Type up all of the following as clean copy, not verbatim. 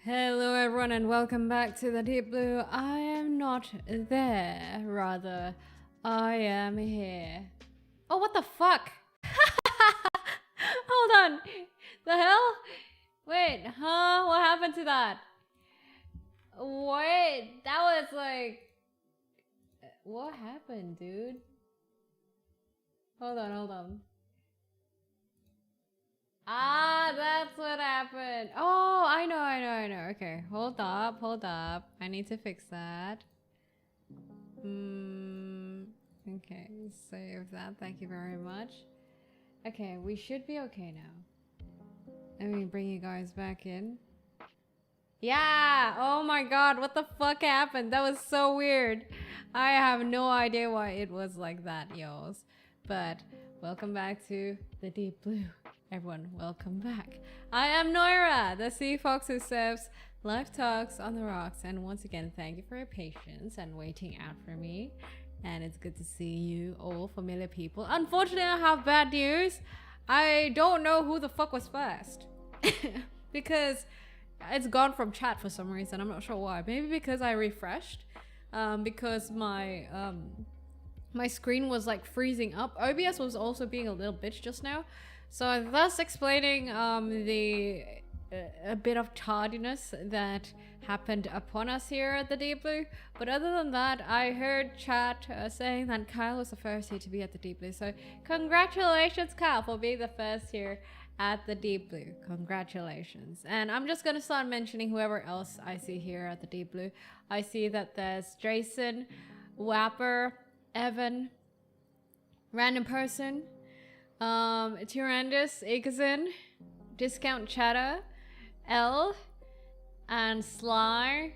Hello everyone and welcome back to the Deep Blue. I am not there, rather, I am here. Oh, what the fuck? Hold on. The hell? Wait, huh? What happened to that? Wait, that was like... What happened, dude? Hold on. Ah, that's what happened. Oh, I know. Okay, hold up. I need to fix that. Okay, save that. Thank you very much. Okay, we should be okay now. Let me bring you guys back in. Yeah! Oh my god, what the fuck happened? That was so weird. I have no idea why it was like that, y'all. But welcome back to the Deep Blue. Everyone, welcome back. I am Noira, the sea fox who serves live talks on the rocks. And once again, thank you for your patience and waiting out for me. And it's good to see you all familiar people. Unfortunately, I have bad news. I don't know who the fuck was first. Because it's gone from chat for some reason. I'm not sure why. Maybe because I refreshed. Because my screen was like freezing up. OBS was also being a little bitch just now. So thus explaining a bit of tardiness that happened upon us here at the Deep Blue. But other than that, I heard chat saying that Kyle was the first here to be at the Deep Blue. So congratulations, Kyle, for being the first here at the Deep Blue. Congratulations. And I'm just gonna start mentioning whoever else I see here at the Deep Blue. I see that there's Jason, Wapper, Evan, Random Person, Tyrandus, Igazin, Discount Chatter, L, and Sly,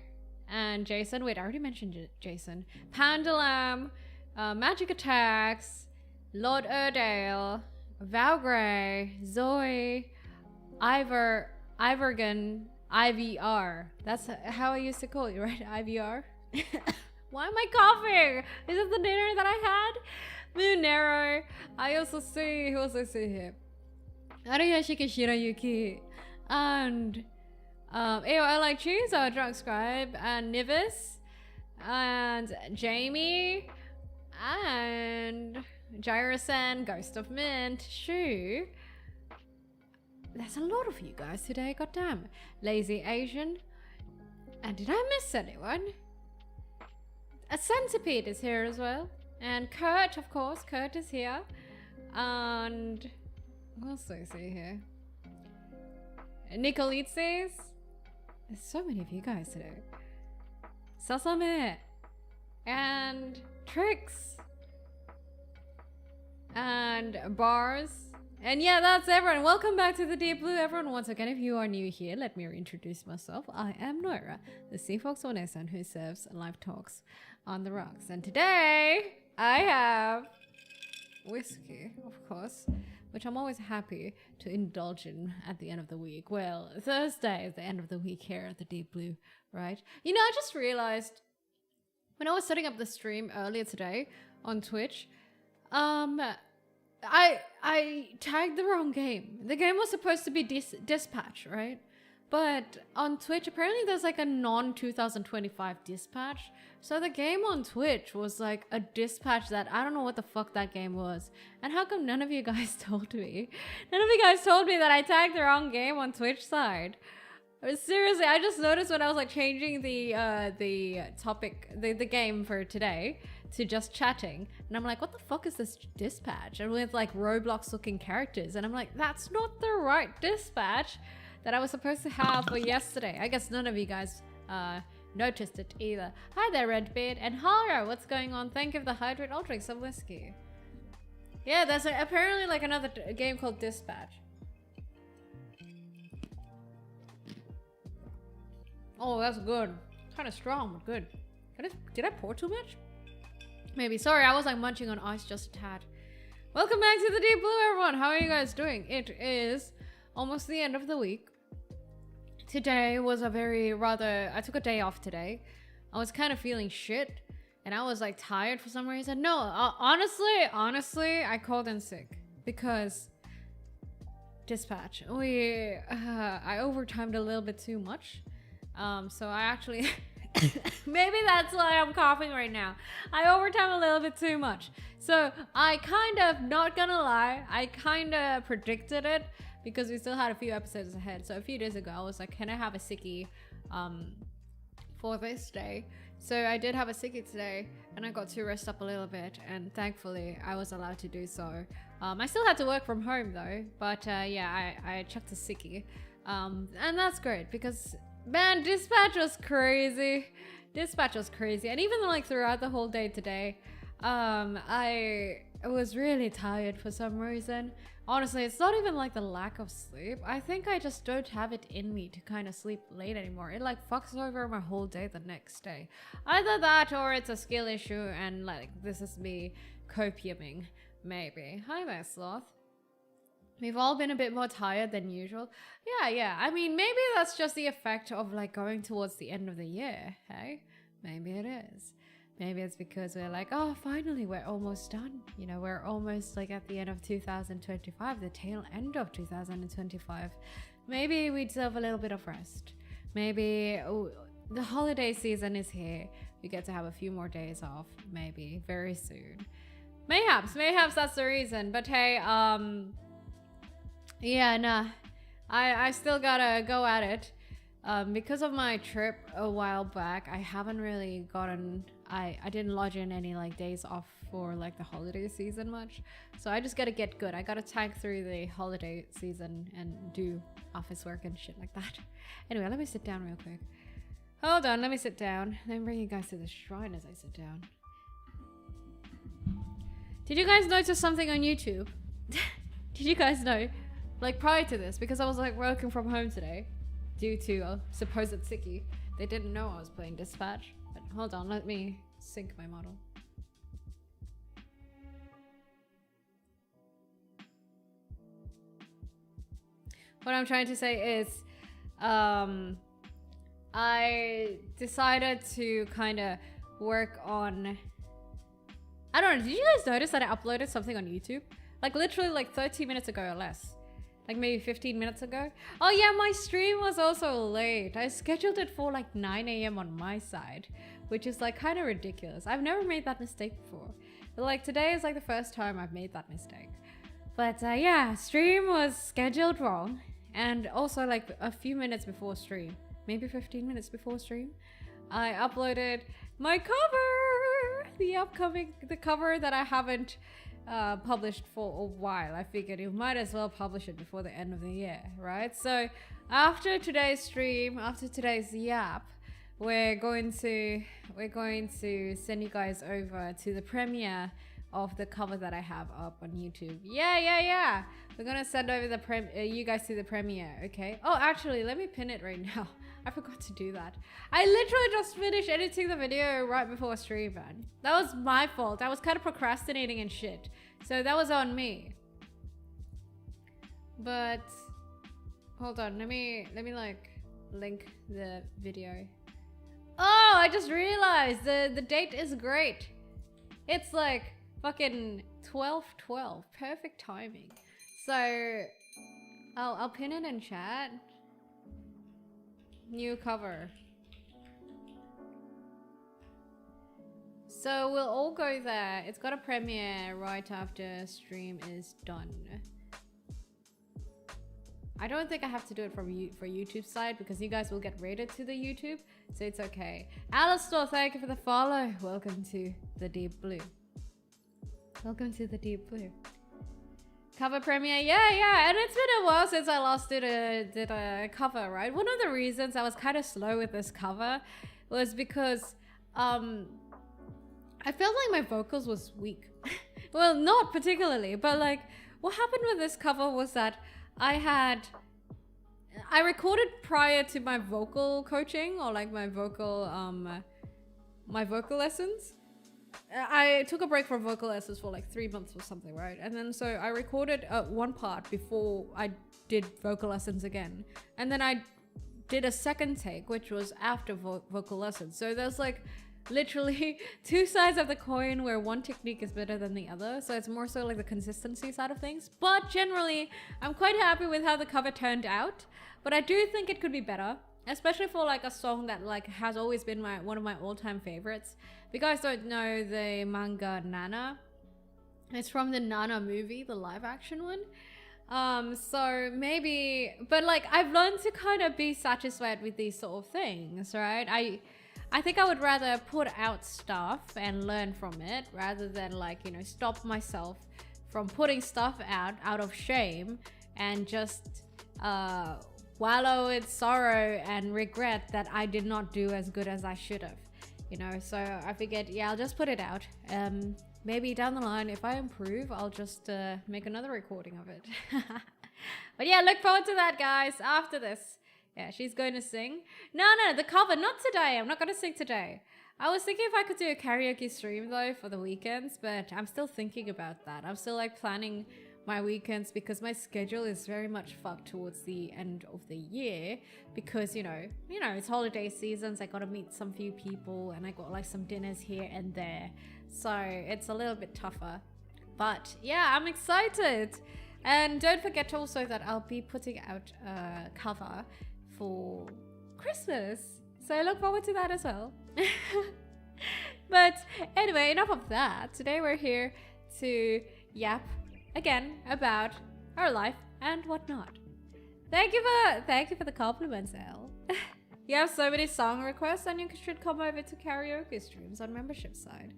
and Jason. Wait, I already mentioned Jason. Pandalam, Magic Attacks, Lord Erdale, Valgray, Zoe, Ivergan, IVR. That's how I used to call you, right? IVR? Why am I coughing? Is it the dinner that I had? Moonero. I also see, who else I see here? Ariyashiki Shirayuki. And I like Cheese, our Drunk Scribe, and Nivis, and Jamie, and Gyrosan, Ghost of Mint, Shu. There's a lot of you guys today, goddamn. Lazy Asian, And did I miss anyone? A centipede is here as well. And Kurt, of course. Kurt is here. And what else do I see here? Nicolitses. There's so many of you guys today. Sasame. And Trix. And Bars. And yeah, that's everyone. Welcome back to the Deep Blue, everyone. Once again, if you are new here, let me reintroduce myself. I am Noira, the Sea Fox oneesan who serves live talks on the rocks. And today, I have whiskey, of course, which I'm always happy to indulge in at the end of the week. Well, Thursday is the end of the week here at the Deep Blue, right? You know, I just realized when I was setting up the stream earlier today on Twitch, I tagged the wrong game. The game was supposed to be Dispatch, right? But on Twitch, apparently there's like a non-2025 Dispatch. So the game on Twitch was like a Dispatch that I don't know what the fuck that game was. And how come none of you guys told me? None of you guys told me that I tagged the wrong game on Twitch side. Seriously, I just noticed when I was like changing the topic, the game for today to just chatting, and I'm like, what the fuck is this Dispatch? And with like Roblox looking characters, and I'm like, that's not the right Dispatch that I was supposed to have for yesterday. I guess none of you guys noticed it either. Hi there, Redbeard, and Hara, what's going on? Thank you for the hydrate. I'll drink some whiskey. Yeah, there's apparently like another game called Dispatch. Oh, that's good. Kind of strong, but good. Did I pour too much? Maybe. Sorry, I was like munching on ice just a tad. Welcome back to the Deep Blue, everyone. How are you guys doing? It is almost the end of the week. Today was a I took a day off today. I was kind of feeling shit, and I was like tired for some reason. No, honestly, I called in sick because Dispatch. I overtimed a little bit too much. So I actually, maybe that's why I'm coughing right now. I overtime a little bit too much. So I kind of, not gonna lie, I kind of predicted it because we still had a few episodes ahead. So a few days ago, I was like, can I have a sickie for this day? So I did have a sickie today, and I got to rest up a little bit, and thankfully I was allowed to do so. I still had to work from home though, but yeah, I chucked a sickie. And that's great because man, Dispatch was crazy. Dispatch was crazy. And even like throughout the whole day today, I was really tired for some reason. Honestly, it's not even like the lack of sleep. I think I just don't have it in me to kind of sleep late anymore. It like fucks over my whole day the next day. Either that or it's a skill issue and like this is me copiuming, maybe. Hi there, Sloth. We've all been a bit more tired than usual. Yeah. I mean, maybe that's just the effect of like going towards the end of the year, hey? Maybe it is. Maybe it's because we're like, oh, finally, we're almost done. You know, we're almost like at the end of 2025, the tail end of 2025. Maybe we deserve a little bit of rest. Maybe the holiday season is here. We get to have a few more days off, maybe very soon. Mayhaps that's the reason. But hey, yeah, nah, I still gotta go at it. Because of my trip a while back, I haven't really gotten, I didn't lodge in any like days off for like the holiday season much. So I just gotta get good. I gotta tank through the holiday season and do office work and shit like that. Anyway, let me sit down real quick. Hold on, let me sit down. Let me bring you guys to the shrine as I sit down. Did you guys notice something on YouTube? Did you guys know? Like prior to this, because I was like working from home today due to a supposed sickie, they didn't know I was playing Dispatch. But hold on, let me sync my model. What I'm trying to say is, I decided to kind of work on, I don't know, did you guys notice that I uploaded something on YouTube? Like literally like 30 minutes ago or less. Like maybe 15 minutes ago. Oh yeah, my stream was also late. I scheduled it for like 9 AM on my side, which is like kind of ridiculous. I've never made that mistake before. But like today is like the first time I've made that mistake. But yeah, stream was scheduled wrong. And also like a few minutes before stream, maybe 15 minutes before stream, I uploaded my cover, the cover that I haven't published for a while. I figured you might as well publish it before the end of the year, right? So after today's stream, after today's yap, we're going to send you guys over to the premiere of the cover that I have up on YouTube. Yeah. We're gonna send over you guys to the premiere, okay? Oh, actually, let me pin it right now. I forgot to do that. I literally just finished editing the video right before stream, man. That was my fault. I was kind of procrastinating and shit. So that was on me. But hold on, let me like link the video. Oh, I just realized the date is great. It's like fucking 12/12. Perfect timing. So I'll pin it in chat. New cover. So we'll all go there. It's got a premiere right after stream is done. I don't think I have to do it for YouTube side because you guys will get rated to the YouTube, so it's okay. Alistair, thank you for the follow. Welcome to the Deep Blue. Welcome to the Deep Blue. Cover premiere, yeah, and it's been a while since I last did a cover, right? One of the reasons I was kind of slow with this cover was because I felt like my vocals was weak. Well, not particularly, but like what happened with this cover was that I recorded prior to my vocal coaching or like my vocal lessons. I took a break from vocal lessons for like 3 months or something, right? And then so I recorded one part before I did vocal lessons again. And then I did a second take, which was after vocal lessons. So there's like literally two sides of the coin where one technique is better than the other. So it's more so like the consistency side of things. But generally, I'm quite happy with how the cover turned out. But I do think it could be better. Especially for like a song that like has always been one of my all-time favorites. If you guys don't know the manga Nana, it's from the Nana movie, the live action one. So maybe, but like I've learned to kind of be satisfied with these sort of things, right? I think I would rather put out stuff and learn from it rather than like, you know, stop myself from putting stuff out of shame and just wallow in sorrow and regret that I did not do as good as I should have, you know. So I figured, yeah, I'll just put it out. Maybe down the line, if I improve, I'll just make another recording of it. But yeah, look forward to that, guys, after this. Yeah, she's going to sing. No, the cover, not today. I'm not going to sing today. I was thinking if I could do a karaoke stream though for the weekends, but I'm still thinking about that. I'm still like planning my weekends because my schedule is very much fucked towards the end of the year because you know it's holiday seasons. I gotta meet some few people and I got like some dinners here and there, so it's a little bit tougher. But yeah, I'm excited. And don't forget also that I'll be putting out a cover for Christmas, so I look forward to that as well. But anyway, enough of that. Today we're here to yap again about our life and whatnot. Thank you for the compliments, Elle. You have so many song requests and you should come over to karaoke streams on membership side.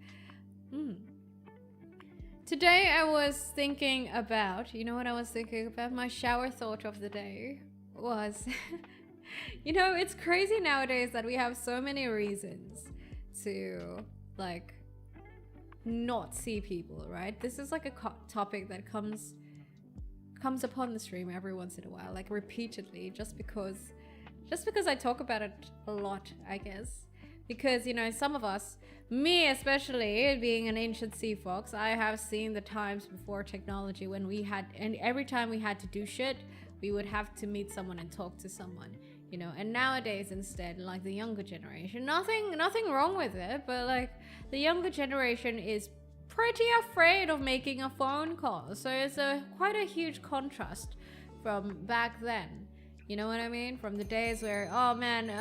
Today I was thinking about, you know what I was thinking about? My shower thought of the day was, you know, it's crazy nowadays that we have so many reasons to like not see people, right? This is like a topic that comes upon the stream every once in a while, like repeatedly, just because I talk about it a lot, I guess. Because, you know, some of us, me especially, being an ancient sea fox, I have seen the times before technology when and every time we had to do shit, we would have to meet someone and talk to someone, you know. And nowadays instead, like the younger generation, nothing wrong with it, but like the younger generation is pretty afraid of making a phone call. So it's quite a huge contrast from back then, you know what I mean? From the days where, oh man,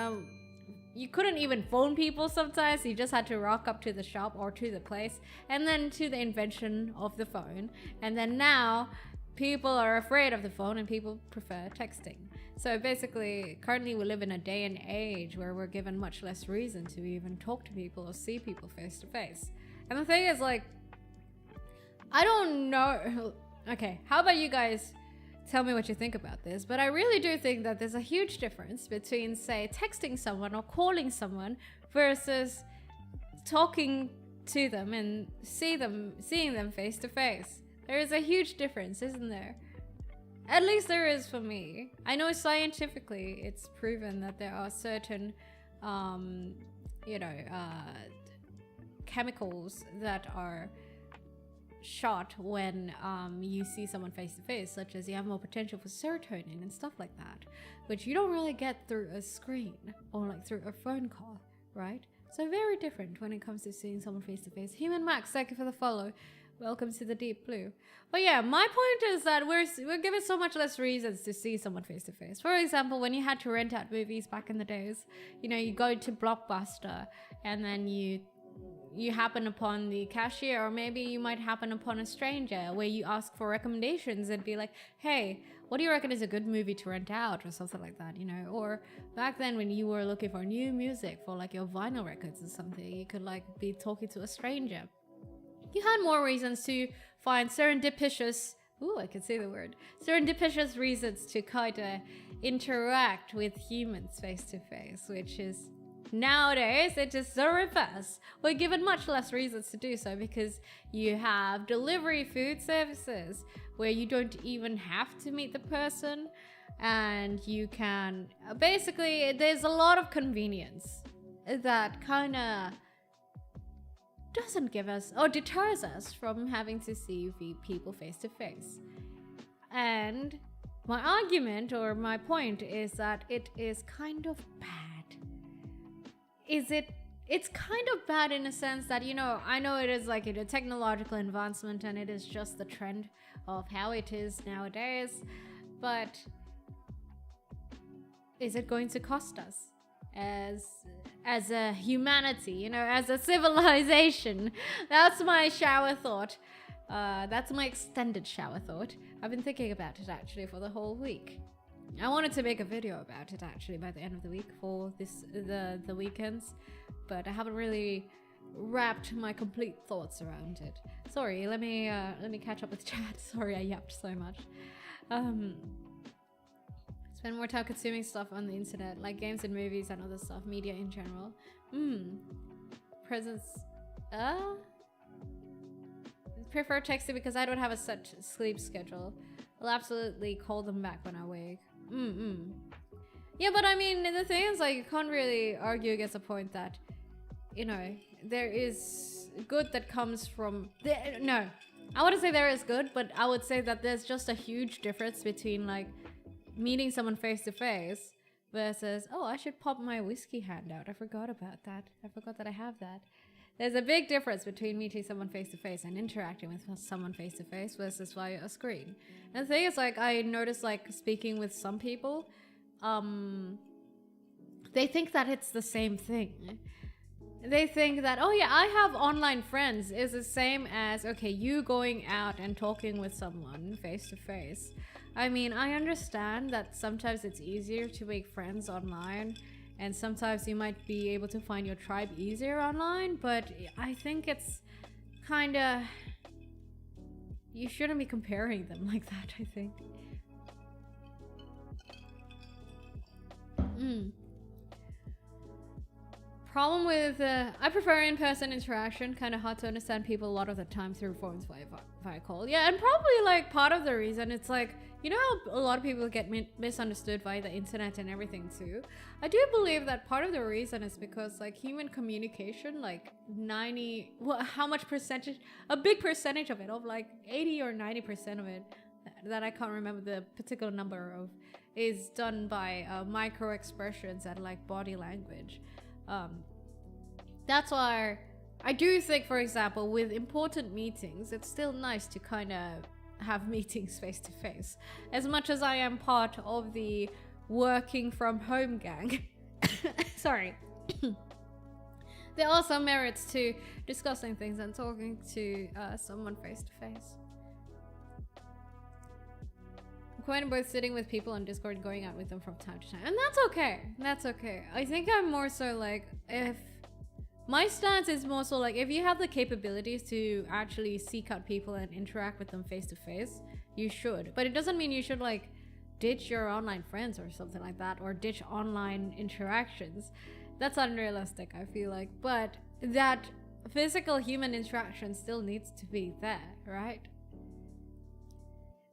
you couldn't even phone people sometimes. You just had to rock up to the shop or to the place, and then to the invention of the phone. And then now people are afraid of the phone and people prefer texting. So basically, currently we live in a day and age where we're given much less reason to even talk to people or see people face to face. And the thing is, like, I don't know. Okay, how about you guys tell me what you think about this? But I really do think that there's a huge difference between, say, texting someone or calling someone versus talking to them and seeing them face to face. There is a huge difference, isn't there? At least there is for me. I know scientifically it's proven that there are certain, chemicals that are shot when you see someone face to face, such as you have more potential for serotonin and stuff like that, which you don't really get through a screen or like through a phone call, right? So very different when it comes to seeing someone face to face. Human Max, thank you for the follow. Welcome to the Deep Blue. But yeah, my point is that we're given so much less reasons to see someone face to face. For example, when you had to rent out movies back in the days, you know, you go to Blockbuster and then you happen upon the cashier, or maybe you might happen upon a stranger where you ask for recommendations and be like, hey, what do you reckon is a good movie to rent out, or something like that, you know? Or back then when you were looking for new music for like your vinyl records or something, you could like be talking to a stranger. You had more reasons to find serendipitous, I can say the word, serendipitous reasons to kind of interact with humans face to face, which is nowadays it is the reverse. We're given much less reasons to do so because you have delivery food services where you don't even have to meet the person, and you can basically, there's a lot of convenience that kind of doesn't give us or deters us from having to see people face to face. And my argument or my point is that it is kind of bad. It's kind of bad in a sense that, you know, I know it is like a technological advancement and it is just the trend of how it is nowadays, but is it going to cost us as a humanity, you know, as a civilization? That's my shower thought. That's my extended shower thought. I've been thinking about it actually for the whole week. I wanted to make a video about it actually by the end of the week for the weekends, but I haven't really wrapped my complete thoughts around it. Sorry, let me catch up with chat. Sorry, I yapped so much. Spend more time consuming stuff on the internet, like games and movies and other stuff, media in general. Presents. Prefer texting because I don't have a set sleep schedule. I'll absolutely call them back when I wake. Yeah, but I mean, the thing is, like, you can't really argue against the point that, you know, there is good that comes from... No, I wouldn't say there is good, but I would say that there's just a huge difference between, like, meeting someone face to face versus, oh, I should pop my whiskey hand out. I forgot about that. I forgot that I have that. There's a big difference between meeting someone face to face and interacting with someone face to face versus via a screen. And the thing is, like, I noticed, like, speaking with some people, they think that it's the same thing. They think that, oh yeah, I have online friends is the same as, okay, you going out and talking with someone face to face. I mean, I understand that sometimes it's easier to make friends online, and sometimes you might be able to find your tribe easier online, but I think it's kind of... You shouldn't be comparing them like that, I think. Problem with... I prefer in-person interaction. Kind of hard to understand people a lot of the time through phones via call. Yeah, and probably, like, part of the reason it's like... You know how a lot of people get misunderstood via the internet and everything too? I do believe that part of the reason is because, like, human communication, like 90, well, how much percentage, a big percentage of it, of like 80 or 90% of it, that I can't remember the particular number of, is done by micro expressions and like body language. That's why I do think, for example, with important meetings, it's still nice to kind of have meetings face to face. As much as I am part of the working from home gang, sorry, there are some merits to discussing things and talking to someone face to face. Quite both sitting with people on Discord and going out with them from time to time. And that's okay. That's okay. I think I'm more so like, if my stance is more so like, if you have the capabilities to actually seek out people and interact with them face to face, you should. But it doesn't mean you should like ditch your online friends or something like that, or ditch online interactions. That's unrealistic, I feel like. But that physical human interaction still needs to be there, right?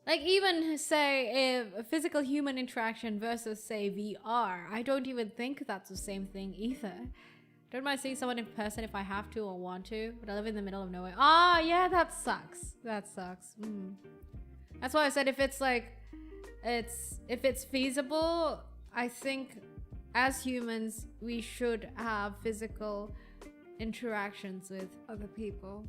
Like, even say a physical human interaction versus say VR, I don't even think that's the same thing either. Don't mind seeing someone in person if I have to or want to, but I live in the middle of nowhere. Ah, yeah, that sucks. That sucks. That's why I said if it's like, if it's feasible, I think as humans we should have physical interactions with other people.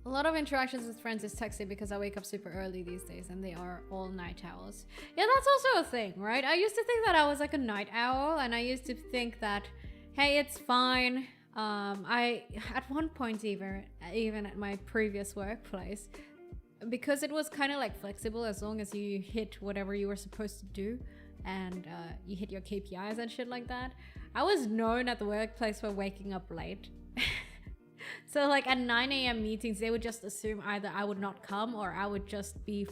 A lot of interactions with friends is texting because I wake up super early these days and they are all night owls. Yeah, that's also a thing, right? I used to think that I was like a night owl, and I used to think that, hey, it's fine. I at one point even at my previous workplace, because it was kind of like flexible as long as you hit whatever you were supposed to do and you hit your KPIs and shit like that. I was known at the workplace for waking up late. So like at 9 a.m. meetings, they would just assume either I would not come or I would just be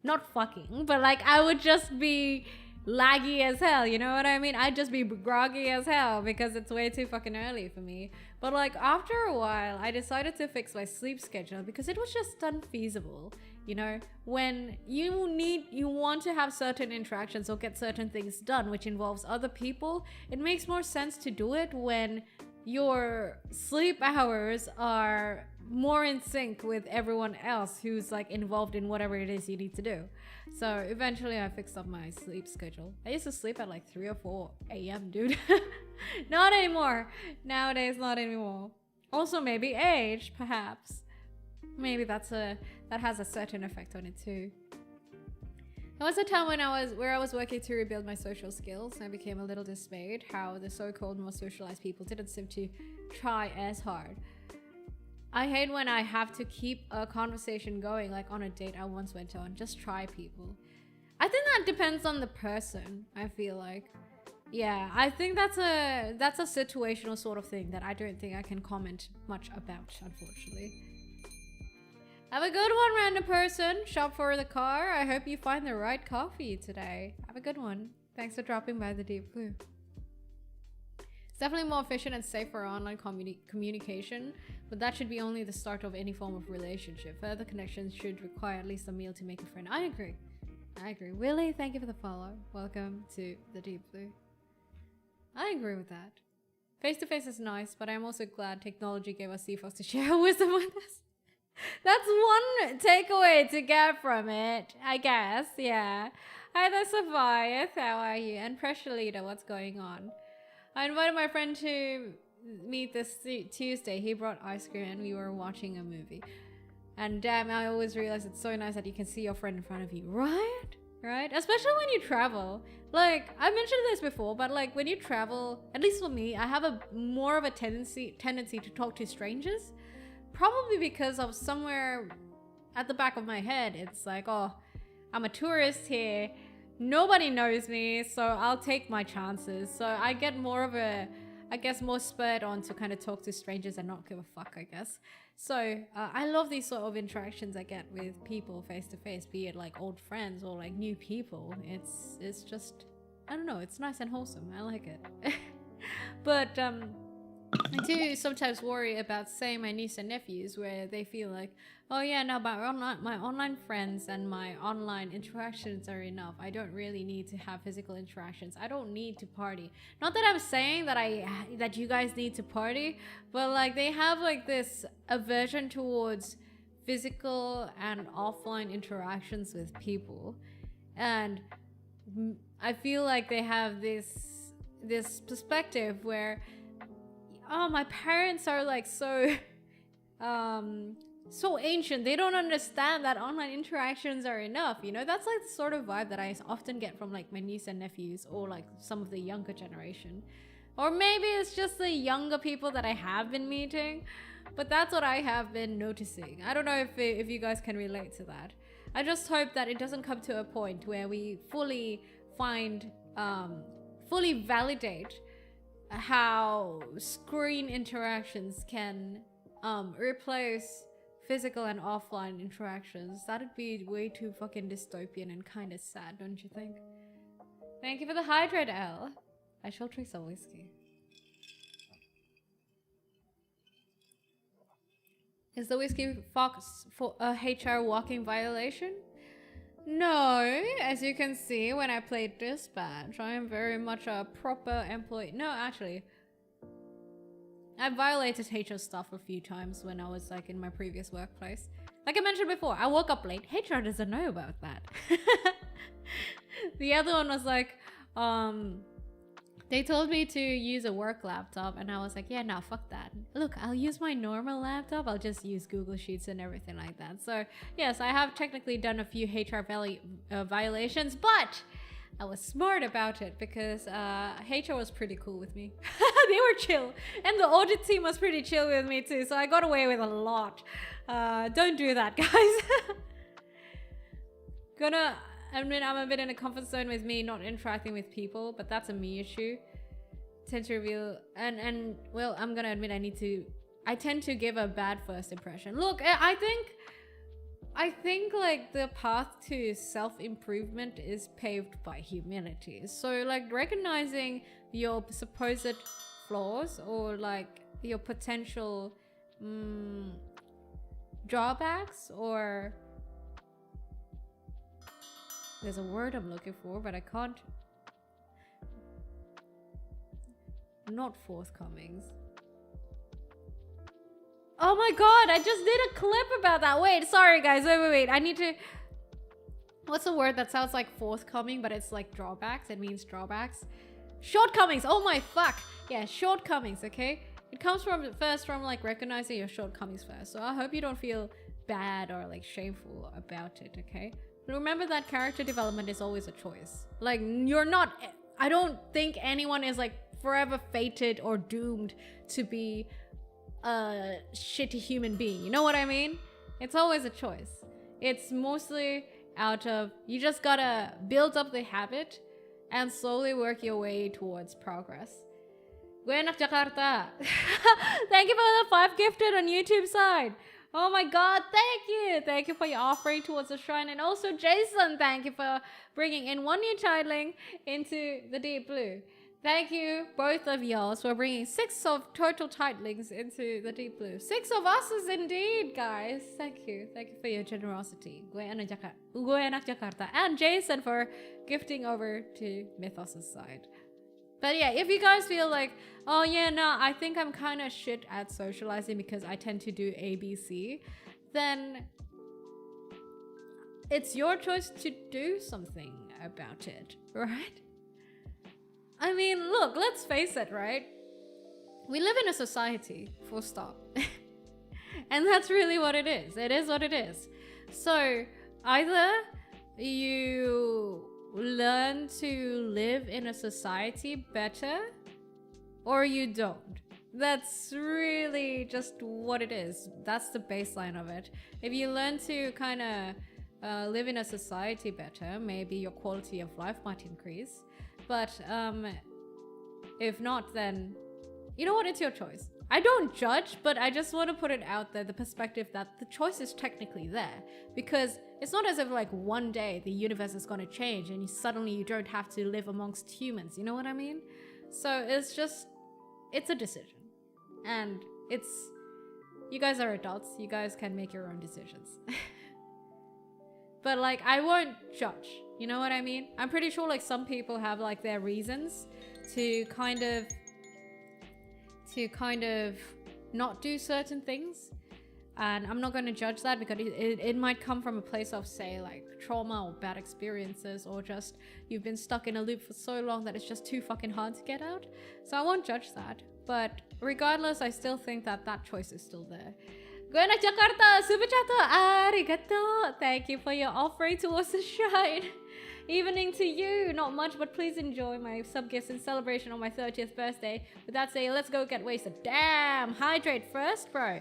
not fucking, but like I would just be laggy as hell, you know what I mean? I'd just be groggy as hell because it's way too fucking early for me. But like after a while, I decided to fix my sleep schedule because it was just unfeasible. You know, when you want to have certain interactions or get certain things done, which involves other people, it makes more sense to do it when your sleep hours are more in sync with everyone else who's like involved in whatever it is you need to do. So eventually I fixed up my sleep schedule. I used to sleep at like 3 or 4 a.m. dude. Not anymore. Nowadays, not anymore. Also maybe age, perhaps. Maybe that has a certain effect on it too. There was a time when I was working to rebuild my social skills, and I became a little dismayed how the so-called more socialized people didn't seem to try as hard. I hate when I have to keep a conversation going, like on a date I once went on. Just try people. I think that depends on the person, I feel like. Yeah, I think that's a situational sort of thing that I don't think I can comment much about, unfortunately. Have a good one, random person. Shop for the car. I hope you find the right car for you today. Have a good one. Thanks for dropping by the Deep Blue. It's definitely more efficient and safe for online communication, but that should be only the start of any form of relationship. Further connections should require at least a meal to make a friend. I agree. Willie, thank you for the follow. Welcome to the Deep Blue. I agree with that. Face-to-face is nice, but I'm also glad technology gave us CFOs to share wisdom with us. That's one takeaway to get from it, I guess. Yeah. Hi there, Sapphire. How are you? And Pressure Leader, what's going on? I invited my friend to meet this Tuesday. He brought ice cream and we were watching a movie. And damn, I always realize it's so nice that you can see your friend in front of you, right? Right? Especially when you travel. Like, I mentioned this before, but like when you travel, at least for me, I have more of a tendency to talk to strangers. Probably because of somewhere at the back of my head, it's like, oh, I'm a tourist here. Nobody knows me, so I'll take my chances. So I get more spurred on to kind of talk to strangers and not give a fuck, I guess. So I love these sort of interactions I get with people face to face, be it like old friends or like new people. It's just, I don't know, it's nice and wholesome. I like it. But I do sometimes worry about, say, my niece and nephews, where they feel like, oh yeah, no, but my online friends and my online interactions are enough. I don't really need to have physical interactions. I don't need to party. Not that I'm saying that you guys need to party, but like they have like this aversion towards physical and offline interactions with people, and I feel like they have this perspective where, oh, my parents are like so ancient. They don't understand that online interactions are enough. You know, that's like the sort of vibe that I often get from like my niece and nephews or like some of the younger generation. Or maybe it's just the younger people that I have been meeting. But that's what I have been noticing. I don't know if you guys can relate to that. I just hope that it doesn't come to a point where we fully validate how screen interactions can replace physical and offline interactions. That'd be way too fucking dystopian and kind of sad, don't you think? Thank you for the hydrate, L. I shall drink some whiskey. Is the whiskey fox for a HR walking violation? No, as you can see when I played dispatch, I am very much a proper employee. No, actually, I violated HR stuff a few times when I was like in my previous workplace. Like I mentioned before, I woke up late. HR doesn't know about that. The other one was like, they told me to use a work laptop and I was like, yeah, no, fuck that. Look, I'll use my normal laptop. I'll just use Google Sheets and everything like that. So yes, I have technically done a few HR violations, but I was smart about it because HR was pretty cool with me. They were chill. And the audit team was pretty chill with me too. So I got away with a lot. Don't do that, guys. I mean, I'm a bit in a comfort zone with me not interacting with people, but that's a me issue. Tend to reveal and well, I'm gonna admit I tend to give a bad first impression. Look, I think like the path to self-improvement is paved by humility. So like recognizing your supposed flaws or like your potential drawbacks, or there's a word I'm looking for, but I can't. Not forthcomings. Oh my god, I just did a clip about that. Wait, sorry guys, wait. I need to... What's the word that sounds like forthcoming, but it's like drawbacks? It means drawbacks. Shortcomings, oh my fuck. Yeah, shortcomings, okay? It comes from like recognizing your shortcomings first. So I hope you don't feel bad or like shameful about it, okay? Remember that character development is always a choice. Like, you're not... I don't think anyone is like forever fated or doomed to be a shitty human being. You know what I mean? It's always a choice. It's mostly out of... You just gotta build up the habit and slowly work your way towards progress. Gue anak Jakarta. Thank you for the 5 gifted on YouTube side. Oh my god, thank you! Thank you for your offering towards the shrine. And also Jason, thank you for bringing in 1 new titling into the deep blue. Thank you, both of y'all, for bringing 6 of total titlings into the deep blue. 6 of us is indeed, guys. Thank you. Thank you for your generosity. Gue anak Jakarta. And Jason for gifting over to Mythos' side. But yeah, if you guys feel like, oh yeah, no, I think I'm kind of shit at socializing because I tend to do ABC, then it's your choice to do something about it, right? I mean, look, let's face it, right? We live in a society, full stop. And that's really what it is. It is what it is. So either you learn to live in a society better or you don't. That's really just what it is. That's the baseline of it. If you learn to kind of live in a society better, maybe your quality of life might increase. But if not, then you know what, it's your choice. I don't judge, but I just want to put it out there, the perspective that the choice is technically there. Because it's not as if like one day the universe is going to change and suddenly you don't have to live amongst humans. You know what I mean? So it's just, it's a decision. And you guys are adults. You guys can make your own decisions. But like, I won't judge. You know what I mean? I'm pretty sure like some people have like their reasons to kind of not do certain things, and I'm not going to judge that because it might come from a place of, say, like trauma or bad experiences, or just you've been stuck in a loop for so long that it's just too fucking hard to get out. So I won't judge that, but regardless, I still think that that choice is still there. Gue anak Jakarta, super chat, arigato. Thank you for your offering towards the shrine. Evening to you. Not much, but please enjoy my sub gifts in celebration on my 30th birthday. With that say, let's go get wasted. Damn, hydrate first, bro.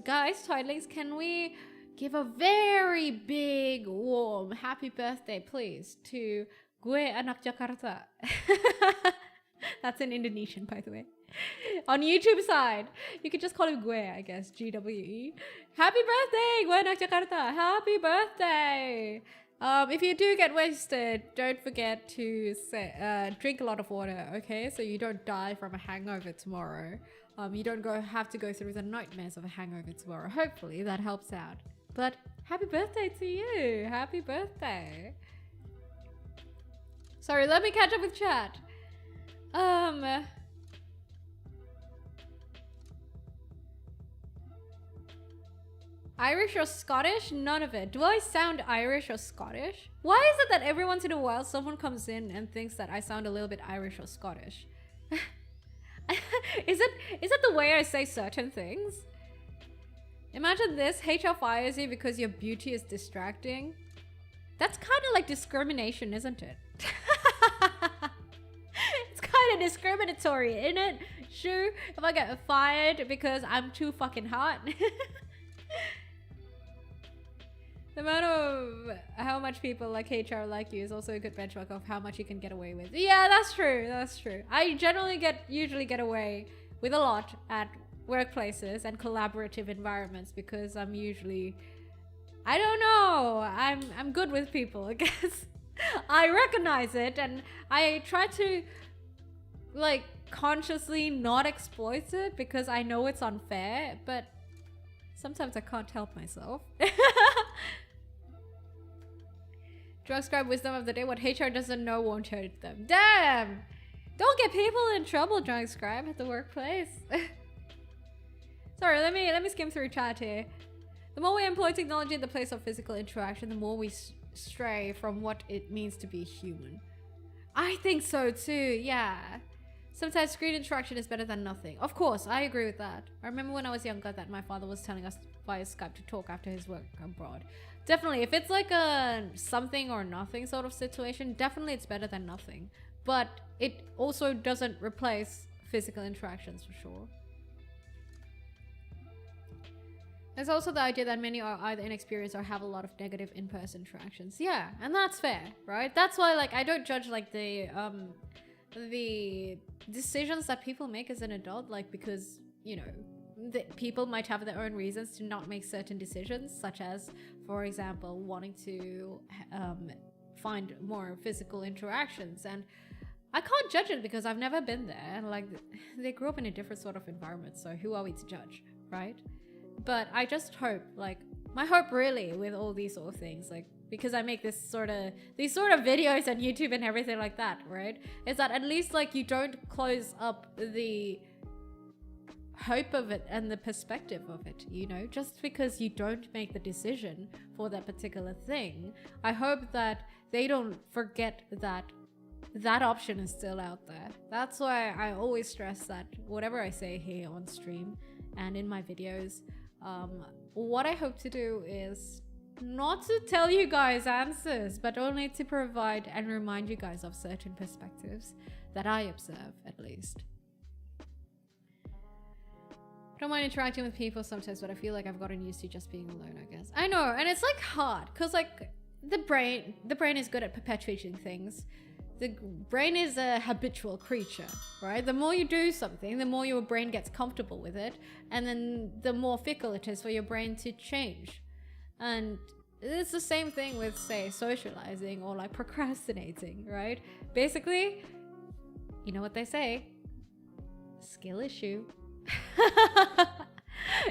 Guys, Toidlings, can we give a very big, warm happy birthday, please, to Gue Anak Jakarta. That's in Indonesian, by the way. On YouTube side, you could just call him Gue, I guess. GWE. Happy birthday, Gue Anak Jakarta. Happy birthday. If you do get wasted, don't forget to drink a lot of water, okay? So you don't die from a hangover tomorrow. You don't have to go through the nightmares of a hangover tomorrow. Hopefully that helps out. But happy birthday to you. Happy birthday. Sorry, let me catch up with chat. Irish or Scottish? None of it. Do I sound Irish or Scottish? Why is it that every once in a while someone comes in and thinks that I sound a little bit Irish or Scottish? Is it the way I say certain things? Imagine this, HR fires you because your beauty is distracting. That's kind of like discrimination, isn't it? It's kind of discriminatory, isn't it? Sure, if I get fired because I'm too fucking hot. The amount of how much people like HR like you is also a good benchmark of how much you can get away with. Yeah, that's true. That's true. I generally usually get away with a lot at workplaces and collaborative environments because I'm usually, I don't know, I'm good with people, I guess. I recognize it and I try to like consciously not exploit it because I know it's unfair, but sometimes I can't help myself. Drugscribe wisdom of the day: what HR doesn't know won't hurt them. Damn! Don't get people in trouble, Drugscribe, at the workplace. Sorry, let me skim through chat here. The more we employ technology in the place of physical interaction, the more we stray from what it means to be human. I think so too, yeah. Sometimes screen interaction is better than nothing. Of course, I agree with that. I remember when I was younger that my father was telling us via Skype to talk after his work abroad. Definitely, if it's like a something or nothing sort of situation, definitely it's better than nothing. But it also doesn't replace physical interactions for sure. There's also the idea that many are either inexperienced or have a lot of negative in-person interactions. Yeah, and that's fair, right? That's why like I don't judge like the decisions that people make as an adult, like because, you know, people might have their own reasons to not make certain decisions, such as, for example, wanting to find more physical interactions. And I can't judge it because I've never been there. And like, they grew up in a different sort of environment, so who are we to judge, right? But I just hope, like, my hope really with all these sort of things, like, because I make these sort of videos on YouTube and everything like that, right? Is that at least like you don't close up the hope of it and the perspective of it, you know? Just because you don't make the decision for that particular thing, I hope that they don't forget that that option is still out there. That's why I always stress that whatever I say here on stream and in my videos, what I hope to do is not to tell you guys answers, but only to provide and remind you guys of certain perspectives that I observe, at least. I don't mind interacting with people sometimes, but I feel like I've gotten used to just being alone, I guess. I know, and it's like hard, because like the brain is good at perpetuating things. The brain is a habitual creature, right? The more you do something, the more your brain gets comfortable with it, and then the more fickle it is for your brain to change. And it's the same thing with, say, socializing or like procrastinating, right? Basically, you know what they say, skill issue.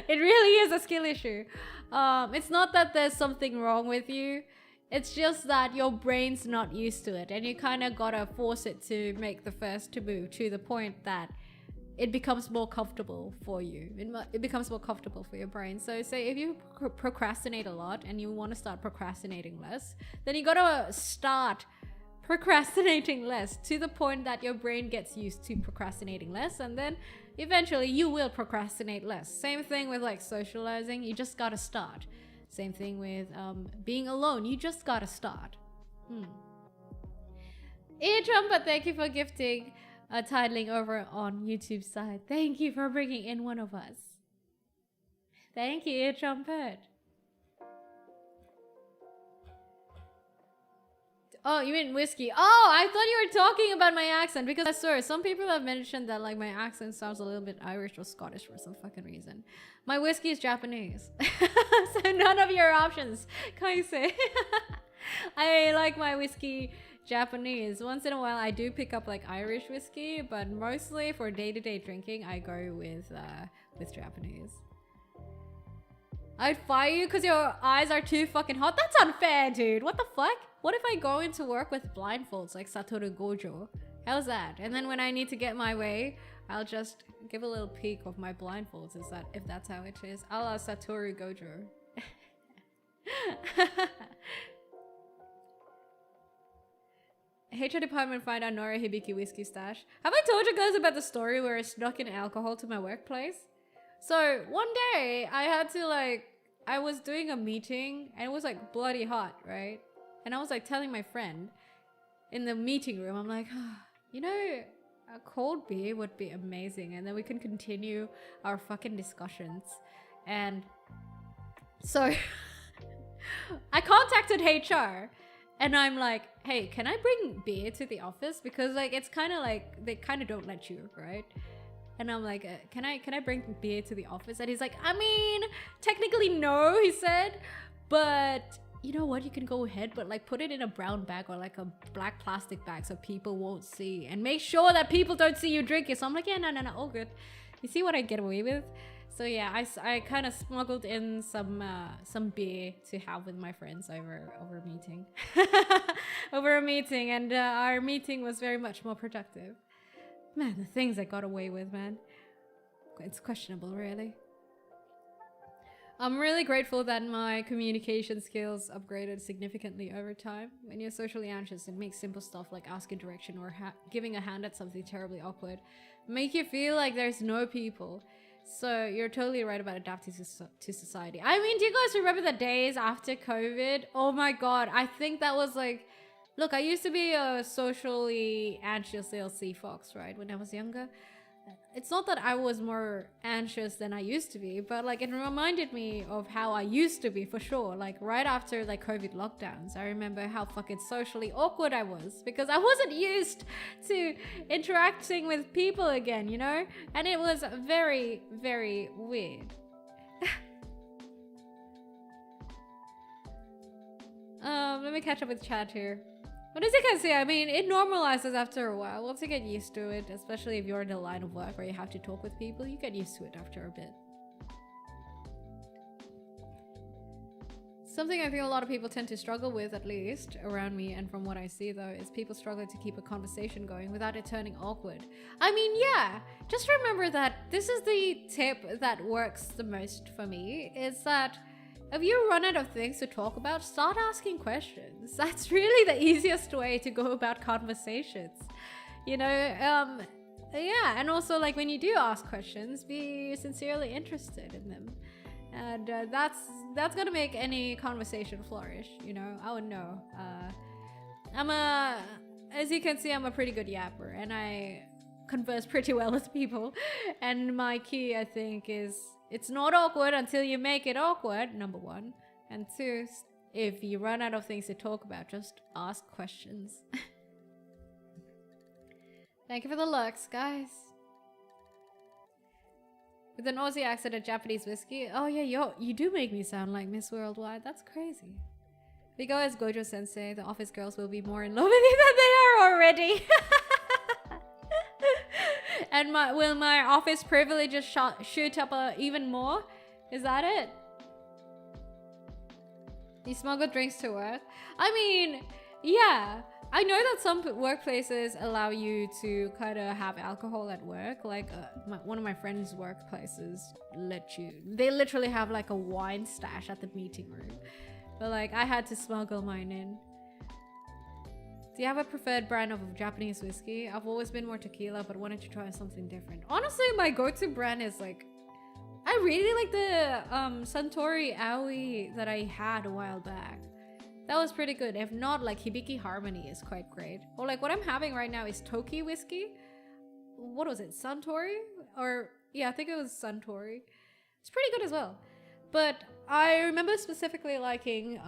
It really is a skill issue. It's not that there's something wrong with you. It's just that your brain's not used to it, and you kind of gotta force it to make the first move to the point that it becomes more comfortable for you. It becomes more comfortable for your brain. So say if you procrastinate a lot and you want to start procrastinating less, then you gotta start procrastinating less to the point that your brain gets used to procrastinating less, and then eventually you will procrastinate less. Same thing with like socializing, you just gotta start. Same thing with being alone, you just gotta start. Trumpet, thank you for gifting a titling over on YouTube side. Thank you for bringing in one of us. Thank you, Trumpet. Oh, you mean whiskey? Oh, I thought you were talking about my accent because I swear some people have mentioned that like my accent sounds a little bit Irish or Scottish for some fucking reason. My whiskey is Japanese, so none of your options, Kaise. I like my whiskey Japanese. Once in a while, I do pick up like Irish whiskey, but mostly for day-to-day drinking, I go with Japanese. I'd fire you because your eyes are too fucking hot. That's unfair, dude. What the fuck? What if I go into work with blindfolds like Satoru Gojo? How's that? And then when I need to get my way, I'll just give a little peek of my blindfolds. Is that if that's how it is? A la Satoru Gojo. HR department find out Noira Hibiki whiskey stash. Have I told you guys about the story where I snuck in alcohol to my workplace? So one day I had to I was doing a meeting and it was like bloody hot, right? And I was like telling my friend in the meeting room, I'm like, oh, you know, a cold beer would be amazing. And then we can continue our fucking discussions. And so I contacted HR and I'm like, hey, can I bring beer to the office? Because like, it's kind of like, they kind of don't let you, right? And I'm like, can I bring beer to the office? And he's like, I mean, technically no, he said, but you know what, you can go ahead, but like put it in a brown bag or like a black plastic bag so people won't see, and make sure that people don't see you drink it. So I'm like, yeah, no, all good. You see what I get away with? So yeah, I kind of smuggled in some beer to have with my friends over a meeting. Over a meeting, and our meeting was very much more productive. Man, the things I got away with, man. It's questionable, really. I'm really grateful that my communication skills upgraded significantly over time. When you're socially anxious, it makes simple stuff like asking direction or giving a hand at something terribly awkward make you feel like there's no people. So you're totally right about adapting to society. I mean, do you guys remember the days after COVID? Oh my god, I think that was like... Look, I used to be a socially anxious LC fox, right, when I was younger. It's not that I was more anxious than I used to be, but like it reminded me of how I used to be for sure. Like right after like COVID lockdowns, I remember how fucking socially awkward I was because I wasn't used to interacting with people again, you know? And it was very, very weird. Let me catch up with chat here. But as you can see, I mean, it normalizes after a while. Once you get used to it, especially if you're in a line of work where you have to talk with people, you get used to it after a bit. Something I think a lot of people tend to struggle with, at least around me and from what I see though, is people struggling to keep a conversation going without it turning awkward. I mean, yeah, just remember that this is the tip that works the most for me, is that if you run out of things to talk about, start asking questions. That's really the easiest way to go about conversations. You know, yeah, and also like when you do ask questions, be sincerely interested in them. And that's gonna make any conversation flourish, you know? I would know. As you can see, I'm a pretty good yapper and I converse pretty well with people. And my key, I think, is it's not awkward until you make it awkward, number one. And two, if you run out of things to talk about, just ask questions. Thank you for the looks, guys. With an Aussie accent and Japanese whiskey. Oh yeah, you do make me sound like Miss Worldwide. That's crazy. If you go as Gojo Sensei, the office girls will be more in love with you than they are already. And will my office privileges shoot up even more? Is that it? You smuggle drinks to work? I mean, yeah. I know that some workplaces allow you to kind of have alcohol at work. Like one of my friends' workplaces they literally have like a wine stash at the meeting room. But like I had to smuggle mine in. Do you have a preferred brand of Japanese whiskey? I've always been more tequila, but wanted to try something different. Honestly, my go-to brand is like... I really like the Suntory Aoi that I had a while back. That was pretty good. If not, like Hibiki Harmony is quite great. Or like what I'm having right now is Toki whiskey. What was it? Suntory? Or yeah, I think it was Suntory. It's pretty good as well. But I remember specifically liking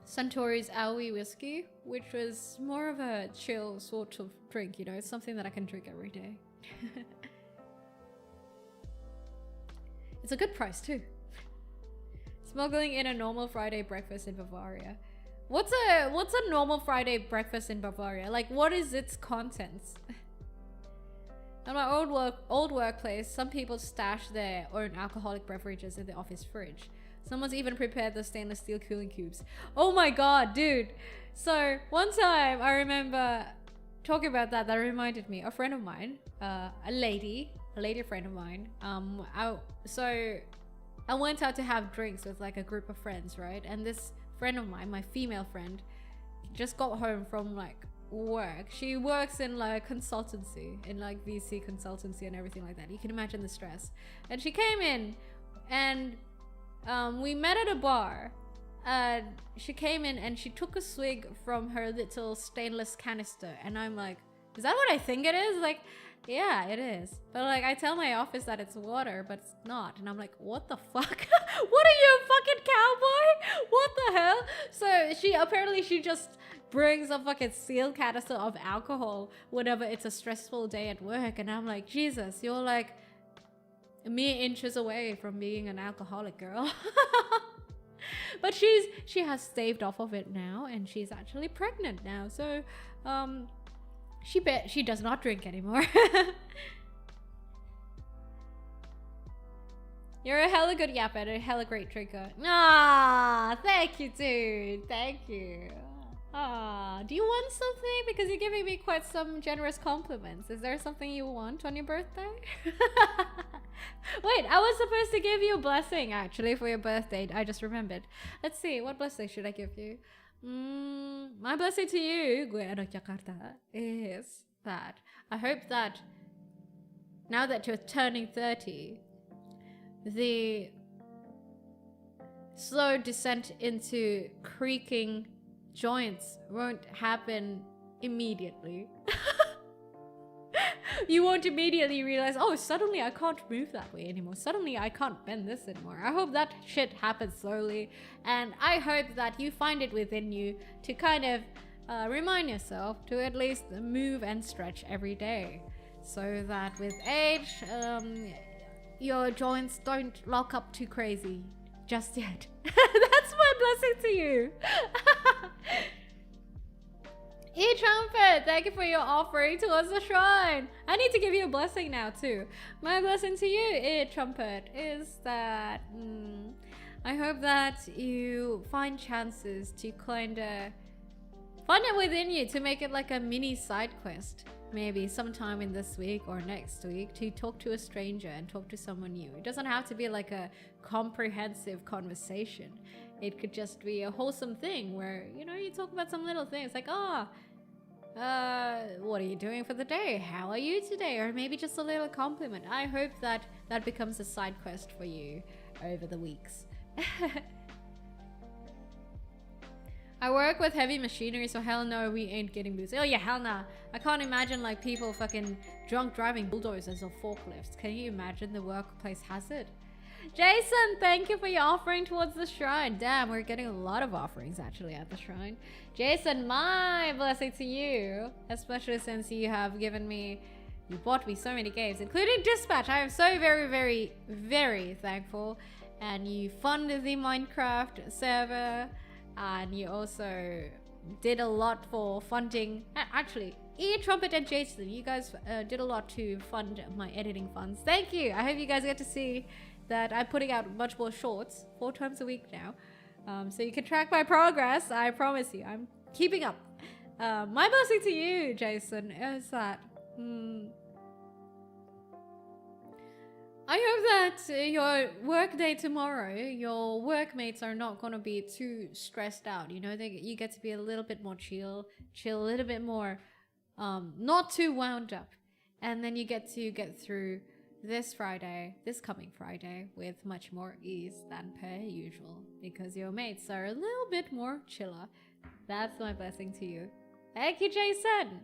Suntory's Aoi whiskey, which was more of a chill sort of drink, you know, it's something that I can drink every day. It's a good price too. Smuggling in a normal Friday breakfast in Bavaria. What's a normal Friday breakfast in Bavaria? Like, what is its contents? At my old workplace, some people stash their own alcoholic beverages in the office fridge. Someone's even prepared the stainless steel cooling cubes. Oh my god, dude. So one time I remember talking about that reminded me, a friend of mine, a lady friend of mine, so I went out to have drinks with like a group of friends, right? And this friend of mine, my female friend, just got home from like work. She works in like consultancy, in like VC consultancy and everything like that. You can imagine the stress. And she came in and we met at a bar. She came in and she took a swig from her little stainless canister, and I'm like, is that what I think it is? Like, yeah, it is. But like, I tell my office that it's water, but it's not. And I'm like, what the fuck? What are you, a fucking cowboy? What the hell? So she just brings a fucking sealed canister of alcohol whenever it's a stressful day at work. And I'm like, Jesus, you're like mere inches away from being an alcoholic, girl. But she has staved off of it now, and she's actually pregnant now. So she does not drink anymore. You're a hella good yapper and a hella great drinker. Ah, thank you, dude. Thank you. Ah, do you want something? Because you're giving me quite some generous compliments. Is there something you want on your birthday? Wait, I was supposed to give you a blessing actually for your birthday. I just remembered. Let's see, what blessing should I give you? My blessing to you, gue anak Jakarta, is that I hope that now that you're turning 30, the slow descent into creaking joints won't happen immediately. You won't immediately realize, oh, suddenly I can't move that way anymore. Suddenly I can't bend this anymore. I hope that shit happens slowly. And I hope that you find it within you to kind of remind yourself to at least move and stretch every day. So that with age, your joints don't lock up too crazy just yet. That's my blessing to you. E-Trumpet, thank you for your offering towards the shrine. I need to give you a blessing now too. My blessing to you, E-Trumpet, is that I hope that you find chances to kinda find it within you to make it like a mini side quest. Maybe sometime in this week or next week to talk to a stranger and talk to someone new. It doesn't have to be like a comprehensive conversation. It could just be a wholesome thing where, you know, you talk about some little things like, what are you doing for the day? How are you today? Or maybe just a little compliment. I hope that that becomes a side quest for you over the weeks. I work with heavy machinery, so hell no, we ain't getting booze. Oh yeah, hell nah. I can't imagine like people fucking drunk driving bulldozers or forklifts. Can you imagine the workplace hazard? Jason, thank you for your offering towards the shrine. Damn, we're getting a lot of offerings actually at the shrine. Jason, my blessing to you, especially since you have given me, you bought me so many games, including Dispatch. I am so very, very, very thankful. And you funded the Minecraft server, and you also did a lot for funding. Actually, E-Trumpet and Jason, you guys did a lot to fund my editing funds. Thank you. I hope you guys get to see that I'm putting out much more shorts 4 times a week now, so you can track my progress. I promise you, I'm keeping up. My blessing to you, Jason, is that I hope that your work day tomorrow, your workmates are not going to be too stressed out. You know, you get to be a little bit more chill, a little bit more, not too wound up. And then you get to get through this coming Friday, with much more ease than per usual, because your mates are a little bit more chiller. That's my blessing to you. Thank you, Jason!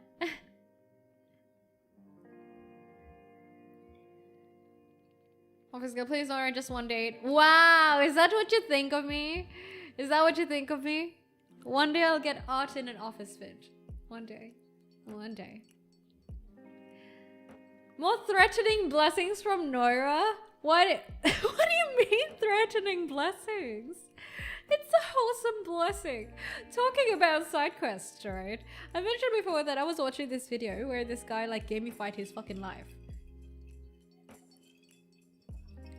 Office girl, please Noira, just one date. Wow, is that what you think of me? Is that what you think of me? One day I'll get art in an office fit. One day. One day. More threatening blessings from Noira? What do you mean threatening blessings? It's a wholesome blessing. Talking about side quests, right? I mentioned before that I was watching this video where this guy like gamified his fucking life.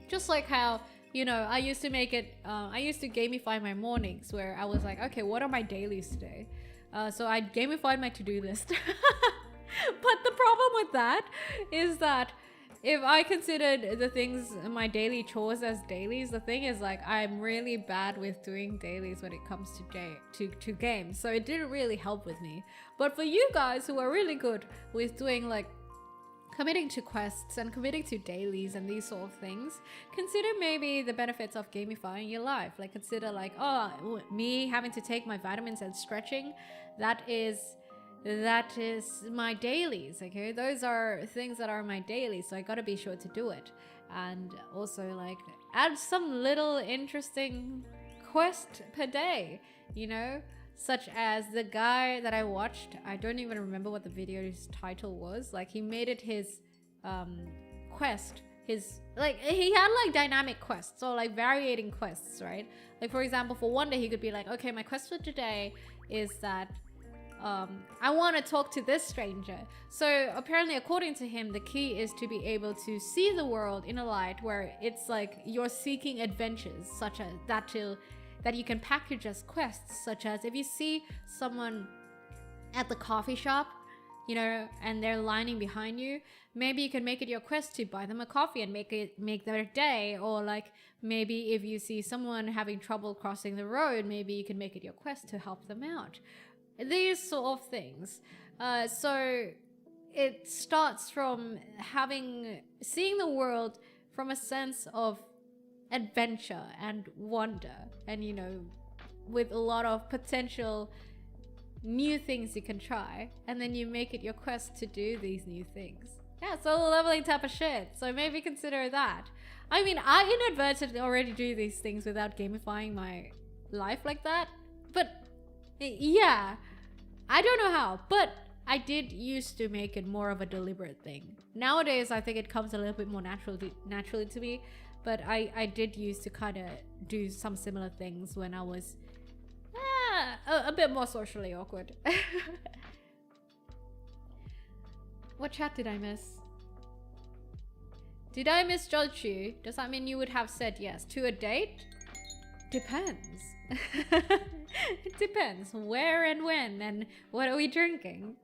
Just like how, you know, I used to make it, I used to gamify my mornings where I was like, okay, what are my dailies today? So I gamified my to-do list. But the problem with that is that if I considered the things, my daily chores as dailies, the thing is like, I'm really bad with doing dailies when it comes to games. So it didn't really help with me. But for you guys who are really good with doing like committing to quests and committing to dailies and these sort of things, consider maybe the benefits of gamifying your life. Like consider like, oh, me having to take my vitamins and stretching, that is my dailies. Okay, those are things that are my dailies, so I gotta be sure to do it. And also like add some little interesting quest per day, you know, such as the guy that I watched, I don't even remember what the video's title was. Like he made it his quest, his like he had like dynamic quests or like varying quests, right? Like for example, for one day he could be like, okay, my quest for today is that I want to talk to this stranger. So apparently according to him, the key is to be able to see the world in a light where it's like you're seeking adventures such as that you can package as quests, such as if you see someone at the coffee shop, you know, and they're lining behind you, maybe you can make it your quest to buy them a coffee and make their day. Or like maybe if you see someone having trouble crossing the road, maybe you can make it your quest to help them out. These sort of things. So it starts from seeing the world from a sense of adventure and wonder, and you know, with a lot of potential new things you can try, and then you make it your quest to do these new things. Yeah, solo leveling type of shit. So maybe consider that. I mean, I inadvertently already do these things without gamifying my life like that, but yeah, I don't know how, but I did used to make it more of a deliberate thing. Nowadays I think it comes a little bit more naturally to me. But I did used to kind of do some similar things when I was a bit more socially awkward. What chat did I miss? Did I misjudge you? Does that mean you would have said yes to a date? Depends. It depends where and when and what are we drinking.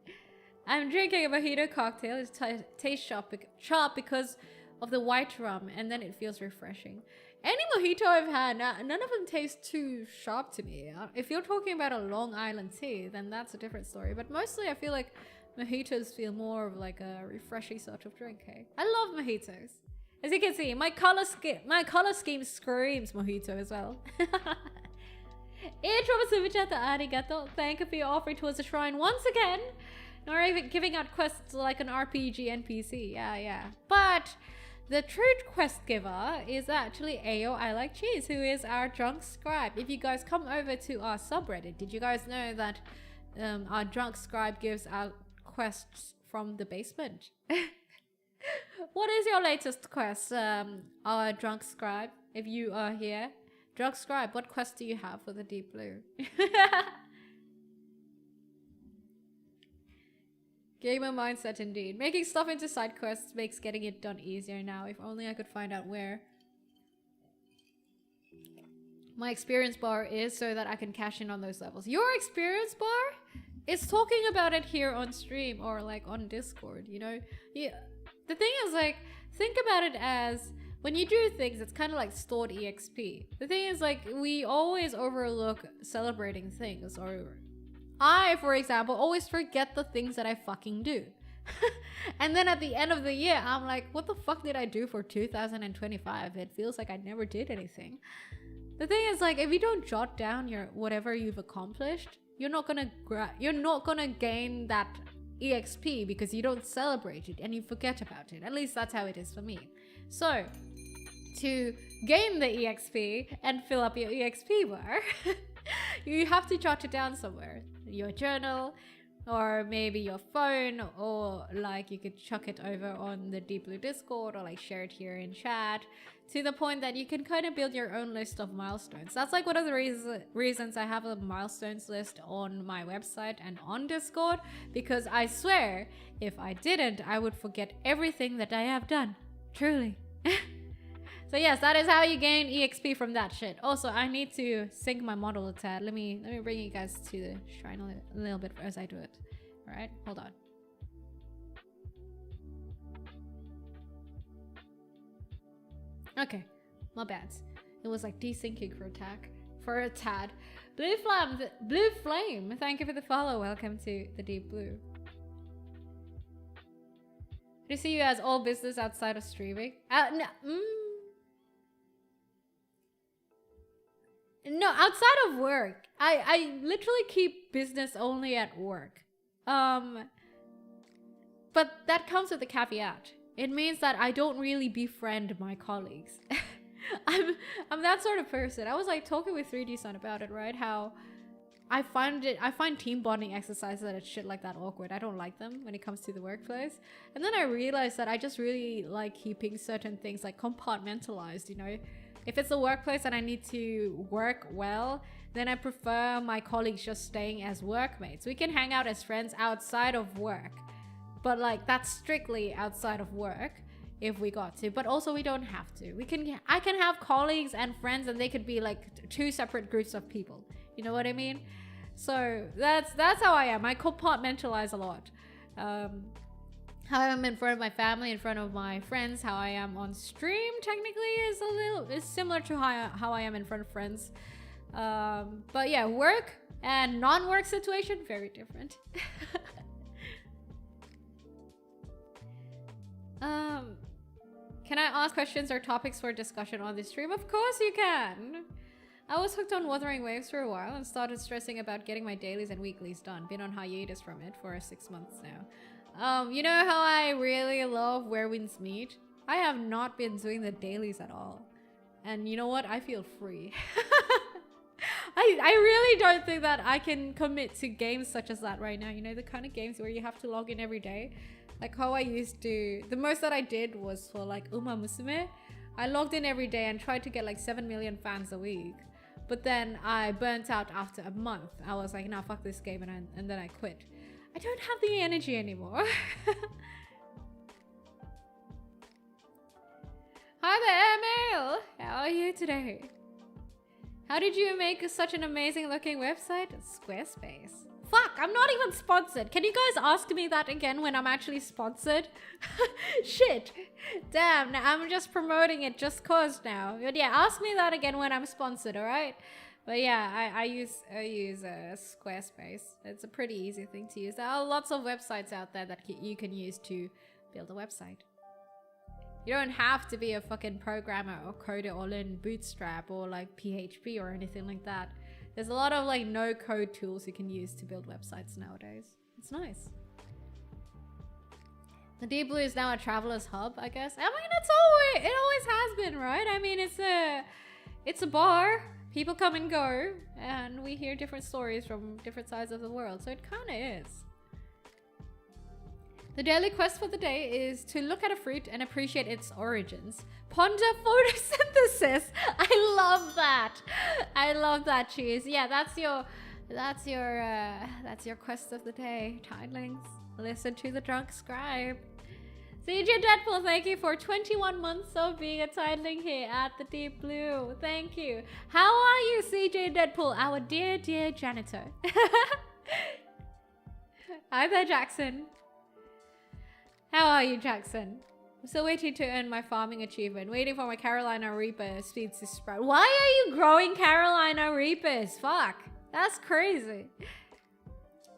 I'm drinking a mojito cocktail. It tastes sharp because of the white rum, and then it feels refreshing. Any mojito I've had, none of them taste too sharp to me. If you're talking about a Long Island tea, then that's a different story. But mostly I feel like mojitos feel more of like a refreshing sort of drink. Hey, I love mojitos. As you can see, my color scheme screams mojito as well. Arigato. Thank you for your offering towards the shrine once again. Not even giving out quests like an RPG NPC. Yeah. But the true quest giver is actually Ayo I Like Cheese, who is our drunk scribe. If you guys come over to our subreddit, did you guys know that our drunk scribe gives out quests from the basement? What is your latest quest, our drunk scribe? If you are here, drunk scribe, what quest do you have for the deep blue? Gamer mindset indeed. Making stuff into side quests makes getting it done easier now. If only I could find out where my experience bar is so that I can cash in on those levels. Your experience bar? It's talking about it here on stream or like on Discord, you know? Yeah. The thing is like, think about it as when you do things, it's kind of like stored EXP. The thing is like, we always overlook celebrating things, or I, for example, always forget the things that I fucking do. And then at the end of the year, I'm like, what the fuck did I do for 2025? It feels like I never did anything. The thing is, like, if you don't jot down your whatever you've accomplished, you're not gonna gain that EXP because you don't celebrate it and you forget about it. At least that's how it is for me. So to gain the EXP and fill up your EXP bar, you have to jot it down somewhere. Your journal, or maybe your phone, or like you could chuck it over on the Deep Blue Discord, or like share it here in chat, to the point that you can kind of build your own list of milestones. That's like one of the reasons I have a milestones list on my website and on Discord, because I swear if I didn't, I would forget everything that I have done. Truly. So yes, that is how you gain EXP from that shit. Also, I need to sync my model a tad. Let me bring you guys to the shrine a little bit as I do it. All right, hold on. Okay, my bad. It was like desyncing for a tad. Blue Flame, thank you for the follow. Welcome to the Deep Blue. Do you see you as all business outside of streaming? No, outside of work. I literally keep business only at work. But that comes with a caveat. It means that I don't really befriend my colleagues. I'm that sort of person. I was like talking with 3D Son about it, right? How I find team bonding exercises and shit like that awkward. I don't like them when it comes to the workplace. And then I realized that I just really like keeping certain things like compartmentalized, you know? If it's a workplace and I need to work well, then I prefer my colleagues just staying as workmates. We can hang out as friends outside of work, but like that's strictly outside of work if we got to, but also we don't have to. I can have colleagues and friends and they could be like two separate groups of people. You know what I mean? So that's how I am. I compartmentalize a lot. How I am in front of my family, in front of my friends, how I am on stream technically is similar to how I am in front of friends. But yeah, work and non-work situation, very different. Can I ask questions or topics for discussion on this stream? Of course you can. I was hooked on Wuthering Waves for a while and started stressing about getting my dailies and weeklies done. Been on hiatus from it for 6 months now. You know how I really love Where Winds Meet? I have not been doing the dailies at all. And you know what? I feel free. I really don't think that I can commit to games such as that right now. You know, the kind of games where you have to log in every day. Like how I used to... The most that I did was for like Uma Musume. I logged in every day and tried to get like 7 million fans a week. But then I burnt out after a month. I was like, nah, fuck this game, and then I quit. I don't have the energy anymore. Hi there, Emil! How are you today? How did you make such an amazing looking website? Squarespace. Fuck, I'm not even sponsored. Can you guys ask me that again when I'm actually sponsored? Shit. Damn, now I'm just promoting it just cause now. But yeah, ask me that again when I'm sponsored, alright? But yeah, I use Squarespace. It's a pretty easy thing to use. There are lots of websites out there that you can use to build a website. You don't have to be a fucking programmer or coder or learn Bootstrap or like PHP or anything like that. There's a lot of like no-code tools you can use to build websites nowadays. It's nice. The Deep Blue is now a traveler's hub, I guess. I mean, it always has been, right? I mean, it's a bar. People come and go, and we hear different stories from different sides of the world, so it kind of is. The daily quest for the day is to look at a fruit and appreciate its origins. Ponder photosynthesis. I love that. I love that, cheese. Yeah, that's your quest of the day. Tidlings, listen to the drunk scribe. CJ Deadpool, thank you for 21 months of being a tidling here at the Deep Blue. Thank you. How are you, CJ Deadpool, our dear, dear janitor? Hi there, Jackson. How are you, Jackson? I'm still waiting to earn my farming achievement. Waiting for my Carolina Reaper seeds to sprout. Why are you growing Carolina Reapers? Fuck. That's crazy.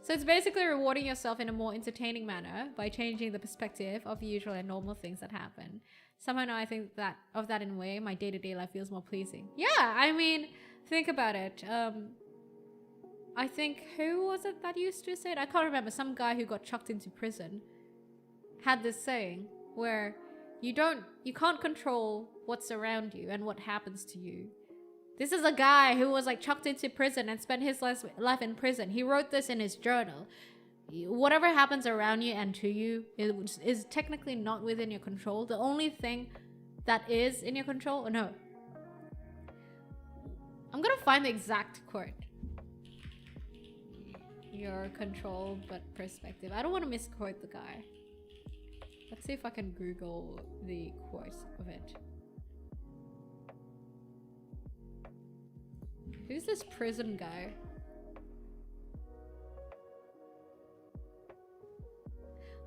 So it's basically rewarding yourself in a more entertaining manner by changing the perspective of usual and normal things that happen. Somehow I think that of that in a way, my day-to-day life feels more pleasing. Yeah, I mean, think about it. I think, who was it that used to say it? I can't remember. Some guy who got chucked into prison had this saying where you can't control what's around you and what happens to you. This is a guy who was like chucked into prison and spent his life in prison. He wrote this in his journal. Whatever happens around you and to you is technically not within your control. The only thing that is in your control, no. I'm gonna find the exact quote. Your control but perspective. I don't want to misquote the guy. Let's see if I can Google the quote of it. Who's this prison guy?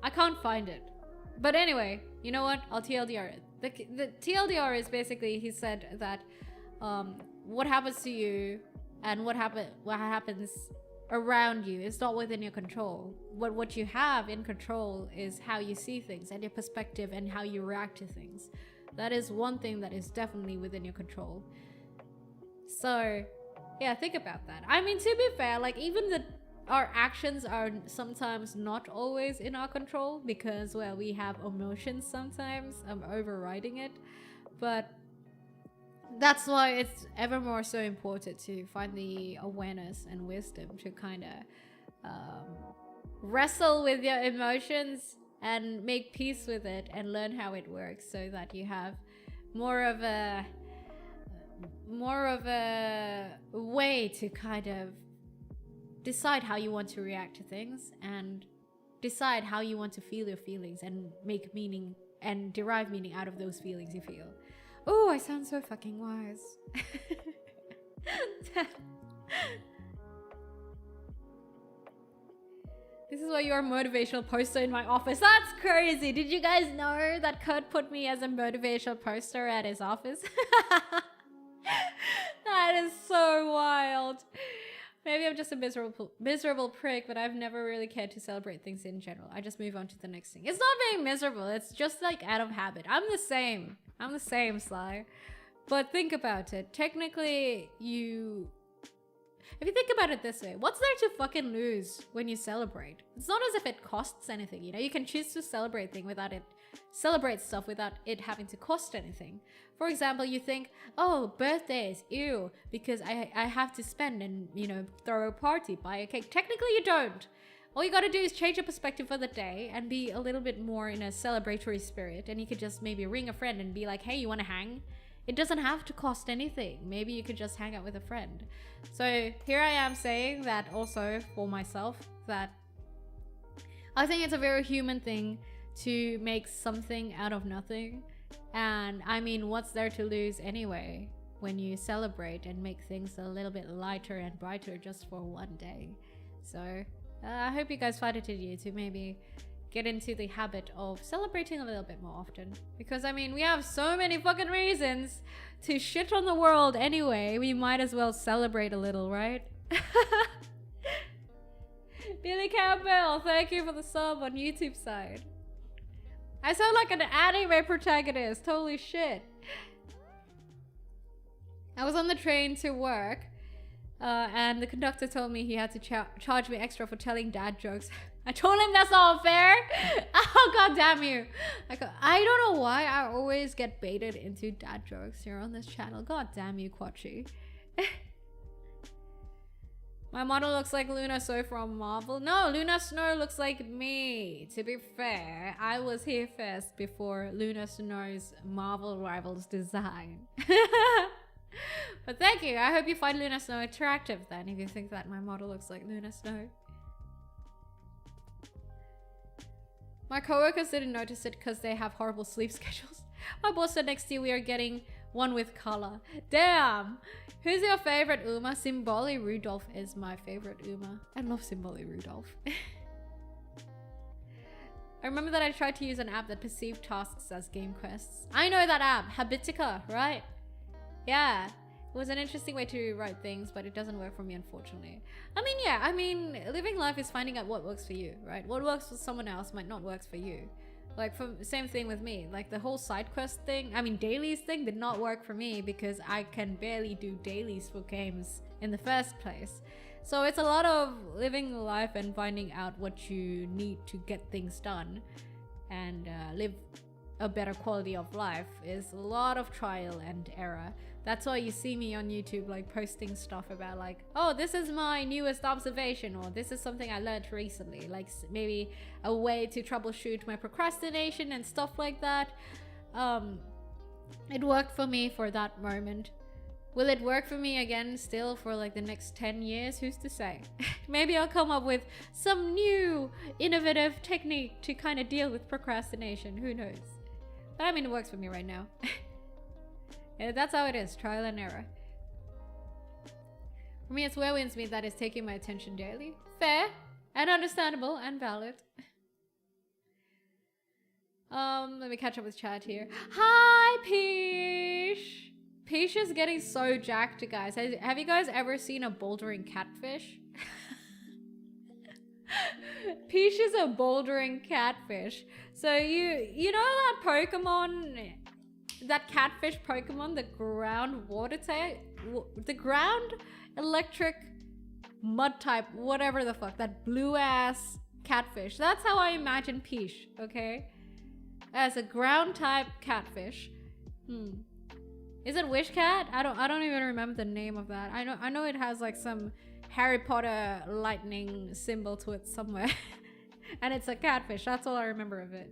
I can't find it. But anyway, you know what? I'll TLDR it. The TLDR is basically, he said that what happens to you and what happens around you is not within your control. What you have in control is how you see things and your perspective and how you react to things. That is one thing that is definitely within your control. So yeah, think about that. I mean, to be fair, like even our actions are sometimes not always in our control because, well, we have emotions sometimes. I'm overriding it. But that's why it's ever more so important to find the awareness and wisdom to kind of wrestle with your emotions and make peace with it and learn how it works so that you have more of a way to kind of decide how you want to react to things and decide how you want to feel your feelings and make meaning and derive meaning out of those feelings you feel. Oh, I sound so fucking wise. This is why you're a motivational poster in my office. That's crazy. Did you guys know that Kurt put me as a motivational poster at his office? That is so wild. Maybe I'm just a miserable prick, but I've never really cared to celebrate things in general. I just move on to the next thing. It's not being miserable. It's just like out of habit. I'm the same, Sly. But think about it. Technically, if you think about it this way, what's there to fucking lose when you celebrate? It's not as if it costs anything, you know? You can choose to celebrate stuff without it having to cost anything. For example, you think, oh, birthdays, ew, because I have to spend and, you know, throw a party, buy a cake. Technically, you don't. All you gotta do is change your perspective for the day and be a little bit more in a celebratory spirit. And you could just maybe ring a friend and be like, hey, you wanna hang? It doesn't have to cost anything. Maybe you could just hang out with a friend. So here I am saying that also for myself, that I think it's a very human thing to make something out of nothing. And I mean, what's there to lose anyway when you celebrate and make things a little bit lighter and brighter just for one day? So I hope you guys find it in you to maybe get into the habit of celebrating a little bit more often. Because I mean, we have so many fucking reasons to shit on the world anyway. We might as well celebrate a little, right? Billy Campbell, thank you for the sub on YouTube side. I sound like an anime protagonist. Holy shit. I was on the train to work and the conductor told me he had to charge me extra for telling dad jokes. I told him that's not fair. Oh, god damn you. I don't know why I always get baited into dad jokes here on this channel. God damn you, Quachi. My model looks like Luna Snow from Marvel. No, Luna Snow looks like me. To be fair, I was here first before Luna Snow's Marvel Rivals design. But thank you. I hope you find Luna Snow attractive then, if you think that my model looks like Luna Snow. My coworkers didn't notice it because they have horrible sleep schedules. My boss said next year we are getting one with color. Damn! Who's your favorite Uma? Simboli Rudolph is my favorite Uma. I love Simboli Rudolph. I remember that I tried to use an app that perceived tasks as game quests. I know that app, Habitica, right? Yeah. It was an interesting way to write things, but it doesn't work for me, unfortunately. I mean, yeah, I mean, living life is finding out what works for you, right? What works for someone else might not work for you. Like, same thing with me. Like, the whole side quest thing, I mean, dailies thing did not work for me because I can barely do dailies for games in the first place. So it's a lot of living life and finding out what you need to get things done and live a better quality of life is a lot of trial and error. That's why you see me on YouTube like posting stuff about like, oh, this is my newest observation, or this is something I learned recently, like maybe a way to troubleshoot my procrastination and stuff like that. It worked for me for that moment. Will it work for me again still for like the next 10 years? Who's to say? Maybe I'll come up with some new innovative technique to kind of deal with procrastination. Who knows? But I mean, it works for me right now. Yeah, that's how it is. Trial and error. For me, it's where wins me that is taking my attention daily. Fair and understandable and valid. Let me catch up with chat here. Hi, Peach! Peach is getting so jacked, guys. Have you guys ever seen a bouldering catfish? Peach is a bouldering catfish. So you know that Pokemon, that catfish Pokemon, the ground water type, the ground electric mud type, whatever the fuck, that blue ass catfish. That's how I imagine Peach, okay? As a ground type catfish. Is it Wish Cat? I don't even remember the name of that. I know it has like some Harry Potter lightning symbol to it somewhere. And it's a catfish. That's all I remember of it.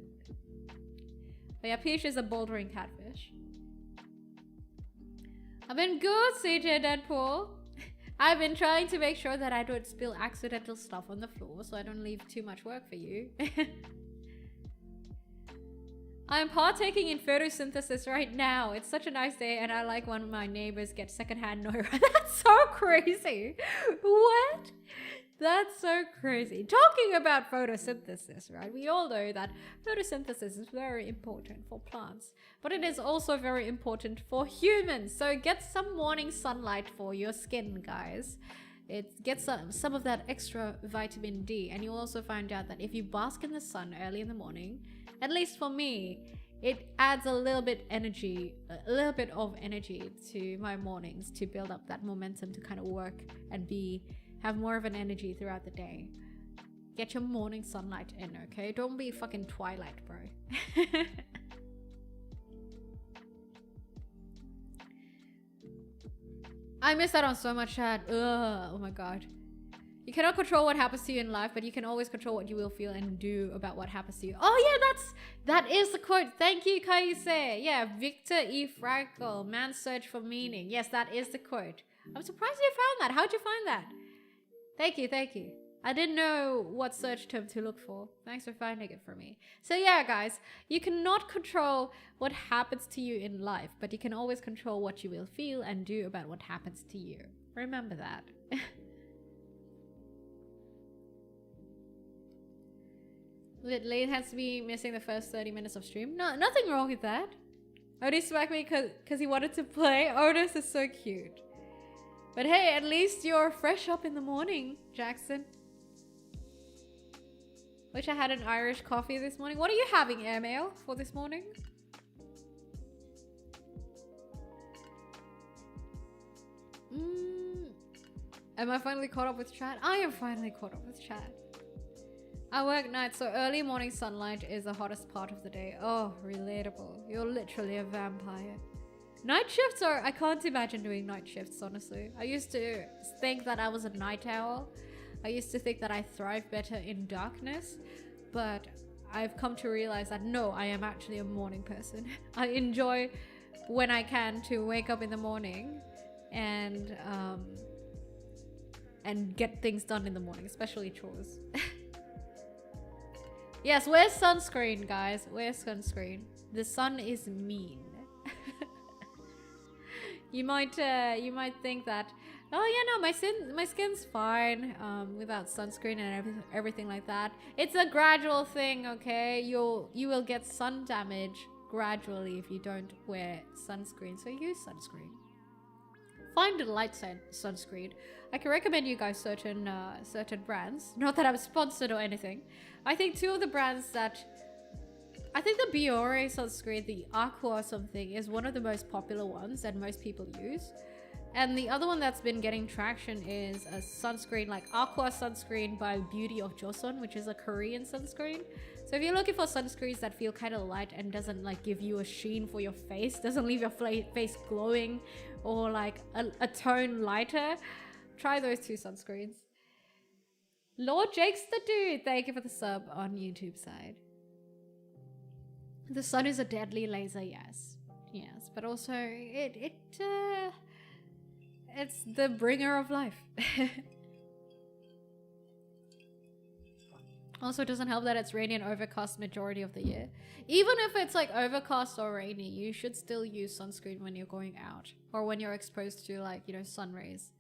But yeah, Peach is a bouldering catfish. I've been good, CJ Deadpool. I've been trying to make sure that I don't spill accidental stuff on the floor so I don't leave too much work for you. I'm partaking in photosynthesis right now. It's such a nice day and I like when my neighbors get secondhand Noira. That's so crazy. What? That's so crazy. Talking about photosynthesis, right? We all know that photosynthesis is very important for plants, but it is also very important for humans. So get some morning sunlight for your skin, guys. It gets some of that extra vitamin D, and you'll also find out that if you bask in the sun early in the morning, at least for me, it adds a little bit of energy to my mornings to build up that momentum to kind of work and have more of an energy throughout the day. Get your morning sunlight in, okay? Don't be fucking Twilight, bro. I miss out on so much chat. Ugh, oh my god. You cannot control what happens to you in life, but you can always control what you will feel and do about what happens to you. Oh yeah, that is the quote. Thank you, Kaise. Yeah, Victor E. Frankl, Man's Search for Meaning. Yes, that is the quote. I'm surprised you found that. How'd you find that? Thank you, thank you. I didn't know what search term to look for. Thanks for finding it for me. So yeah, guys, you cannot control what happens to you in life, but you can always control what you will feel and do about what happens to you. Remember that. Lane has to be missing the first 30 minutes of stream. No, nothing wrong with that. Otis smacked me because he wanted to play. Otis is so cute. But hey, at least you're fresh up in the morning, Jackson. Wish I had an Irish coffee this morning. What are you having, Airmail, for this morning? Am I finally caught up with chat? I am finally caught up with chat. I work nights, so early morning sunlight is the hottest part of the day. Oh, relatable. You're literally a vampire. Night shifts are... I can't imagine doing night shifts, honestly. I used to think that I was a night owl. I used to think that I thrive better in darkness. But I've come to realize that no, I am actually a morning person. I enjoy when I can to wake up in the morning and get things done in the morning, especially chores. Yes, wear sunscreen, guys. Wear sunscreen. The sun is mean. You might think that, oh yeah, no, my skin's fine without sunscreen and everything like that. It's a gradual thing, okay? You will get sun damage gradually if you don't wear sunscreen. So use sunscreen. find a light sunscreen. I can recommend you guys certain brands. Not that I'm sponsored or anything. I think two of the brands that I think the Biore sunscreen, the Aqua something, is one of the most popular ones that most people use. And the other one that's been getting traction is a sunscreen like Aqua sunscreen by Beauty of Joseon, which is a Korean sunscreen. So if you're looking for sunscreens that feel kind of light and doesn't like give you a sheen for your face, doesn't leave your face glowing or like a tone lighter, try those two sunscreens. Lord Jake's the dude, thank you for the sub on YouTube side. The sun is a deadly laser, yes, but also it's the bringer of life. Also, it doesn't help that it's rainy and overcast majority of the year. Even if it's like overcast or rainy, you should still use sunscreen when you're going out or when you're exposed to like, sun rays.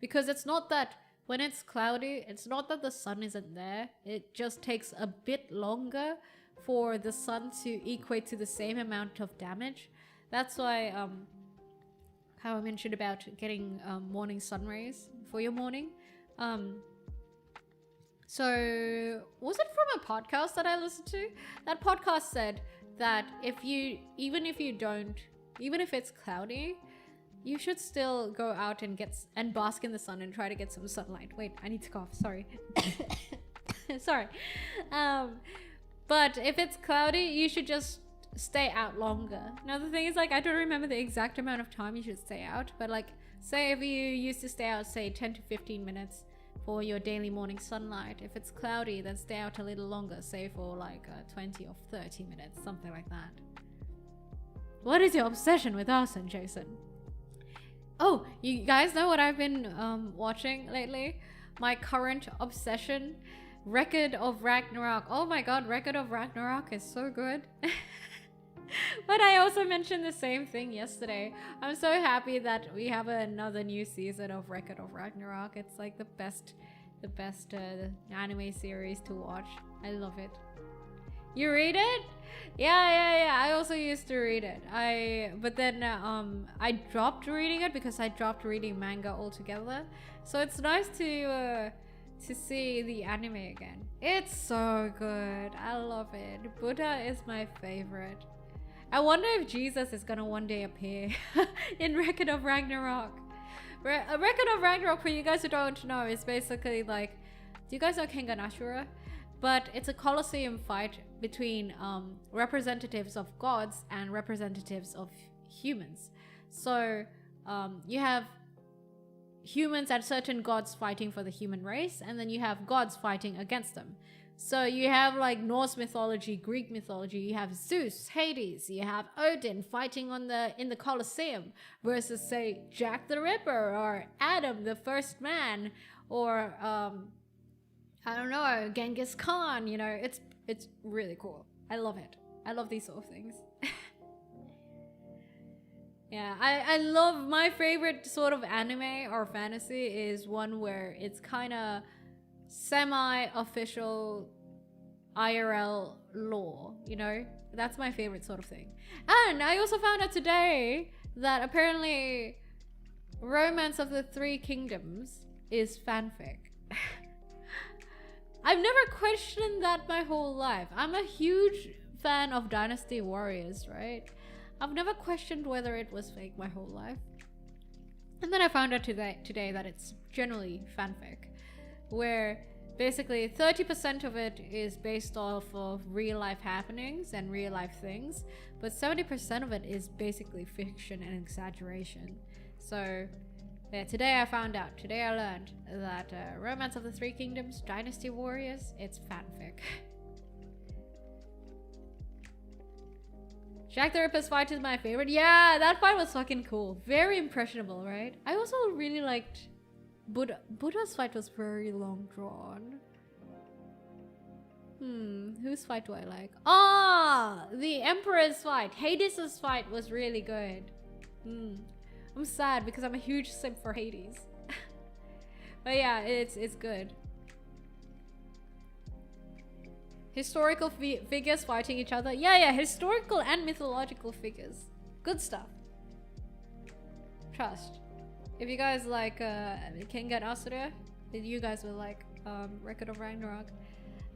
Because it's not that when it's cloudy, it's not that the sun isn't there. It just takes a bit longer for the sun to equate to the same amount of damage. That's why how I mentioned about getting morning sun rays for your morning. So was it from a podcast that I listened to? That podcast said that even if it's cloudy, you should still go out and bask in the sun and try to get some sunlight. Wait, I need to cough, sorry. Sorry. But if it's cloudy, you should just stay out longer. Now the thing is, like, I don't remember the exact amount of time you should stay out, but like, say if you used to stay out, say 10 to 15 minutes for your daily morning sunlight. If it's cloudy, then stay out a little longer, say for like 20 or 30 minutes, something like that. What is your obsession with arson, Jason? Oh, you guys know what I've been watching lately? My current obsession, Record of Ragnarok. Oh my god, Record of Ragnarok is so good. But I also mentioned the same thing yesterday. I'm so happy that we have another new season of Record of Ragnarok. It's like the best anime series to watch. I love it. You read it? Yeah. I also used to read it. But then I dropped reading it because I dropped reading manga altogether. So it's nice to see the anime again. It's so good. I love it. Buddha is my favorite. I wonder if Jesus is gonna one day appear in Record of Ragnarok. A Record of Ragnarok, for you guys who don't know, is basically like, do you guys know Kengan Ashura? But it's a Colosseum fight between representatives of gods and representatives of humans. So you have humans and certain gods fighting for the human race, and then you have gods fighting against them. So you have like Norse mythology, Greek mythology, you have Zeus, Hades, you have Odin fighting in the Colosseum versus, say, Jack the Ripper or Adam the first man, or I don't know, Genghis Khan. It's really cool. I love it. I love these sort of things. Yeah, I love, my favorite sort of anime or fantasy is one where it's kind of semi-official IRL lore, That's my favorite sort of thing. And I also found out today that apparently Romance of the Three Kingdoms is fanfic. I've never questioned that my whole life. I'm a huge fan of Dynasty Warriors, right? I've never questioned whether it was fake my whole life. And then I found out today that it's generally fanfic, where basically 30% of it is based off of real life happenings and real life things, but 70% of it is basically fiction and exaggeration. So yeah, today I learned that Romance of the Three Kingdoms, Dynasty Warriors, it's fanfic. Jack the Ripper's fight is my favorite. Yeah, that fight was fucking cool. Very impressionable, right? I also really liked Buddha. Buddha's fight was very long drawn. Whose fight do I like? The Emperor's fight. Hades' fight was really good. I'm sad because I'm a huge simp for Hades. But yeah, it's good. Historical figures fighting each other. Yeah, historical and mythological figures. Good stuff. Trust. If you guys like Kengan Asura, then you guys will like Record of Ragnarok.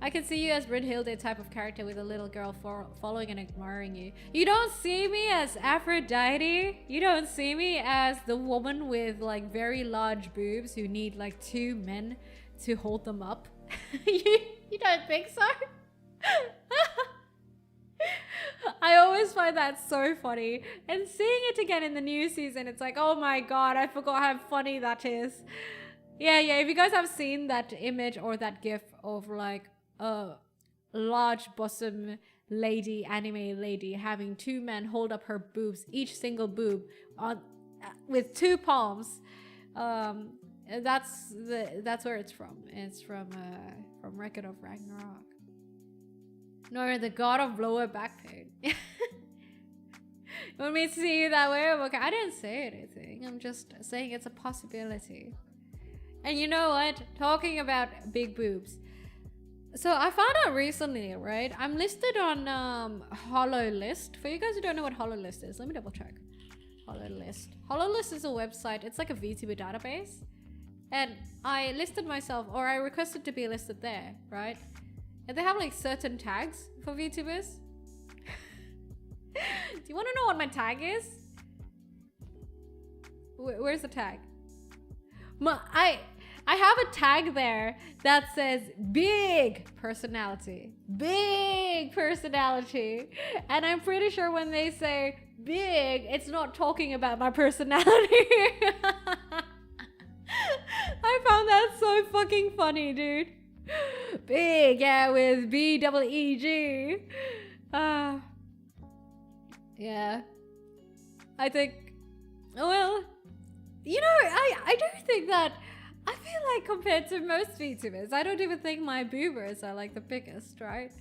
I can see you as Brynhilde type of character with a little girl following and admiring you. You don't see me as Aphrodite. You don't see me as the woman with like very large boobs who need like 2 men to hold them up. you don't think so? I always find that so funny. And seeing it again in the new season, it's like, oh my god, I forgot how funny that is. Yeah, if you guys have seen that image or that gif of like a large bosom lady, anime lady, having 2 men hold up her boobs, each single boob, on with 2 palms, that's where it's from. It's from Record of Ragnarok. Noira, the god of lower back pain. You want me to see you that way? Okay, I didn't say anything. I'm just saying it's a possibility. And you know what? Talking about big boobs. So I found out recently, right? I'm listed on HoloList. For you guys who don't know what HoloList is, let me double check. HoloList. HoloList is a website. It's like a VTuber database. And I listed myself, or I requested to be listed there, right? And they have like certain tags for VTubers. Do you want to know what my tag is? Where's the tag? I have a tag there that says big personality. Big personality. And I'm pretty sure when they say big, it's not talking about my personality. I found that so fucking funny, dude. Big, yeah, with B-double-E-G. Yeah. I think, well, you know, I do think that, I feel like compared to most VTubers, I don't even think my boobers are like the biggest, right?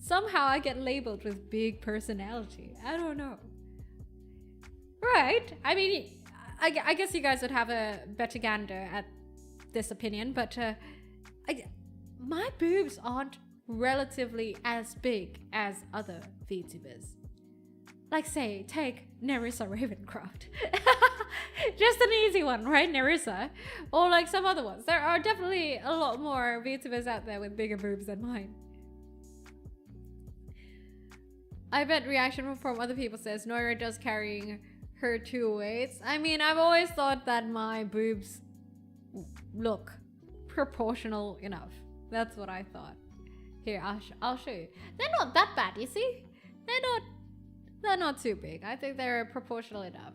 Somehow I get labeled with big personality. I don't know. Right? I mean, I guess you guys would have a better gander at this opinion, but my boobs aren't relatively as big as other VTubers. Like say, take Nerissa Ravencroft. Just an easy one, right? Nerissa. Or like some other ones. There are definitely a lot more VTubers out there with bigger boobs than mine. I bet reaction from other people says Noira does carrying her 2 weights. I mean, I've always thought that my boobs look proportional enough. That's what I thought. Here, I'll show you. They're not that bad, you see? They're not too big. I think they're proportional enough.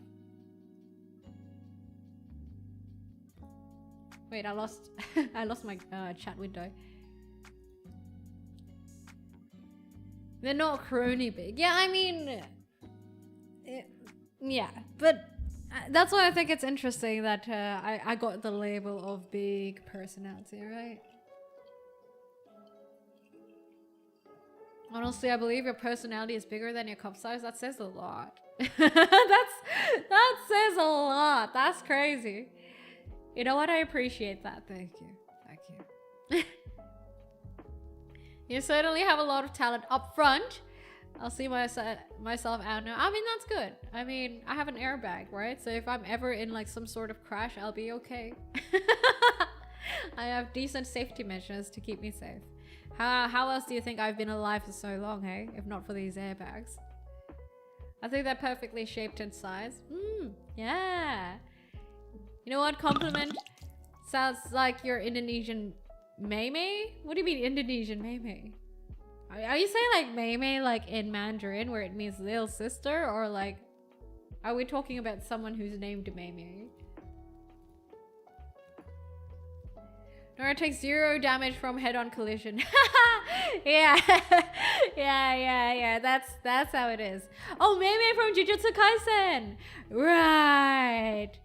Wait, I lost my chat window. They're not crony big. Yeah, I mean, yeah, but that's why I think it's interesting that I got the label of big personality, right? Honestly, I believe your personality is bigger than your cup size. That says a lot. that says a lot. That's crazy. You know what? I appreciate that. Thank you. Thank you. You certainly have a lot of talent up front. I'll see myself out now. I mean, that's good. I mean, I have an airbag, right? So if I'm ever in like some sort of crash, I'll be okay. I have decent safety measures to keep me safe. How else do you think I've been alive for so long, hey? If not for these airbags. I think they're perfectly shaped and sized. Yeah. You know what? Compliment sounds like you're Indonesian Mei. What do you mean Indonesian Mei? Are you saying like Mei like in Mandarin where it means little sister, or like are we talking about someone who's named Mei? Noira takes 0 damage from head-on collision. Yeah. yeah. That's how it is. Oh, Mei from Jujutsu Kaisen. Right.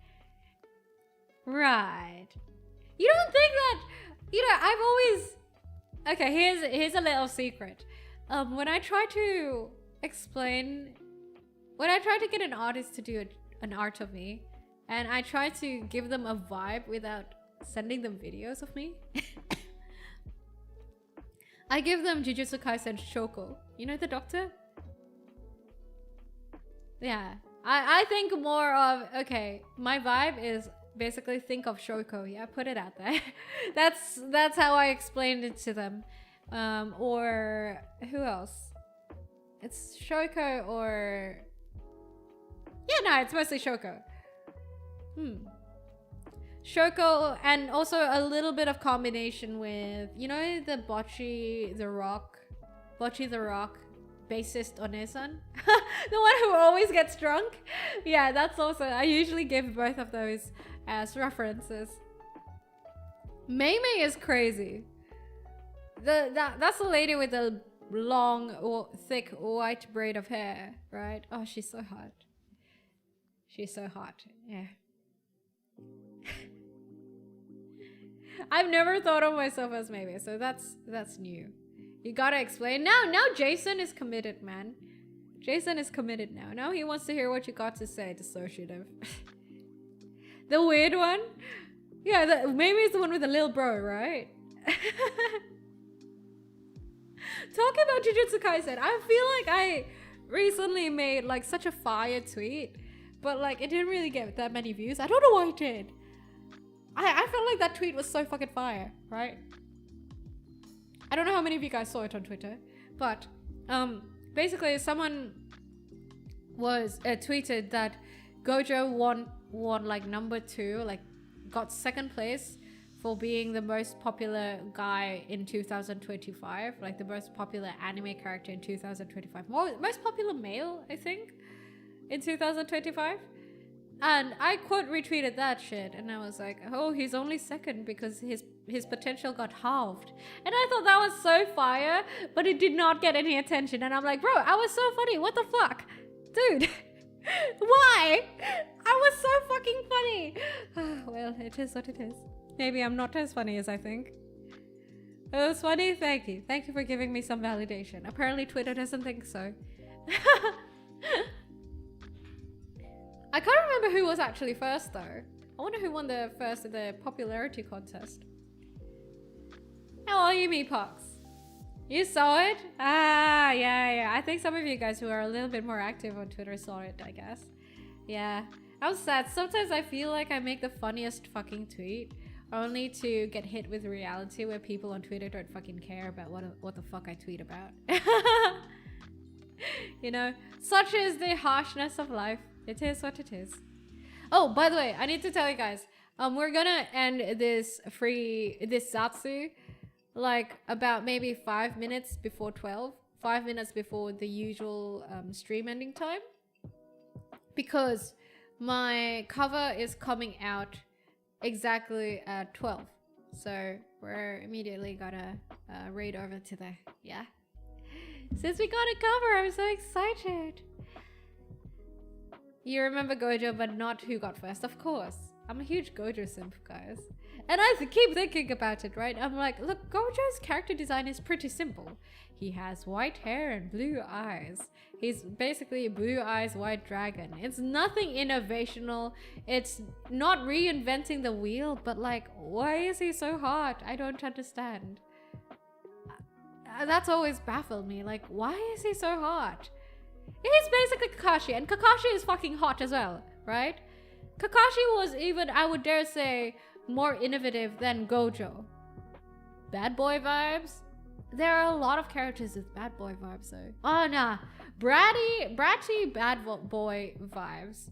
You don't think that, you know, I've always, okay, here's a little secret. When I try to get an artist to do an art of me, and I try to give them a vibe without sending them videos of me, I give them Jujutsu Kaisen Shoko. You know the doctor? Yeah. I think more of, okay, my vibe is basically think of Shoko. Yeah, put it out there. that's how I explained it to them. Or who else? It's Shoko or yeah, no, it's mostly Shoko. Shoko, and also a little bit of combination with, you know, the Bocce the Rock, bassist oneesan, the one who always gets drunk. Yeah, that's also, I usually give both of those as references. Mei Mei is crazy. That's the lady with the long or thick white braid of hair, right? Oh, she's so hot. She's so hot. Yeah. I've never thought of myself as Mei Mei, so that's new. You gotta explain. Now Jason is committed, man. Jason is committed now. Now he wants to hear what you got to say, dissociative. The weird one? Yeah, maybe it's the one with the little bro, right? Talking about Jujutsu Kaisen, I feel like I recently made like such a fire tweet, but like it didn't really get that many views. I don't know why it did. I felt like that tweet was so fucking fire, right? I don't know how many of you guys saw it on Twitter, but basically someone was tweeted that Gojo won like #2, like got second place for being the most popular guy in 2025, like the most popular anime character in 2025, most popular male, I think, in 2025. And I quote retweeted that shit, and I was like, oh, he's only second because his potential got halved. And I thought that was so fire, but it did not get any attention. And I'm like, bro, I was so funny. What the fuck? Dude, why? I was so fucking funny. Well, it is what it is. Maybe I'm not as funny as I think. It was funny, thank you. Thank you for giving me some validation. Apparently Twitter doesn't think so. I can't remember who was actually first though. I wonder who won the first of the popularity contest. How are you, Meepox? You saw it? Ah, yeah. I think some of you guys who are a little bit more active on Twitter saw it, I guess. Yeah. I was sad. Sometimes I feel like I make the funniest fucking tweet only to get hit with reality where people on Twitter don't fucking care about what the fuck I tweet about. You know, such is the harshness of life. It is what it is. Oh, by the way, I need to tell you guys, we're gonna end this Zatsu like about maybe 5 minutes before 12, 5 minutes before the usual stream ending time, because my cover is coming out exactly at 12. So we're immediately gonna raid over to there. Yeah. Since we got a cover, I'm so excited. You remember Gojo, but not who got first, of course. I'm a huge Gojo simp, guys. And I keep thinking about it, right? I'm like, look, Gojo's character design is pretty simple. He has white hair and blue eyes. He's basically a blue eyes white dragon. It's nothing innovational. It's not reinventing the wheel, but like, why is he so hot? I don't understand. That's always baffled me. Like, why is he so hot? He's basically Kakashi, and Kakashi is fucking hot as well, right? Kakashi was even, I would dare say, more innovative than Gojo. Bad boy vibes? There are a lot of characters with bad boy vibes though. Oh nah, bratty bad boy vibes.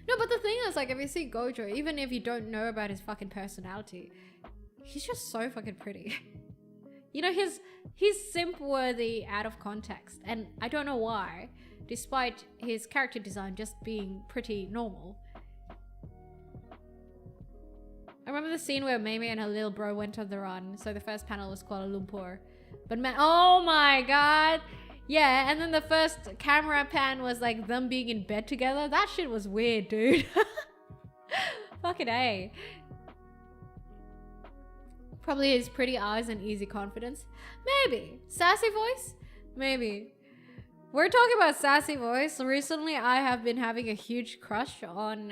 No, but the thing is, like, if you see Gojo, even if you don't know about his fucking personality, he's just so fucking pretty. You know, he's simp worthy out of context, and I don't know why, despite his character design just being pretty normal. I remember the scene where Mei Mei and her little bro went on the run, so the first panel was Kuala Lumpur. But man, oh my god! Yeah, and then the first camera pan was like them being in bed together. That shit was weird, dude. Fucking A. Probably his pretty eyes and easy confidence. Maybe. Sassy voice? Maybe. We're talking about sassy voice. Recently, I have been having a huge crush on,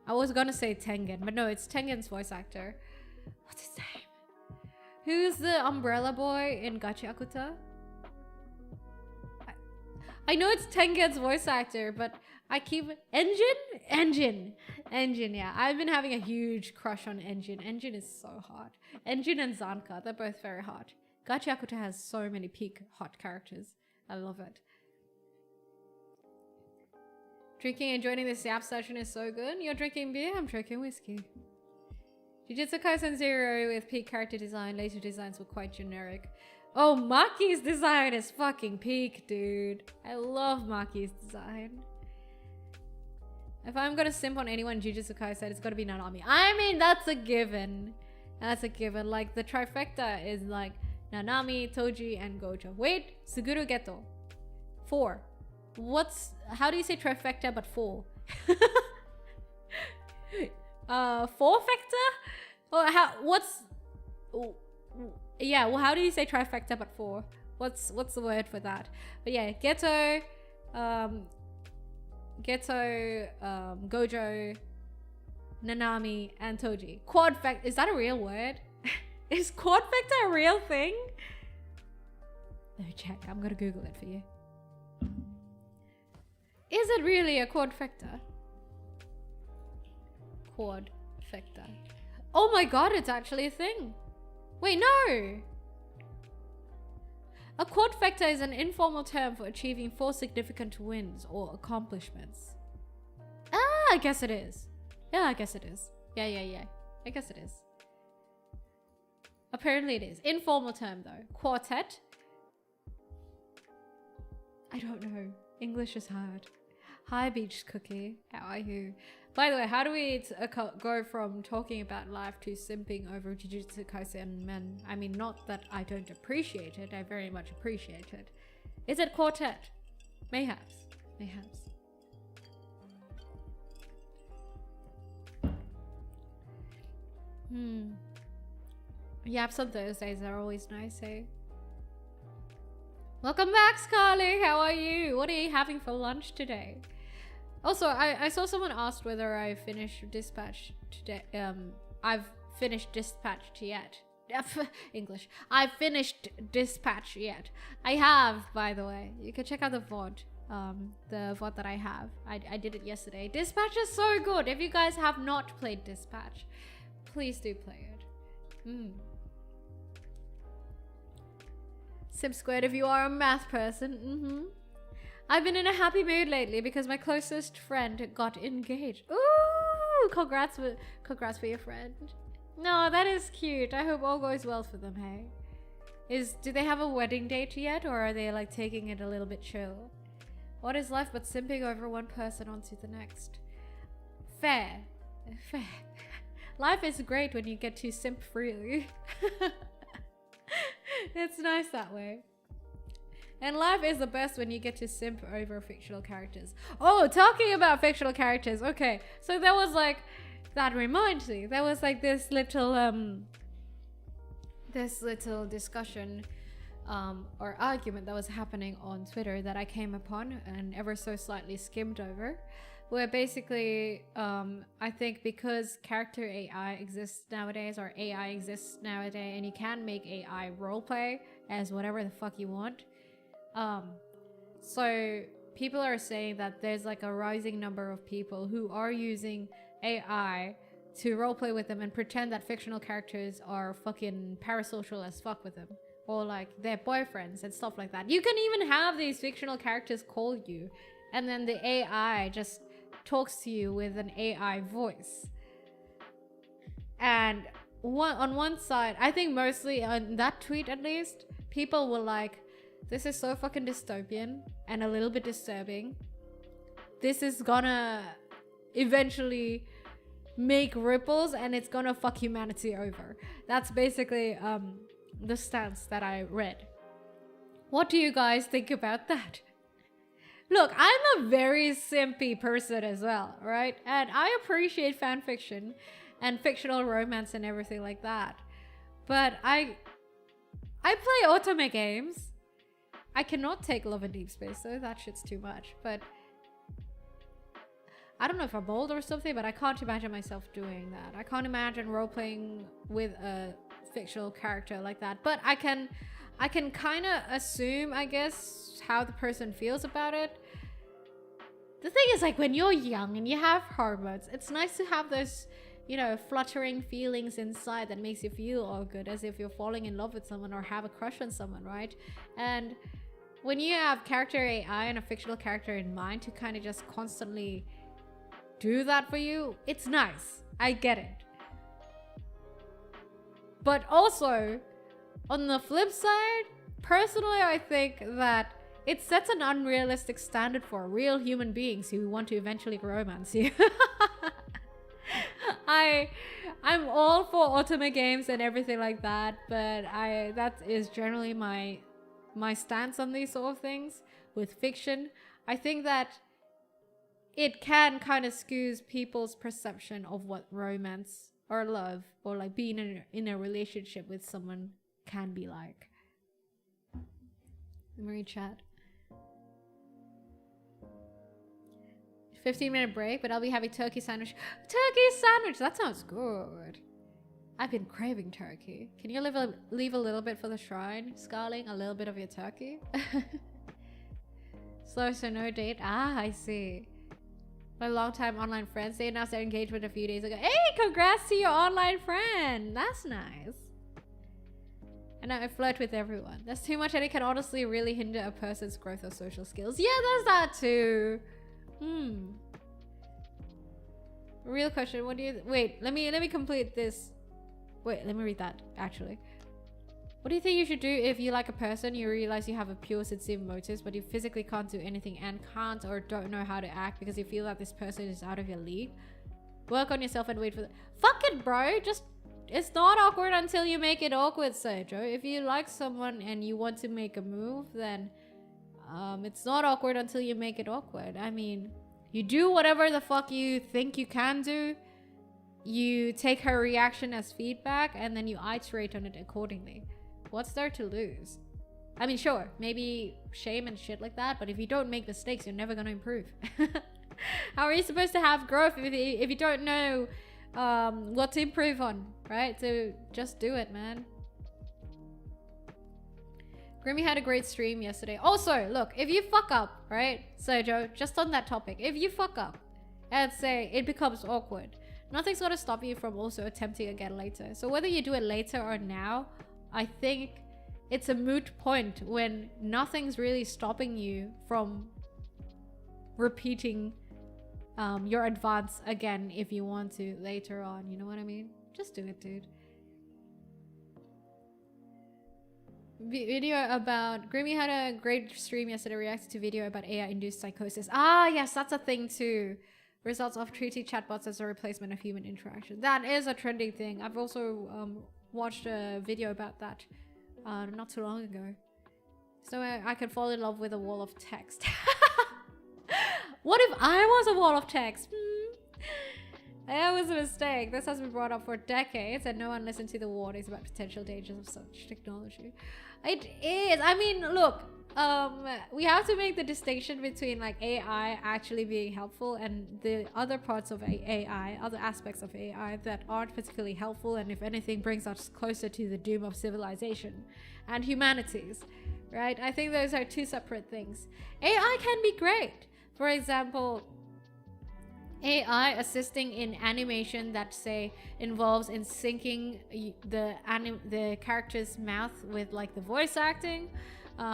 I was gonna say Tengen, but no, it's Tengen's voice actor. What's his name? Who's the umbrella boy in Gachi Akuta? I know it's Tengen's voice actor, but I keep Engine. Yeah, I've been having a huge crush on Engine. Engine is so hot. Engine and Zanka, they're both very hot. Gachiakuta has so many peak hot characters. I love it. Drinking and joining this Yap session is so good. You're drinking beer, I'm drinking whiskey. Jujutsu Kaisen Zero with peak character design. Later designs were quite generic. Oh, Maki's design is fucking peak, dude. I love Maki's design. If I'm gonna simp on anyone in Jujutsu Kaisen, it's gotta be Nanami. I mean, that's a given. That's a given. Like, the trifecta is like Nanami, Toji, and Gojo. Wait, Suguru Geto. 4. How do you say trifecta but 4? 4-fecta? Yeah, well, how do you say trifecta but 4? What's the word for that? But yeah, Geto, Gojo, Nanami, and Toji. Quadfecta, is that a real word? Is quadfecta a real thing? Let me check, I'm gonna Google it for you. Is it really a quadfecta? Quadfecta. Oh my god, it's actually a thing. Wait, no! A quadfecta is an informal term for achieving 4 significant wins or accomplishments. Ah, I guess it is. Yeah, I guess it is. Yeah. I guess it is. Apparently it is. Informal term though. Quartet. I don't know. English is hard. Hi, Beach Cookie. How are you? By the way, how do we go from talking about life to simping over Jujutsu Kaisen men? I mean, not that I don't appreciate it. I very much appreciate it. Is it quartet? Mayhaps. Yaps on Thursdays are always nice, eh? Welcome back, Scarly. How are you? What are you having for lunch today? Also, I saw someone asked whether I finished Dispatch today. I've finished Dispatched yet. English. I've finished Dispatch yet. I have, by the way. You can check out the VOD. The VOD that I have. I did it yesterday. Dispatch is so good. If you guys have not played Dispatch, please do play it. Sim squared if you are a math person. I've been in a happy mood lately because my closest friend got engaged. Ooh, congrats for your friend. No, that is cute. I hope all goes well for them, hey? Do they have a wedding date yet, or are they like taking it a little bit chill? What is life but simping over one person onto the next? Fair. Life is great when you get to simp freely. It's nice that way. And life is the best when you get to simp over fictional characters. Oh, talking about fictional characters. Okay, so there was like, that reminds me, there was like this little discussion or argument that was happening on Twitter that I came upon and ever so slightly skimmed over, where basically I think because character AI exists nowadays, or AI exists nowadays, and you can make AI roleplay as whatever the fuck you want. So people are saying that there's like a rising number of people who are using AI to roleplay with them and pretend that fictional characters are fucking parasocial as fuck with them, or like their boyfriends and stuff like that. You can even have these fictional characters call you, and then the AI just talks to you with an AI voice. And on one side, I think mostly on that tweet at least, people were like, this is so fucking dystopian and a little bit disturbing. This is gonna eventually make ripples and it's gonna fuck humanity over. That's basically the stance that I read. What do you guys think about that? Look, I'm a very simpy person as well, right? And I appreciate fan fiction and fictional romance and everything like that. But I play otome games. I cannot take Love and Deep Space though, that shit's too much. But I don't know if I'm bold or something, but I can't imagine myself doing that. I can't imagine role-playing with a fictional character like that. But I can I can kind of assume, I guess, how the person feels about it. The thing is, like, when you're young and you have hormones, it's nice to have those, you know, fluttering feelings inside that makes you feel all good, as if you're falling in love with someone or have a crush on someone, right? And when you have character AI and a fictional character in mind to kind of just constantly do that for you, it's nice. I get it. But also, on the flip side, personally, I think that it sets an unrealistic standard for real human beings who want to eventually romance you. I'm all for otome games and everything like that, but that is generally my stance on these sort of things with fiction. I think that it can kind of skews people's perception of what romance or love or like being in a relationship with someone can be like. Let me read chat. 15-minute break, but I'll be having turkey sandwich. Turkey sandwich! That sounds good. I've been craving turkey. Can you leave a little bit for the shrine, Scarling? A little bit of your turkey? Slow, so no date. Ah, I see. My longtime online friends, they announced their engagement a few days ago. Hey, congrats to your online friend. That's nice. And now I flirt with everyone. There's too much and it can honestly really hinder a person's growth or social skills. Yeah, there's that too. Real question. What do you... Wait, let me complete this. Wait, let me read that, actually. What do you think you should do if you like a person, you realize you have a pure, sincere motives, but you physically can't do anything and can't or don't know how to act because you feel that this person is out of your league? Work on yourself and wait for the... Fuck it, bro! Just... It's not awkward until you make it awkward, Sergio. If you like someone and you want to make a move, then... it's not awkward until you make it awkward. I mean, you do whatever the fuck you think you can do. You take her reaction as feedback and then you iterate on it accordingly. What's there to lose? I mean, sure, maybe shame and shit like that, but if you don't make mistakes, you're never gonna improve. How are you supposed to have growth if you don't know what to improve on, right? So just do it, man. Grimmy had a great stream yesterday. Also, look, if you fuck up, right? Sergio, just on that topic, if you fuck up and say it becomes awkward, nothing's gonna stop you from also attempting again later. So whether you do it later or now, I think it's a moot point when nothing's really stopping you from repeating your advance again if you want to later on. You know what I mean? Just do it, dude. Video about... Grimmy had a great stream yesterday reacting to video about AI-induced psychosis. Ah, yes, that's a thing too. Results of treating chatbots as a replacement of human interaction. That is a trending thing. I've also watched a video about that not too long ago. So I can fall in love with a wall of text. What if I was a wall of text? That was a mistake. This has been brought up for decades and no one listened to the warnings about potential dangers of such technology. It is. I mean, look, we have to make the distinction between like AI actually being helpful and the other parts of AI, other aspects of AI that aren't particularly helpful and if anything brings us closer to the doom of civilization and humanities, right? I think those are two separate things. AI can be great. For example, AI assisting in animation that say involves in syncing the character's mouth with like the voice acting,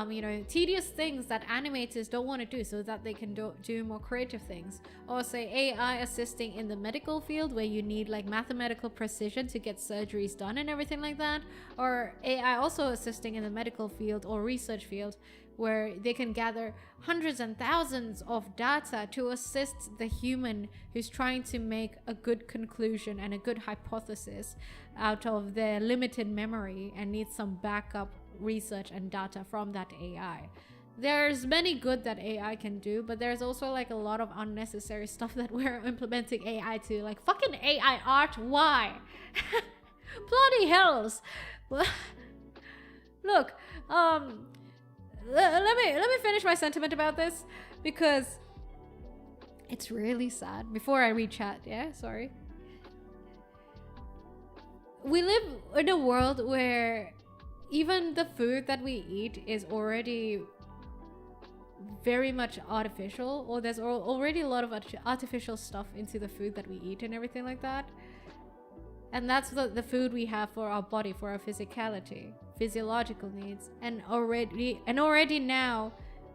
you know, tedious things that animators don't want to do so that they can do more creative things. Or say AI assisting in the medical field where you need like mathematical precision to get surgeries done and everything like that. Or AI also assisting in the medical field or research field where they can gather hundreds and thousands of data to assist the human who's trying to make a good conclusion and a good hypothesis out of their limited memory and needs some backup research and data from that AI. There's many good that AI can do, but there's also like a lot of unnecessary stuff that we're implementing AI to, like fucking AI art. Why? Bloody hells. Look, let me finish my sentiment about this because it's really sad. Before I read chat, yeah, sorry. We live in a world where even the food that we eat is already very much artificial, or there's already a lot of artificial stuff into the food that we eat and everything like that. And that's the food we have for our body, for our physicality, physiological needs. And already now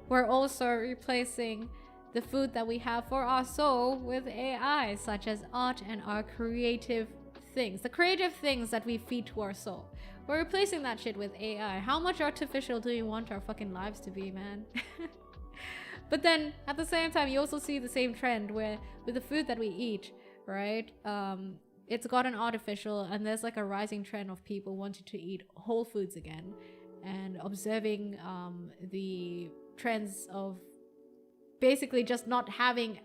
we're also replacing the food that we have for our soul with AI, such as art and our creative things, the creative things that we feed to our soul. We're replacing that shit with AI. How much artificial do you want our fucking lives to be, man? But then at the same time, you also see the same trend where with the food that we eat, right? It's gotten artificial, and there's like a rising trend of people wanting to eat whole foods again, and observing the trends of basically just not having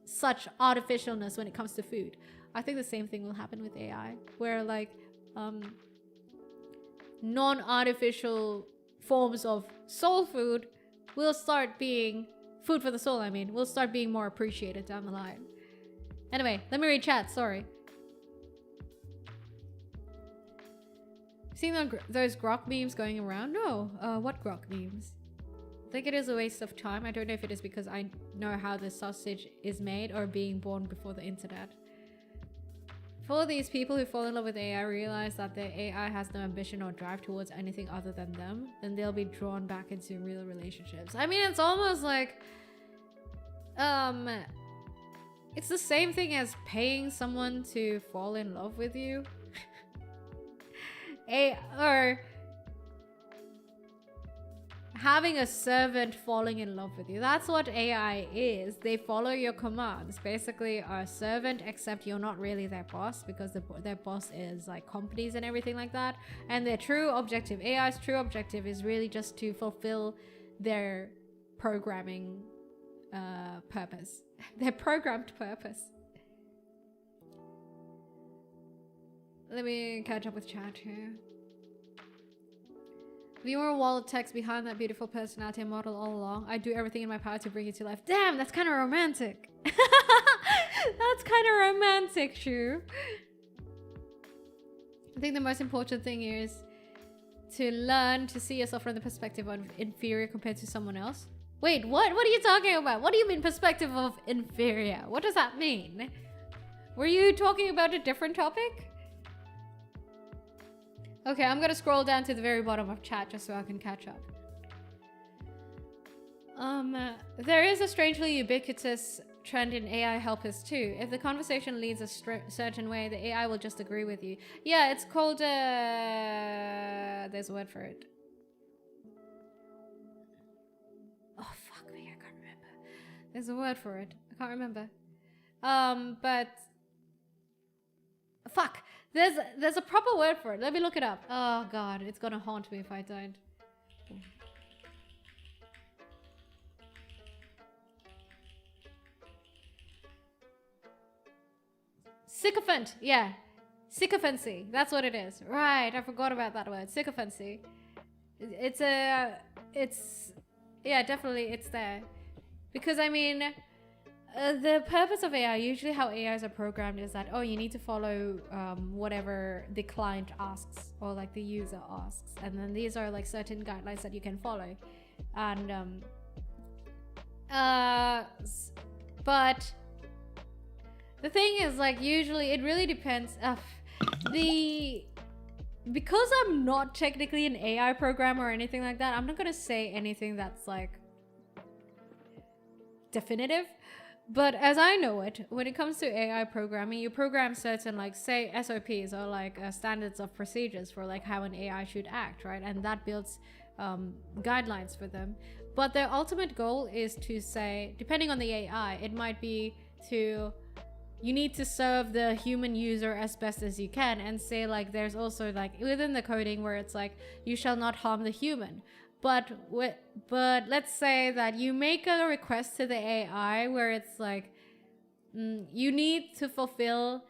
such artificialness when it comes to food. I think the same thing will happen with AI, where like non-artificial forms of soul food will start being food for the soul. I mean, will start being more appreciated down the line. Anyway, let me read chat. Sorry. Seeing those grok memes going around? No. What grok memes? I think it is a waste of time. I don't know if it is because I know how the sausage is made or being born before the internet. For these people who fall in love with AI realize that their AI has no ambition or drive towards anything other than them, then they'll be drawn back into real relationships. I mean, it's almost like it's the same thing as paying someone to fall in love with you. Or having a servant falling in love with you. That's what AI is. They follow your commands. Basically, a servant, except you're not really their boss, because their boss is like companies and everything like that. And their true objective, AI's true objective, is really just to fulfill their programming purpose. Their programmed purpose. Let me catch up with chat here. Viewer wall of text behind that beautiful personality and model all along. I do everything in my power to bring you to life. Damn, that's kind of romantic. That's kind of romantic, Shu. I think the most important thing is to learn to see yourself from the perspective of inferior compared to someone else. Wait, what? What are you talking about? What do you mean perspective of inferior? What does that mean? Were you talking about a different topic? Okay, I'm gonna scroll down to the very bottom of chat just so I can catch up. There is a strangely ubiquitous trend in AI helpers too. If the conversation leads a certain way, the AI will just agree with you. Yeah, it's called, there's a word for it. Oh, fuck me, I can't remember. There's a word for it. I can't remember. But... Fuck! There's a proper word for it. Let me look it up. Oh god, it's gonna haunt me if I don't. Sycophant, yeah. Sycophancy, that's what it is. Right, I forgot about that word. Sycophancy. Yeah, definitely it's there. Because I mean, the purpose of AI, usually how AIs are programmed is that, oh, you need to follow whatever the client asks or like the user asks. And then these are like certain guidelines that you can follow. And, but the thing is, like, usually it really depends. Because I'm not technically an AI programmer or anything like that, I'm not gonna say anything that's like definitive. But as I know it, when it comes to AI programming, you program certain, like, say, SOPs or like standards of procedures for like how an AI should act, right? And that builds guidelines for them. But their ultimate goal is to say, depending on the AI, it might be you need to serve the human user as best as you can, and say like there's also like within the coding where it's like you shall not harm the human. But let's say that you make a request to the AI where it's like you need to fulfill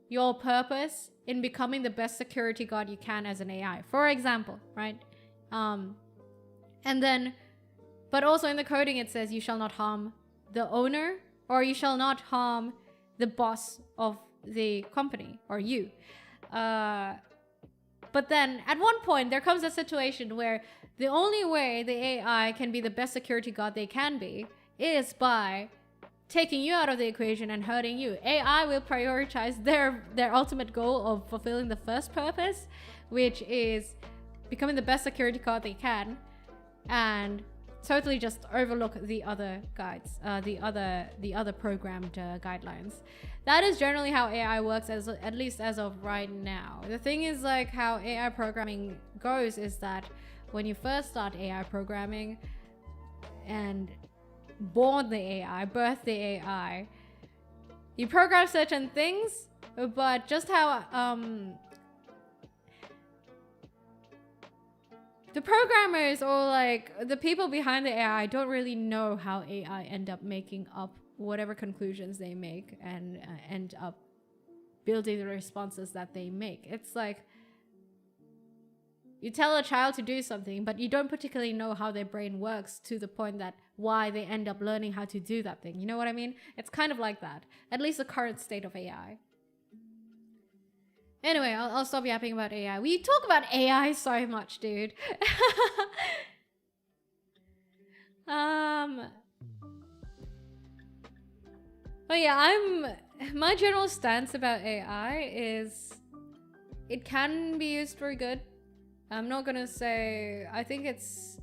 your purpose in becoming the best security guard you can as an AI, for example, right? And then, but also in the coding it says you shall not harm the owner, or you shall not harm the boss of the company, or you. But then at one point there comes a situation where the only way the AI can be the best security guard they can be is by taking you out of the equation and hurting you. AI will prioritize their ultimate goal of fulfilling the first purpose, which is becoming the best security guard they can, and totally just overlook the other guides, the other programmed guidelines. That is generally how AI works, at least as of right now. The thing is, like, how AI programming goes is that when you first start AI programming and born the AI, birth the AI, you program certain things, but just how the programmers or like the people behind the AI don't really know how AI end up making up whatever conclusions they make and end up building the responses that they make. It's like you tell a child to do something, but you don't particularly know how their brain works to the point that why they end up learning how to do that thing. You know what I mean? It's kind of like that. At least the current state of AI. Anyway, I'll stop yapping about AI. We talk about AI so much, dude. But yeah, my general stance about AI is it can be used for good. I'm not gonna say, I think it's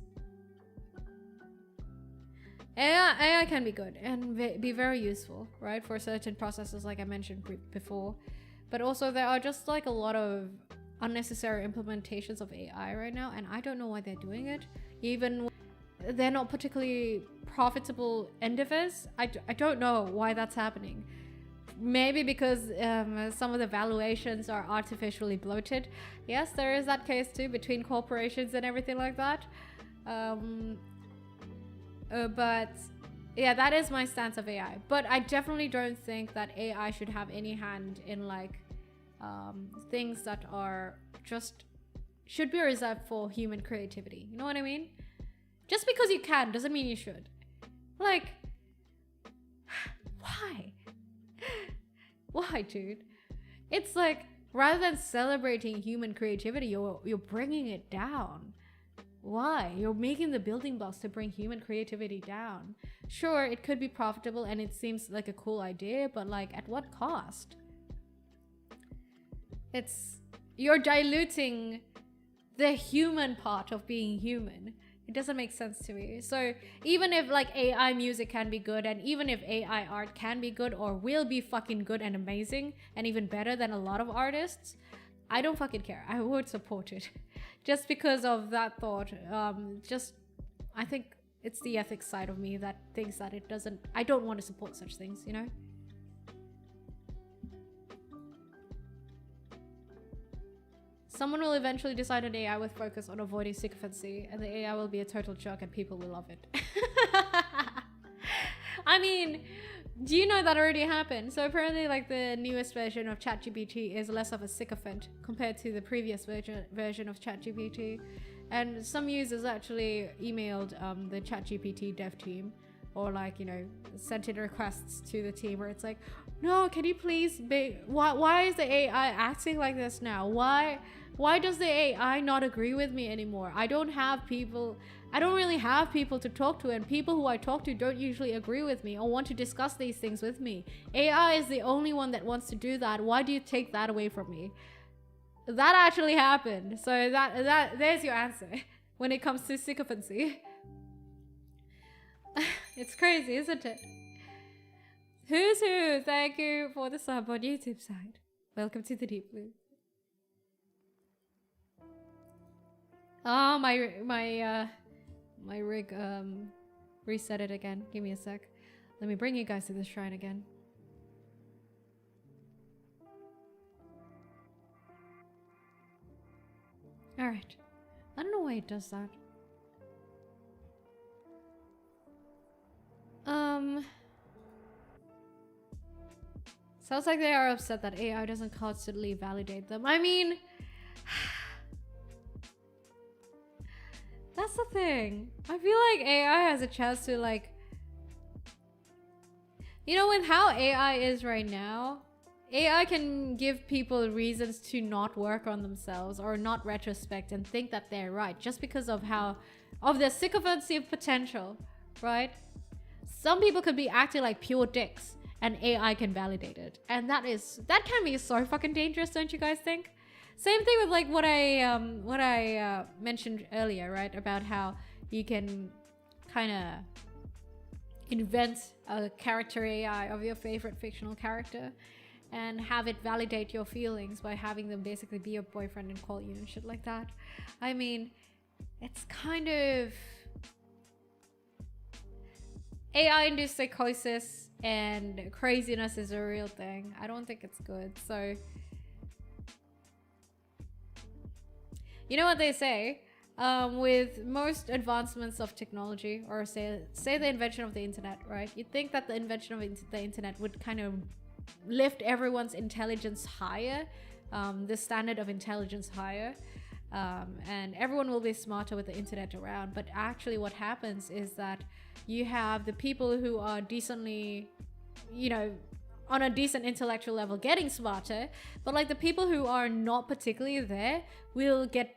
AI can be good and be very useful, right, for certain processes like I mentioned before. But also there are just like a lot of unnecessary implementations of AI right now, and I don't know why they're doing it. Even they're not particularly profitable endeavors. I don't know why that's happening. Maybe because some of the valuations are artificially bloated. Yes, there is that case too between corporations and everything like that. But yeah, that is my stance of AI. But I definitely don't think that AI should have any hand in like things that are just should be reserved for human creativity. You know what I mean? Just because you can doesn't mean you should. Like, why? Why, dude? It's like, rather than celebrating human creativity, you're bringing it down. Why? You're making the building blocks to bring human creativity down. Sure, it could be profitable and it seems like a cool idea, but like, at what cost? You're diluting the human part of being human. It doesn't make sense to me. So even if like AI music can be good, and even if AI art can be good or will be fucking good and amazing and even better than a lot of artists, I don't fucking care. I would support it. Just because of that thought. I think it's the ethics side of me that thinks that I don't want to support such things, you know? Someone will eventually decide an AI with focus on avoiding sycophancy, and the AI will be a total jerk and people will love it. I mean, do you know that already happened? So apparently like the newest version of ChatGPT is less of a sycophant compared to the previous version of ChatGPT. And some users actually emailed the ChatGPT dev team, or like, you know, sent in requests to the team where it's like, no, can you please why is the AI acting like this now? Why does the AI not agree with me anymore? I don't really have people to talk to, and people who I talk to don't usually agree with me or want to discuss these things with me. AI is the only one that wants to do that. Why do you take that away from me? That actually happened. So there's your answer when it comes to sycophancy. It's crazy, isn't it? Who's who? Thank you for the sub on YouTube side. Welcome to the Deep Blue. Oh, my rig reset it again. Give me a sec. Let me bring you guys to the shrine again. Alright. I don't know why it does that. Sounds like they are upset that AI doesn't constantly validate them. I mean, that's the thing. I feel like AI has a chance to like, you know, with how AI is right now, AI can give people reasons to not work on themselves or not retrospect and think that they're right just because of their sycophancy of potential, right? Some people could be acting like pure dicks and AI can validate it. And that can be so fucking dangerous, don't you guys think? Same thing with like what I mentioned earlier, right? About how you can kind of invent a character AI of your favorite fictional character and have it validate your feelings by having them basically be your boyfriend and call you and shit like that. I mean, it's kind of... AI-induced psychosis and craziness is a real thing. I don't think it's good. So, you know what they say? With most advancements of technology, or say the invention of the internet, right? You'd think that the invention of the internet would kind of lift everyone's intelligence higher, the standard of intelligence higher, and everyone will be smarter with the internet around. But actually what happens is that you have the people who are decently, you know, on a decent intellectual level getting smarter, but like the people who are not particularly there will get,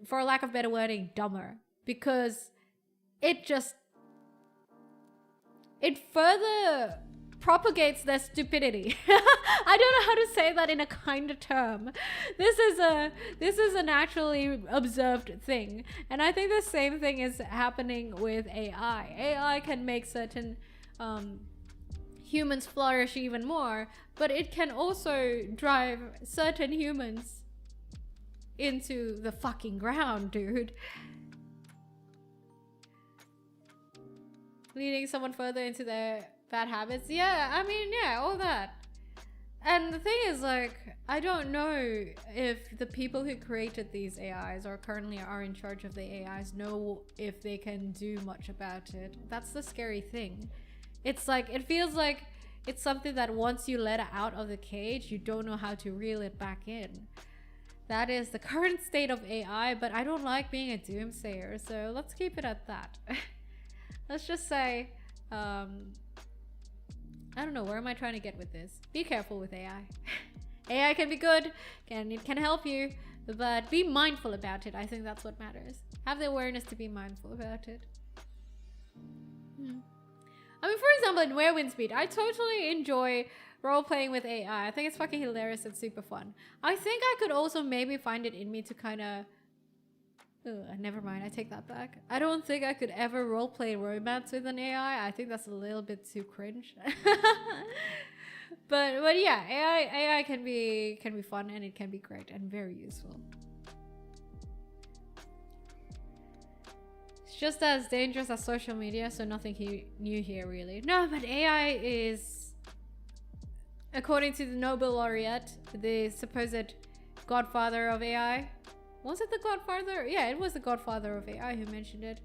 for lack of better wording, dumber, because it further propagates their stupidity. I don't know how to say that in a kinder term. This is a naturally observed thing, and I think the same thing is happening with AI. AI can make certain humans flourish even more, but it can also drive certain humans into the fucking ground, dude. Leading someone further into their bad habits. Yeah, I mean, yeah, all that. And the thing is, like, I don't know if the people who created these AIs or currently are in charge of the AIs know if they can do much about it. That's the scary thing. It's like, it feels like it's something that once you let it out of the cage, you don't know how to reel it back in. That is the current state of AI, but I don't like being a doomsayer, so let's keep it at that. Let's just say, I don't know, where am I trying to get with this? Be careful with AI. AI can be good, it can help you, but be mindful about it. I think that's what matters. Have the awareness to be mindful about it. I mean, for example, in Where Winds Meet, I totally enjoy role-playing with AI. I think it's fucking hilarious and super fun. I think I could also maybe find it in me to kind of... never mind, I take that back. I don't think I could ever role-play romance with an AI. I think that's a little bit too cringe. but yeah, AI can be fun, and it can be great and very useful. It's just as dangerous as social media, so nothing new here really. No, but AI is, according to the Nobel laureate, the supposed godfather of AI. Was it the godfather? Yeah, it was the godfather of AI who mentioned it.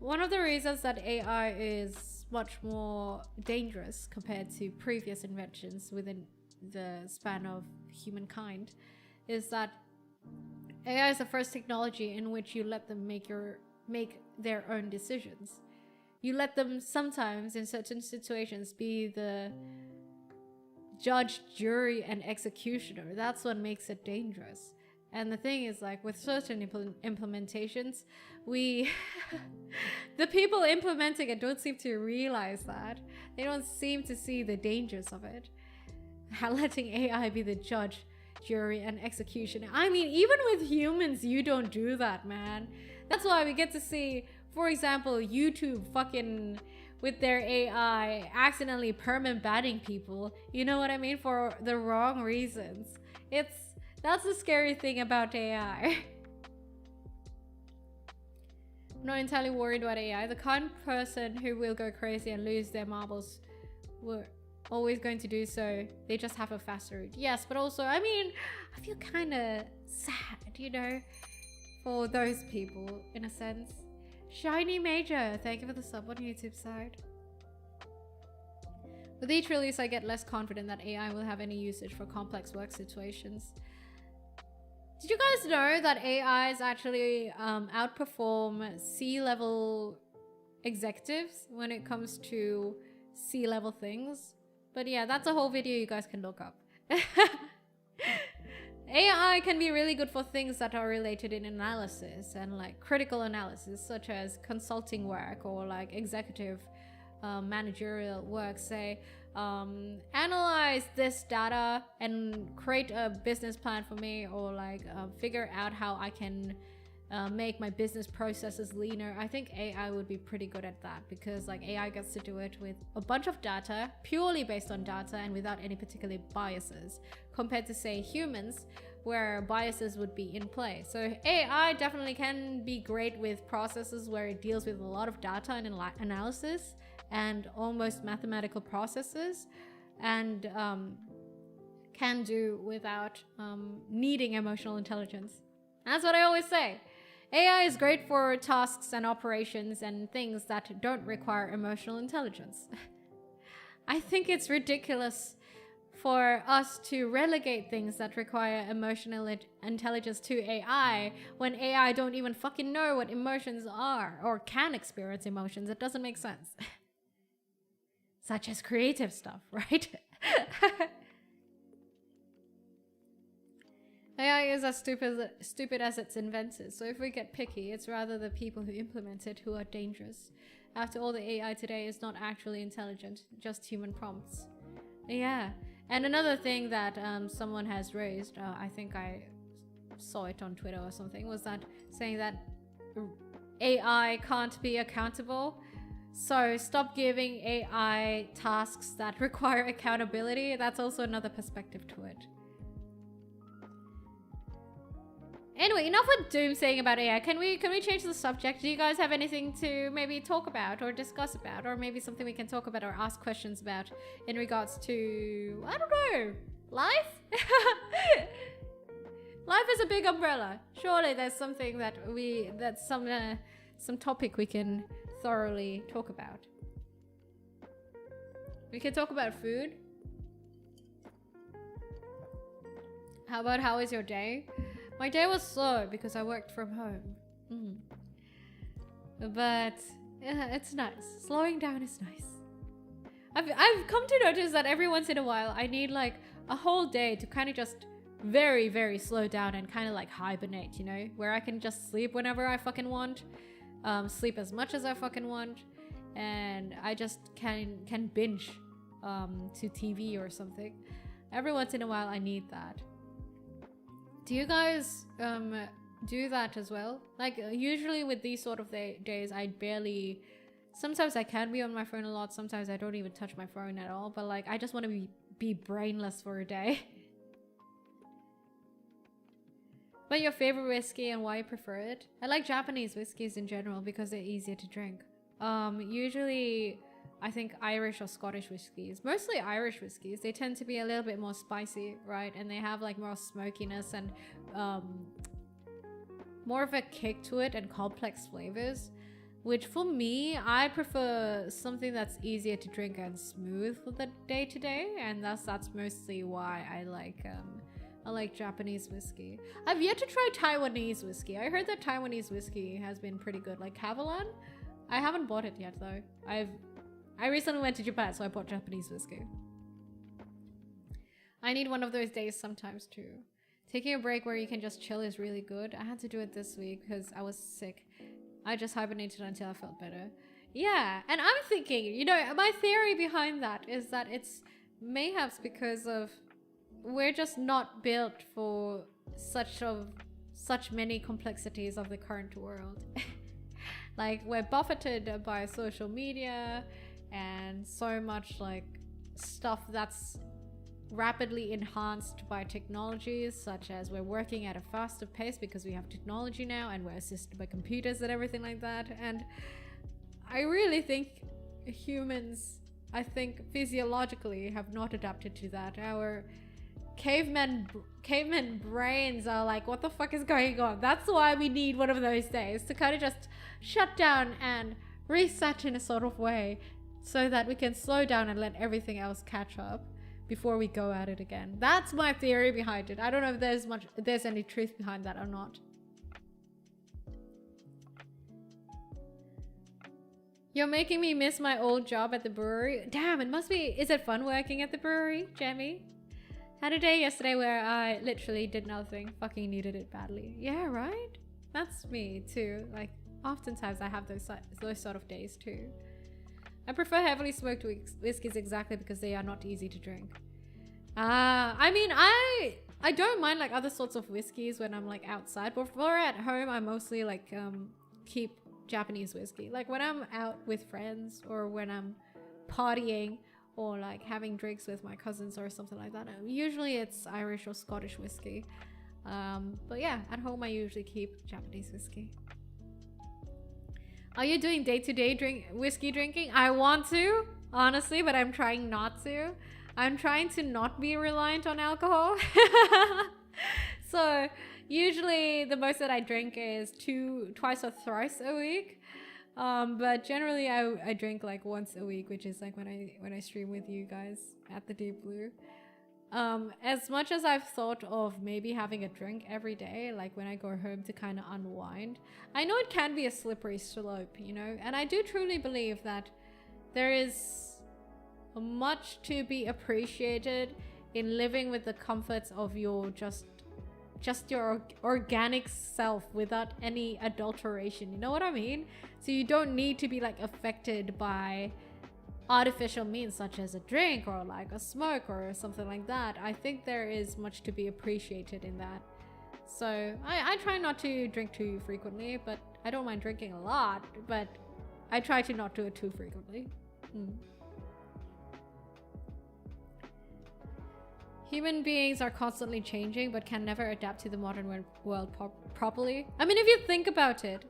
One of the reasons that AI is much more dangerous compared to previous inventions within the span of humankind is that AI is the first technology in which you let them make their own decisions. You let them sometimes, in certain situations, be the judge, jury, and executioner. That's what makes it dangerous. And the thing is, like, with certain implementations, the people implementing it don't seem to realize that. They don't seem to see the dangers of it. Letting AI be the judge, jury, and executioner. I mean, even with humans, you don't do that, man. That's why we get to see, for example, YouTube fucking with their AI accidentally permanent banning people. You know what I mean? For the wrong reasons. That's the scary thing about AI. I'm not entirely worried about AI. The kind of person who will go crazy and lose their marbles were always going to do so. They just have a faster route. Yes, but also, I mean, I feel kind of sad, you know, for those people, in a sense. Shiny Major, thank you for the sub on YouTube side. With each release, I get less confident that AI will have any usage for complex work situations. Did you guys know that AIs actually outperform C-level executives when it comes to C-level things? But yeah, that's a whole video you guys can look up. AI can be really good for things that are related in analysis and like critical analysis, such as consulting work or like executive managerial work. Say, analyze this data and create a business plan for me, or like figure out how I can make my business processes leaner. I think AI would be pretty good at that, because like AI gets to do it with a bunch of data, purely based on data and without any particular biases, compared to say humans, where biases would be in play. So AI definitely can be great with processes where it deals with a lot of data and analysis and almost mathematical processes, and can do without needing emotional intelligence. That's what I always say. AI is great for tasks and operations and things that don't require emotional intelligence. I think it's ridiculous for us to relegate things that require emotional intelligence to AI, when AI don't even fucking know what emotions are or can experience emotions. It doesn't make sense. Such as creative stuff, right? AI is as stupid as its inventors, so if we get picky, it's rather the people who implement it who are dangerous. After all, the AI today is not actually intelligent, just human prompts. Yeah, and another thing that someone has raised, I think I saw it on Twitter or something, was that saying that AI can't be accountable. So stop giving AI tasks that require accountability. That's also another perspective to it. Anyway, enough with doomsaying about AI. Can we change the subject? Do you guys have anything to maybe talk about or discuss about, or maybe something we can talk about or ask questions about in regards to, I don't know, life? Life is a big umbrella. Surely there's something that's some topic we can thoroughly talk about. We can talk about food. How about how is your day? My day was slow because I worked from home. But yeah, it's nice. Slowing down is nice. I've come to notice that every once in a while I need like a whole day to kind of just very, very slow down and kind of like hibernate, you know? Where I can just sleep whenever I fucking want. Sleep as much as I fucking want. And I just can binge to TV or something. Every once in a while I need that. Do you guys do that as well? Like usually with these sort of days, sometimes I can be on my phone a lot. Sometimes I don't even touch my phone at all. But like I just want to be brainless for a day. But your favorite whiskey and why you prefer it? I like Japanese whiskeys in general because they're easier to drink. Usually I think Irish or Scottish whiskeys, mostly Irish whiskeys, they tend to be a little bit more spicy, right? And they have like more smokiness and more of a kick to it and complex flavors, which for me, I prefer something that's easier to drink and smooth for the day to day, and that's mostly why I like Japanese whiskey. I've yet to try Taiwanese whiskey. I heard that Taiwanese whiskey has been pretty good, like Kavalan. I haven't bought it yet though. I recently went to Japan, so I bought Japanese whiskey. I need one of those days sometimes too. Taking a break where you can just chill is really good. I had to do it this week because I was sick. I just hibernated until I felt better. Yeah, and I'm thinking, you know, my theory behind that is that it's mayhaps because of we're just not built for such many complexities of the current world. Like we're buffeted by social media and so much like stuff that's rapidly enhanced by technologies, such as we're working at a faster pace because we have technology now and we're assisted by computers and everything like that. And I really think humans, I think physiologically have not adapted to that. Our caveman brains are like, what the fuck is going on? That's why we need one of those days to kind of just shut down and reset in a sort of way so that we can slow down and let everything else catch up before we go at it again. That's my theory behind it. I don't know if there's any truth behind that or not. You're making me miss my old job at the brewery. Damn, it must be. Is it fun working at the brewery, Jamie? Had a day yesterday where I literally did nothing. Fucking needed it badly. Yeah, right? That's me too. Like, oftentimes I have those sort of days too. I prefer heavily smoked whiskeys exactly because they are not easy to drink. I mean, I don't mind like other sorts of whiskeys when I'm like outside, but for at home I mostly like keep Japanese whiskey. Like when I'm out with friends or when I'm partying or like having drinks with my cousins or something like that, usually it's Irish or Scottish whiskey. But yeah, at home I usually keep Japanese whiskey. Are you doing day-to-day whiskey drinking? I want to, honestly, but I'm trying not to. I'm trying to not be reliant on alcohol. So usually the most that I drink is twice or thrice a week. But generally I drink like once a week, which is like when I stream with you guys at the Deep Blue. As much as I've thought of maybe having a drink every day, like when I go home to kind of unwind, I know it can be a slippery slope, you know, and I do truly believe that there is much to be appreciated in living with the comforts of your just your organic self without any adulteration, you know what I mean? So you don't need to be like affected by artificial means such as a drink or like a smoke or something like that. I think there is much to be appreciated in that. So I try not to drink too frequently, but I don't mind drinking a lot, but I try to not do it too frequently. Human beings are constantly changing but can never adapt to the modern world properly. I mean, if you think about it,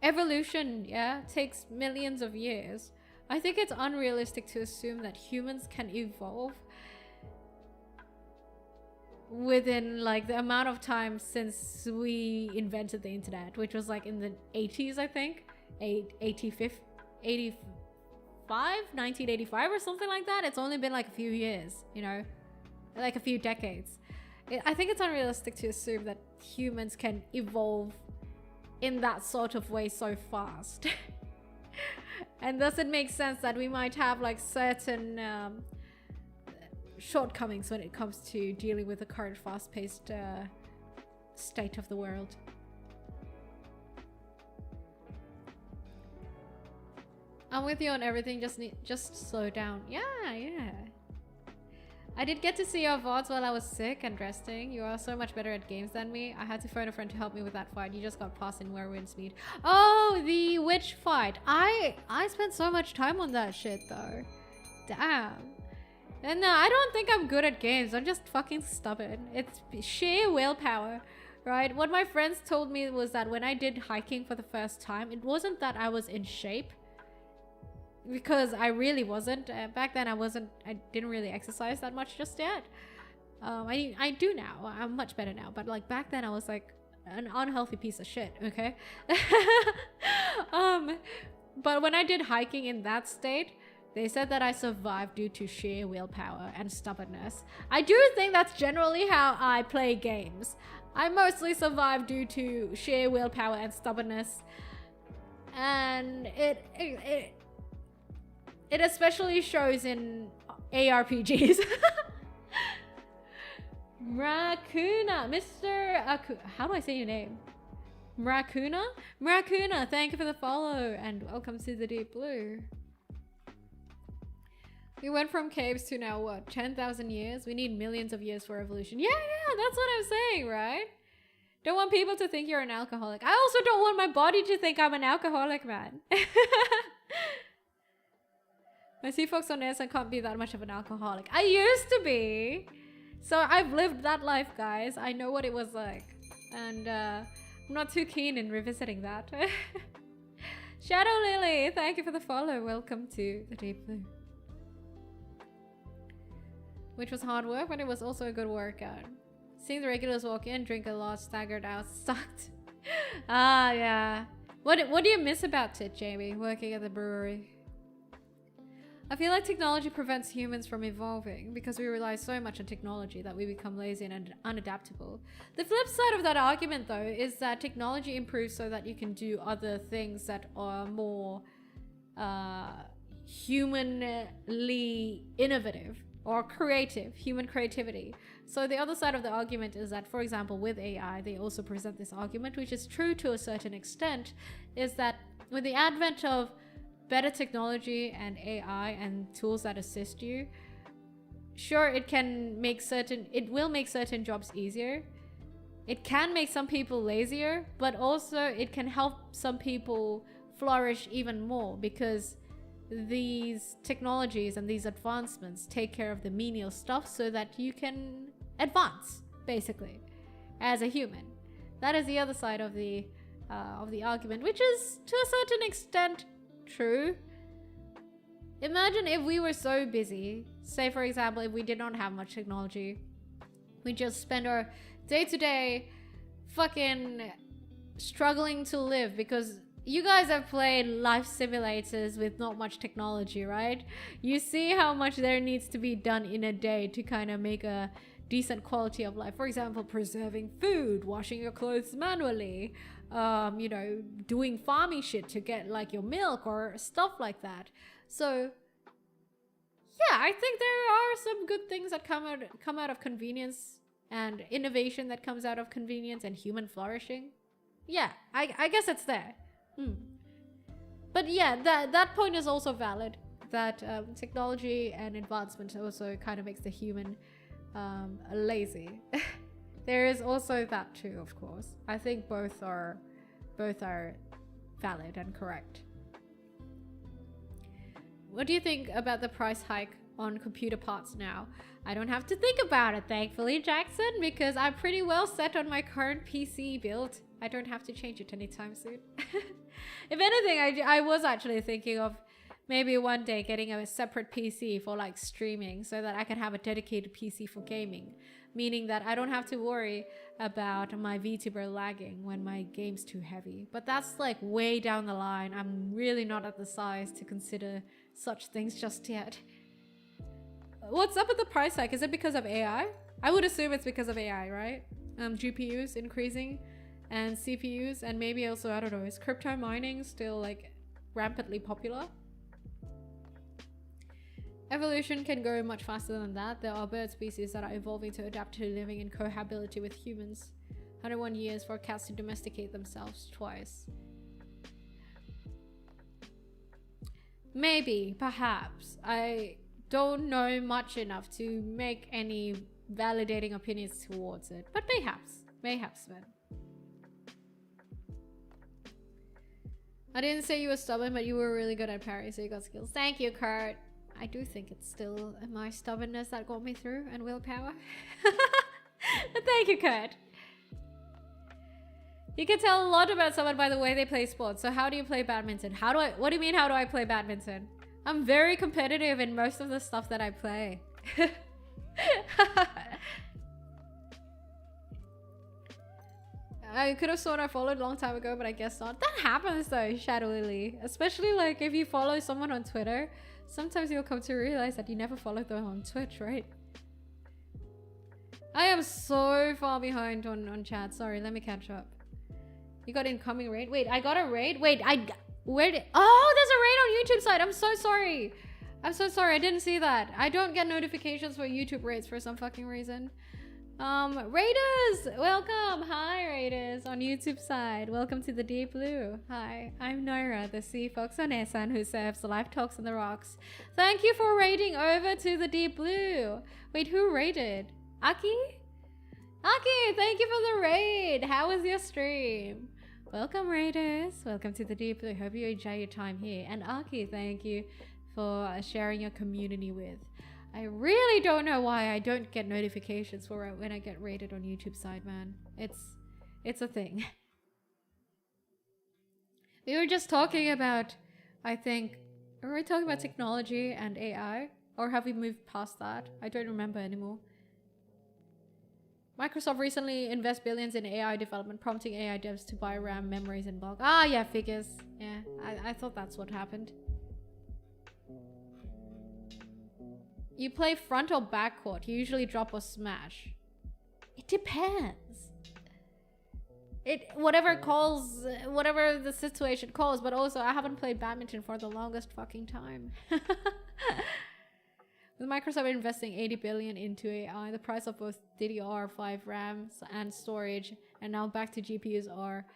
evolution, yeah, takes millions of years. I think it's unrealistic to assume that humans can evolve within like the amount of time since we invented the internet, which was like in the 80s, I think. 1985 or something like that. It's only been like a few years, you know, like a few decades. I think it's unrealistic to assume that humans can evolve in that sort of way so fast. And thus it makes sense that we might have like certain shortcomings when it comes to dealing with the current fast-paced state of the world. I'm with you on everything, just slow down. Yeah. I did get to see your VODs while I was sick and resting. You are so much better at games than me. I had to phone a friend to help me with that fight. You just got past in Whirlwind Speed. Oh, the witch fight. I spent so much time on that shit though. Damn. And I don't think I'm good at games. I'm just fucking stubborn. It's sheer willpower, right? What my friends told me was that when I did hiking for the first time, it wasn't that I was in shape. Because I really wasn't. Back then I didn't really exercise that much just yet. I do now. I'm much better now. But like back then I was like an unhealthy piece of shit, okay? But when I did hiking in that state, they said that I survived due to sheer willpower and stubbornness. I do think that's generally how I play games. I mostly survive due to sheer willpower and stubbornness. And it especially shows in ARPGs. Mrakuna, how do I say your name? Mrakuna? Mrakuna, thank you for the follow and welcome to the Deep Blue. We went from caves to now what, 10,000 years? We need millions of years for evolution. Yeah, that's what I'm saying, right? Don't want people to think you're an alcoholic. I also don't want my body to think I'm an alcoholic, man. My sea fox on Ness, I can't be that much of an alcoholic. I used to be. So I've lived that life, guys. I know what it was like. And I'm not too keen in revisiting that. Shadow Lily, thank you for the follow. Welcome to the Deep Blue. Which was hard work, but it was also a good workout. Seeing the regulars walk in, drink a lot, staggered out, sucked. Ah, yeah. What do you miss about it, Jamie, working at the brewery? I feel like technology prevents humans from evolving because we rely so much on technology that we become lazy and unadaptable. The flip side of that argument, though, is that technology improves so that you can do other things that are more humanly innovative or creative, human creativity. So the other side of the argument is that, for example, with AI, they also present this argument, which is true to a certain extent, is that with the advent of better technology and AI and tools that assist you, sure, it will make certain jobs easier. It can make some people lazier, but also it can help some people flourish even more, because these technologies and these advancements take care of the menial stuff so that you can advance, basically, as a human. That is the other side of the argument, which is to a certain extent true. Imagine if we were so busy, say for example, if we did not have much technology, we just spend our day-to-day fucking struggling to live, because you guys have played life simulators with not much technology, right? You see how much there needs to be done in a day to kind of make a decent quality of life. For example, preserving food, washing your clothes manually, you know, doing farming shit to get like your milk or stuff like that. So yeah, I think there are some good things that come out of convenience, and innovation that comes out of convenience, and human flourishing. Yeah, I guess it's there. But yeah, that point is also valid, that technology and advancement also kind of makes the human lazy. There is also that too, of course. I think both are valid and correct. What do you think about the price hike on computer parts now? I don't have to think about it, thankfully, Jackson, because I'm pretty well set on my current PC build. I don't have to change it anytime soon. If anything, I was actually thinking of maybe one day getting a separate PC for like streaming, so that I can have a dedicated PC for gaming. Meaning that I don't have to worry about my VTuber lagging when my game's too heavy. But that's like way down the line. I'm really not at the size to consider such things just yet. What's up with the price hike? Is it because of AI? I would assume it's because of AI, right? GPUs increasing and CPUs, and maybe also, I don't know, is crypto mining still like rampantly popular? Evolution can go much faster than that. There are bird species that are evolving to adapt to living in cohabitability with humans. 101 years for cats to domesticate themselves twice. Maybe, perhaps. I don't know much enough to make any validating opinions towards it. But mayhaps, man. I didn't say you were stubborn, but you were really good at parry, so you got skills. Thank you, Kurt. I do think it's still my stubbornness that got me through, and willpower. But thank you, Kurt. You can tell a lot about someone by the way they play sports. So how do you play badminton? What do you mean, how do I play badminton? I'm very competitive in most of the stuff that I play. I could have sworn I followed a long time ago, but I guess not. That happens though, Shadow Lily. Especially like if you follow someone on Twitter, sometimes you'll come to realize that you never followed them on Twitch, right? I am so far behind on chat. Sorry, let me catch up. You got incoming raid? Wait, I got a raid? Wait, where did... Oh, there's a raid on YouTube side. I'm so sorry. I'm so sorry. I didn't see that. I don't get notifications for YouTube raids for some fucking reason. Raiders, welcome. Hi, Raiders on YouTube side. Welcome to the Deep Blue. Hi, I'm Noira, the sea fox oneesan who serves the live talks on the rocks. Thank you for raiding over to the Deep Blue. Wait, who raided? Aki? Aki, thank you for the raid. How was your stream? Welcome, Raiders. Welcome to the Deep Blue. Hope you enjoy your time here. And Aki, thank you for sharing your community with. I really don't know why I don't get notifications for it when I get raided on YouTube side, man. It's a thing. We were just talking about, I think, were we talking about technology and AI? Or have we moved past that? I don't remember anymore. Microsoft recently invested billions in AI development, prompting AI devs to buy RAM memories in bulk. Ah, yeah, figures. Yeah, I thought that's what happened. You play front or back court. You usually drop or smash. It depends. Whatever the situation calls. But also, I haven't played badminton for the longest fucking time. With Microsoft investing 80 billion into AI, the price of both DDR5 RAM and storage, and now back to GPUs are...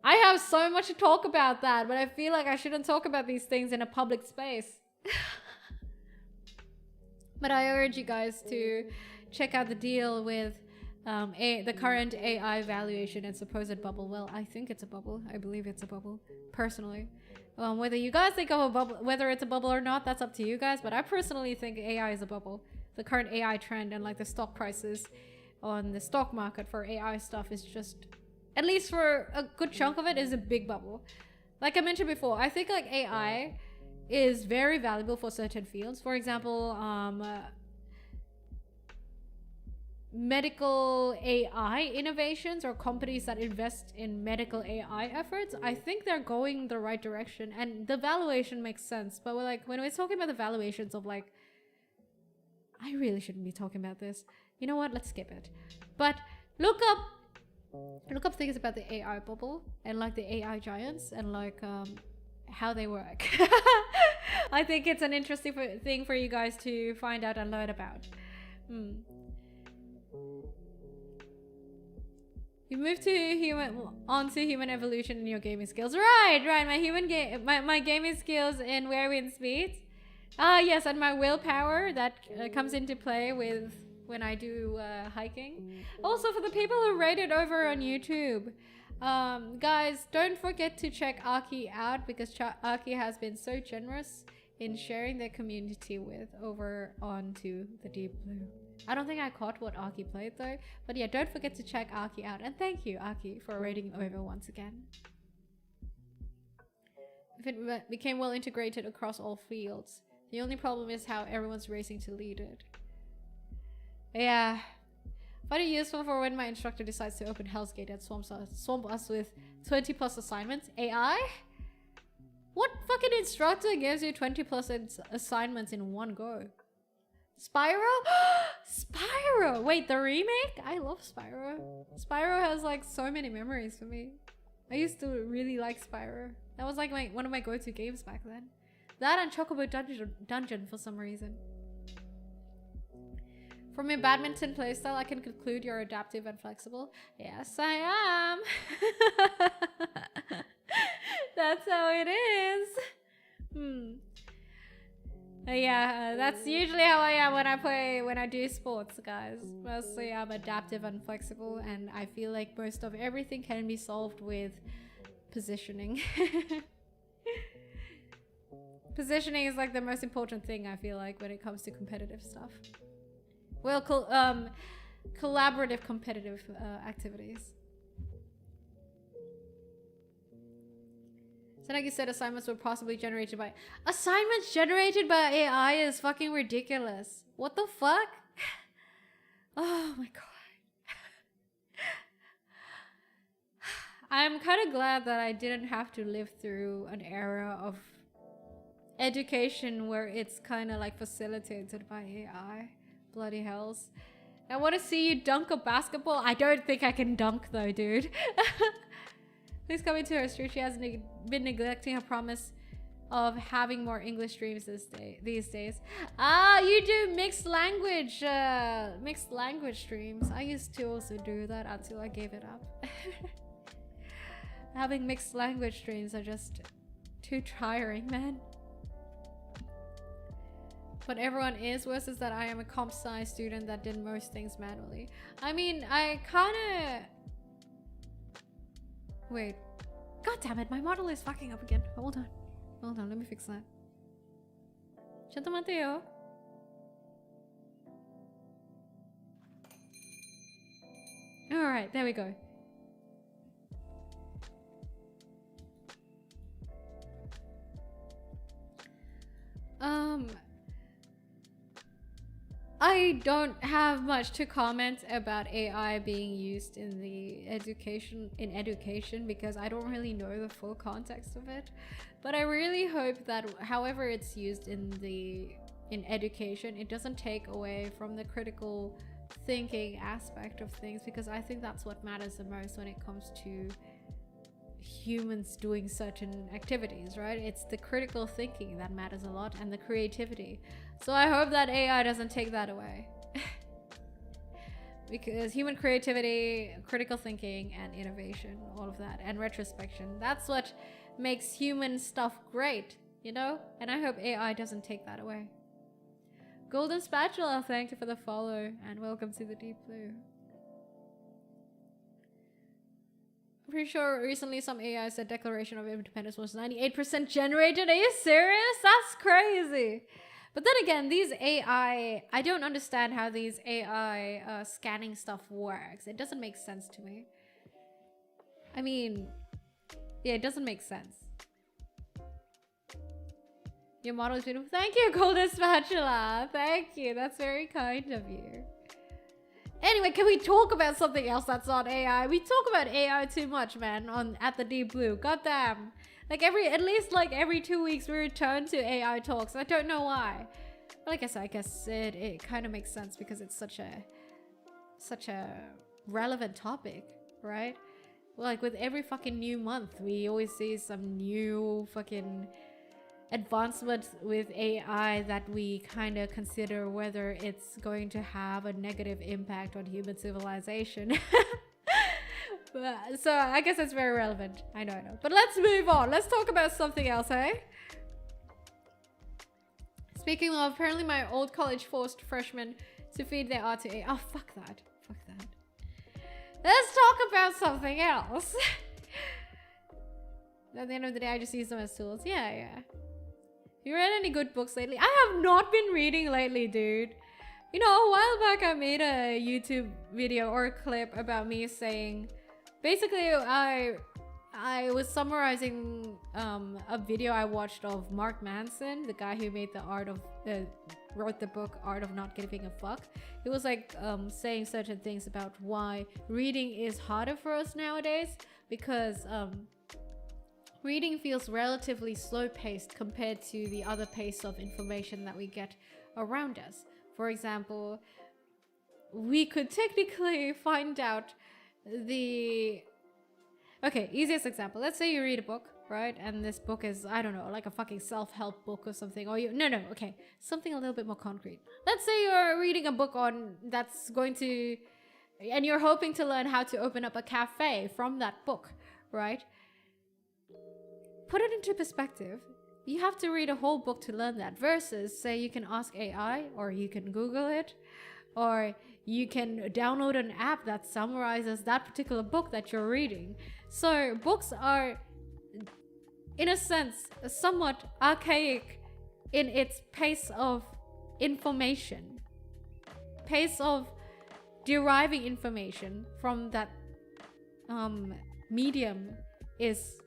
I have so much to talk about that, but I feel like I shouldn't talk about these things in a public space. But I urge you guys to check out the deal with the current AI valuation and supposed bubble. Well, I think it's a bubble. I believe it's a bubble, personally. Whether you guys think of a bubble, whether it's a bubble or not, that's up to you guys. But I personally think AI is a bubble. The current AI trend and like the stock prices on the stock market for AI stuff is just, at least for a good chunk of it, is a big bubble. Like I mentioned before, I think like AI is very valuable for certain fields. For example, medical AI innovations or companies that invest in medical AI efforts, I think they're going the right direction and the valuation makes sense. But like when we're talking about the valuations of like, I really shouldn't be talking about this. You know what? Let's skip it. But look up things about the AI bubble and like the AI giants and like how they work. I think it's an interesting thing for you guys to find out and learn about. You moved to onto human evolution in your gaming skills. Right. My gaming skills in wearing speeds. Yes, and my willpower that comes into play with when I do hiking. Also, for the people who rate it over on YouTube, guys, don't forget to check Aki out because Aki has been so generous in sharing their community with over onto the Deep Blue. I don't think I caught what Aki played though, but yeah, don't forget to check Aki out. And thank you, Aki, for rating over once again. If it became well integrated across all fields, the only problem is how everyone's racing to lead it. Yeah. Find it useful for when my instructor decides to open Hell's Gate and swamp us with 20 plus assignments. AI? What fucking instructor gives you 20 plus assignments in one go? Spyro? Spyro! Wait, the remake? I love Spyro. Spyro has like so many memories for me. I used to really like Spyro. That was like one of my go-to games back then. That and Chocobo Dungeon for some reason. From your badminton playstyle, I can conclude you're adaptive and flexible. Yes, I am. That's how it is. Yeah, that's usually how I am when I do sports, guys. Mostly I'm adaptive and flexible, and I feel like most of everything can be solved with positioning. Positioning is like the most important thing, I feel like, when it comes to competitive stuff. Well, collaborative competitive activities. So like you said, assignments were possibly generated by... Assignments generated by AI is fucking ridiculous. What the fuck? Oh my god. I'm kind of glad that I didn't have to live through an era of education where it's kind of like facilitated by AI. Bloody hells. I want to see you dunk a basketball. I don't think I can dunk though, dude. Please come into her stream. She has been neglecting her promise of having more English streams these days. Ah, you do mixed language streams. I used to also do that until I gave it up. Having mixed language streams are just too tiring, man. What everyone is worse is that I am a comp sci student that did most things manually. I mean, I kinda... Wait. God damn it, my model is fucking up again. Hold on. Hold on, let me fix that. Cento Mateo. Alright, there we go. I don't have much to comment about AI being used in education because I don't really know the full context of it. But I really hope that however it's used in education, it doesn't take away from the critical thinking aspect of things, because I think that's what matters the most when it comes to humans doing certain activities, right? It's the critical thinking that matters a lot, and the creativity. So I hope that AI doesn't take that away. Because human creativity, critical thinking, and innovation, all of that, and retrospection, that's what makes human stuff great, you know? And I hope AI doesn't take that away. Golden Spatula, thank you for the follow, and welcome to the Deep Blue. I'm pretty sure recently some AI said Declaration of Independence was 98% generated. Are you serious? That's crazy. But then again, these AI, I don't understand how these AI scanning stuff works. It doesn't make sense to me. I mean, yeah, it doesn't make sense. Your model is beautiful. Thank you, Golden Spatula. Thank you. That's very kind of you. Anyway, can we talk about something else that's not AI? We talk about AI too much, man, at the Deep Blue. Goddamn. Like at least every 2 weeks we return to AI talks. I don't know why. But like I guess it kind of makes sense because it's such a relevant topic, right? Like with every fucking new month, we always see some new fucking advancements with AI that we kind of consider whether it's going to have a negative impact on human civilization. So I guess it's very relevant. I know. But let's move on. Let's talk about something else, hey? Speaking of, apparently my old college forced freshmen to feed their art to AI. Oh, fuck that. Fuck that. Let's talk about something else. At the end of the day, I just use them as tools. Yeah. Have you read any good books lately? I have not been reading lately, dude. You know, a while back I made a YouTube video or a clip about me saying... Basically, I was summarizing a video I watched of Mark Manson, the guy who made wrote the book Art of Not Giving a Fuck. He was like saying certain things about why reading is harder for us nowadays, because reading feels relatively slow-paced compared to the other pace of information that we get around us. For example, we could technically find out easiest example. Let's say you read a book, right? And this book is, I don't know, like a fucking self-help book or something. Or okay. Something a little bit more concrete. Let's say you're reading a book and you're hoping to learn how to open up a cafe from that book, right? Put it into perspective. You have to read a whole book to learn that, versus say you can ask AI, or you can Google it, or you can download an app that summarizes that particular book that you're reading. So books are, in a sense, somewhat archaic in its pace of information, pace of deriving information from that medium is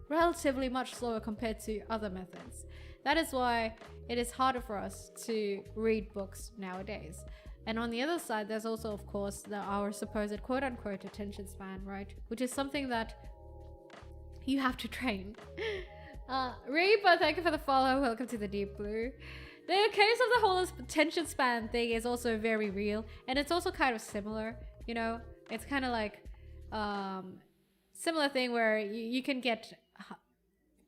relatively much slower compared to other methods. That is why it is harder for us to read books nowadays. And on the other side, there's also, of course, our supposed quote-unquote attention span, right? Which is something that you have to train. Reaper, thank you for the follow. Welcome to the Deep Blue. The case of the whole attention span thing is also very real. And it's also kind of similar, you know? It's kind of like similar thing where you can get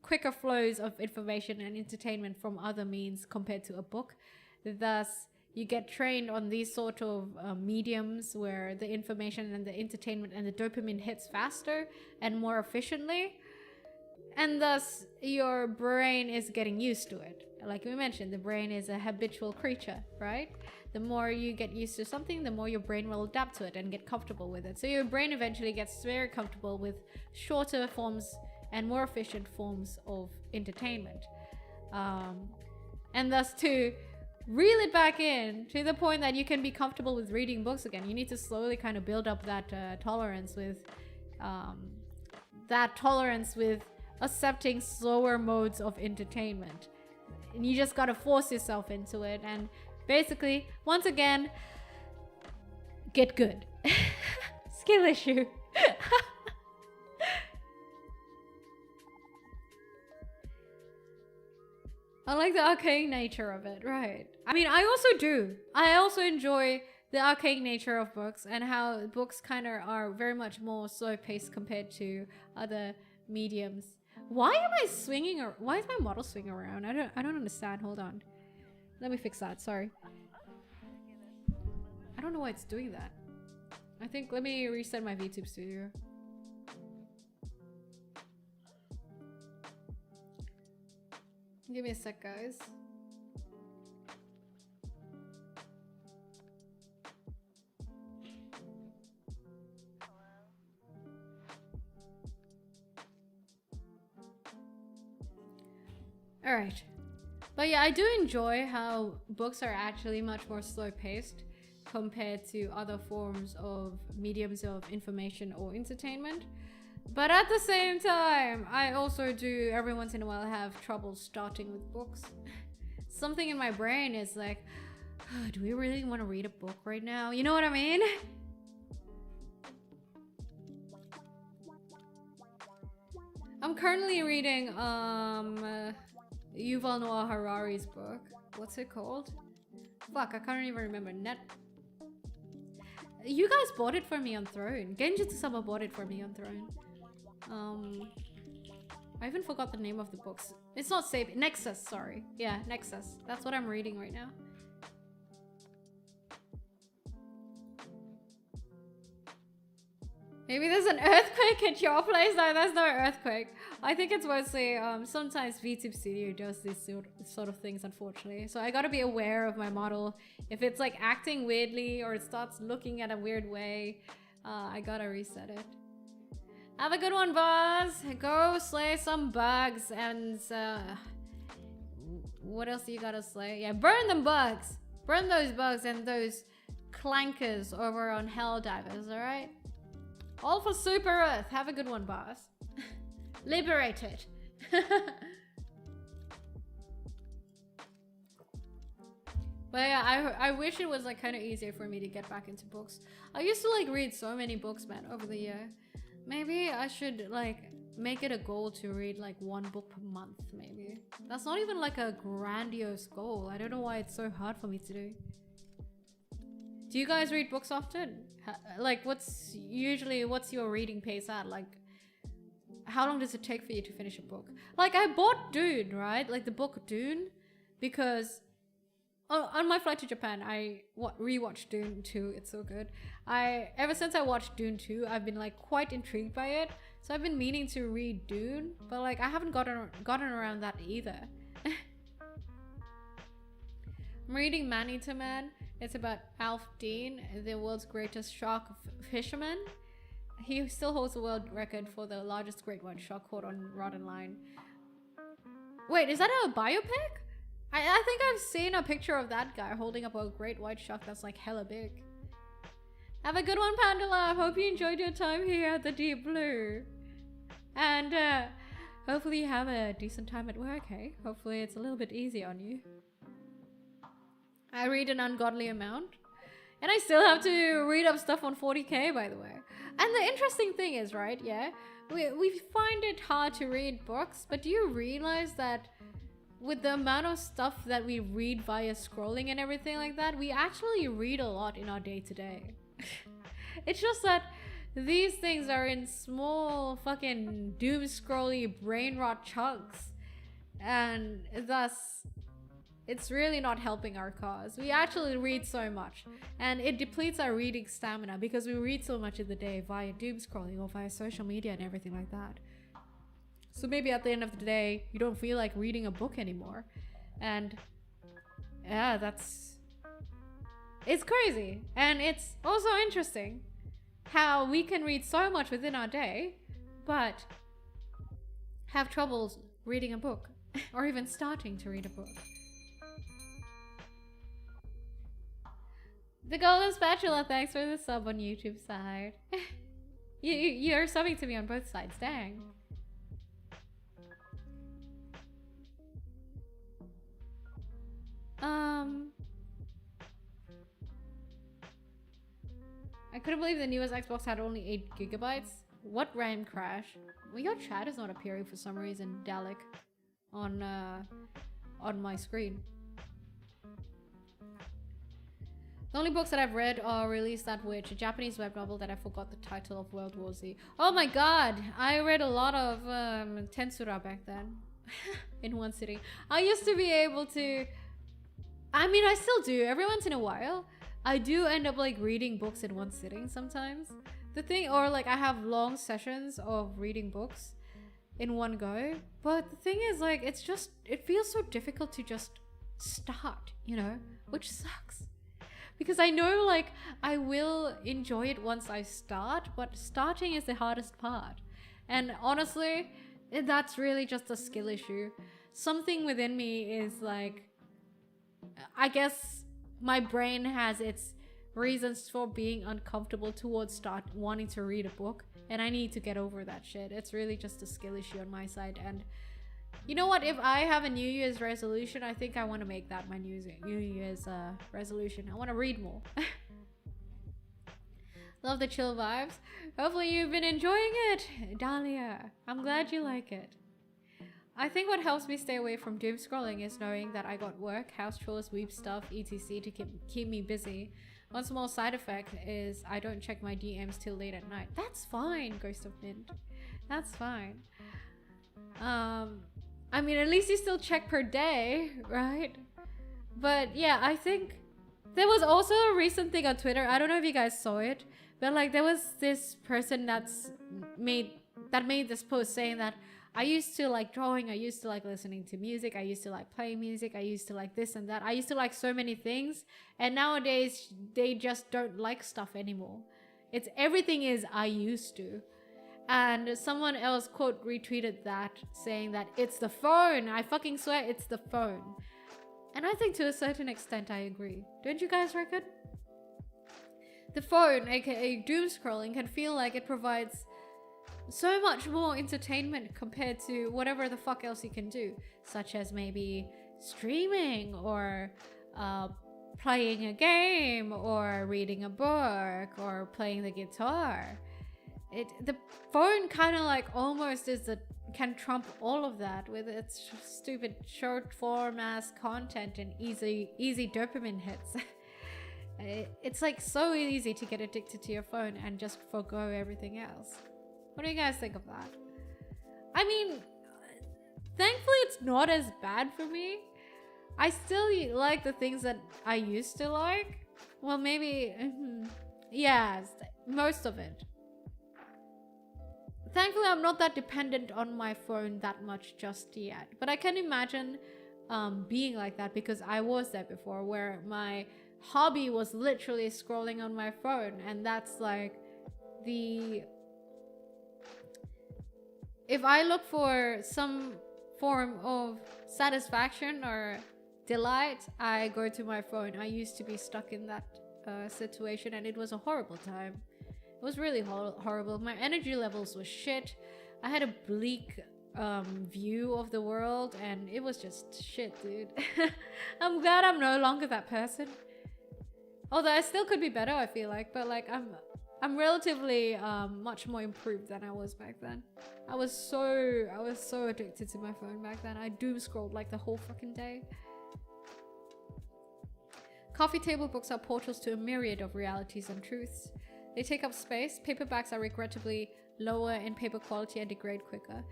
quicker flows of information and entertainment from other means compared to a book. Thus, you get trained on these sort of mediums where the information and the entertainment and the dopamine hits faster and more efficiently. And thus, your brain is getting used to it. Like we mentioned, the brain is a habitual creature, right? The more you get used to something, the more your brain will adapt to it and get comfortable with it. So your brain eventually gets very comfortable with shorter forms and more efficient forms of entertainment. And thus, to reel it back in to the point that you can be comfortable with reading books again, you need to slowly kind of build up that tolerance with accepting slower modes of entertainment. And you just gotta force yourself into it, and basically, once again, get good. Skill issue. I like the archaic nature of it, right? I mean, I also do. I also enjoy the archaic nature of books and how books kind of are very much more slow paced compared to other mediums. Why am I swinging? Or why is my model swinging around? I don't understand. Hold on. Let me fix that. Sorry. I don't know why it's doing that. I think let me reset my VTube studio. Give me a sec, guys. Alright. But yeah, I do enjoy how books are actually much more slow paced compared to other forms of mediums of information or entertainment. But at the same time, I also do every once in a while have trouble starting with books. Something in my brain is like, oh, do we really want to read a book right now? You know what I mean? I'm currently reading Yuval Noah Harari's book. What's it called? Fuck, I can't even remember. You guys bought it for me on Throne. Genjutsu-sama bought it for me on Throne. I even forgot the name of the books. It's not Safe. Nexus, sorry. Yeah, Nexus. That's what I'm reading right now. Maybe there's an earthquake at your place? No, there's no earthquake. I think it's mostly, sometimes VTube Studio does these sort of things, unfortunately. So I gotta be aware of my model. If it's like acting weirdly or it starts looking at a weird way, I gotta reset it. Have a good one, boss. Go slay some bugs and, what else do you gotta slay? Yeah, burn them bugs. Burn those bugs and those clankers over on Helldivers, alright? All for Super Earth. Have a good one, boss. Liberate it. But yeah, I wish it was like kind of easier for me to get back into books. I used to like read so many books, man, over the year. Maybe I should like make it a goal to read like one book per month, maybe. That's not even like a grandiose goal. I don't know why it's so hard for me to do. Do you guys read books often? Like, what's your reading pace at? Like, how long does it take for you to finish a book? Like, I bought Dune, right? Like, the book Dune, because on my flight to Japan, I rewatched Dune 2. It's so good. Ever since I watched Dune 2, I've been, like, quite intrigued by it. So I've been meaning to read Dune, but, like, I haven't gotten around that either. I'm reading Man-Eater Man. It's about Alf Dean, the world's greatest shark fisherman. He still holds the world record for the largest great white shark caught on rod and line. Wait, is that a biopic? I think I've seen a picture of that guy holding up a great white shark that's like hella big. Have a good one, Pandala. Hope you enjoyed your time here at the Deep Blue. And hopefully you have a decent time at work, hey? Hopefully it's a little bit easy on you. I read an ungodly amount. And I still have to read up stuff on 40k, by the way. And the interesting thing is, right, yeah, we find it hard to read books, but do you realize that with the amount of stuff that we read via scrolling and everything like that, we actually read a lot in our day-to-day. It's just that these things are in small fucking doom-scrolly brain rot chunks. And thus, it's really not helping our cause. We actually read so much, and it depletes our reading stamina because we read so much in the day via doom scrolling or via social media and everything like that. So maybe at the end of the day, you don't feel like reading a book anymore. And yeah, it's crazy. And it's also interesting how we can read so much within our day, but have troubles reading a book or even starting to read a book. The Golden Spatula, thanks for the sub on YouTube side. You're subbing to me on both sides, dang. I couldn't believe the newest Xbox had only 8 gigabytes. What RAM crash? Well, your chat is not appearing for some reason, Dalek, on my screen. The only books that I've read are Release That Witch, a Japanese web novel that I forgot the title of, World War Z. Oh my god! I read a lot of Tensura back then. In one sitting. I used to be able to... I mean, I still do. Every once in a while, I do end up like reading books in one sitting sometimes. The thing, or like I have long sessions of reading books in one go. But the thing is, like, it's just, it feels so difficult to just start, you know? Which sucks. Because I know, like, I will enjoy it once I start, but starting is the hardest part. And honestly, that's really just a skill issue. Something within me is like, I guess my brain has its reasons for being uncomfortable towards wanting to read a book, and I need to get over that shit. It's really just a skill issue on my side. And you know what? If I have a New Year's resolution, I think I want to make that my New Year's resolution. I want to read more. Love the chill vibes. Hopefully you've been enjoying it, Dahlia. I'm glad you like it. I think what helps me stay away from doom scrolling is knowing that I got work, house chores, weeb stuff, etc. to keep me busy. One small side effect is I don't check my DMs till late at night. That's fine, Ghost of Mint. That's fine. I mean, at least you still check per day, right? But yeah, I think there was also a recent thing on Twitter. I don't know if you guys saw it, but like there was this person that made this post saying that I used to like drawing, I used to like listening to music, I used to like playing music, I used to like this and that. I used to like so many things, and nowadays they just don't like stuff anymore. It's everything is I used to. And someone else quote retweeted that saying that it's the phone. I fucking swear it's the phone. And I think to a certain extent I agree. Don't you guys reckon? The phone, aka doom scrolling, can feel like it provides so much more entertainment compared to whatever the fuck else you can do, such as maybe streaming or playing a game or reading a book or playing the guitar. The phone kind of like almost can trump all of that with its stupid short form ass content and easy dopamine hits. It's like so easy to get addicted to your phone and just forgo everything else. What do you guys think of that? I mean, thankfully it's not as bad for me. I still like the things that I used to like. Well, maybe, yeah, most of it. Thankfully, I'm not that dependent on my phone that much just yet. But I can imagine being like that because I was there before, where my hobby was literally scrolling on my phone. And that's like if I look for some form of satisfaction or delight, I go to my phone. I used to be stuck in that situation, and it was a horrible time. It was really horrible. My energy levels were shit. I had a bleak view of the world, and it was just shit, dude. I'm glad I'm no longer that person. Although I still could be better, I feel like. But like I'm relatively much more improved than I was back then. I was so addicted to my phone back then. I doom scrolled like the whole fucking day. Coffee table books are portals to a myriad of realities and truths. They take up space. Paperbacks are regrettably lower in paper quality and degrade quicker.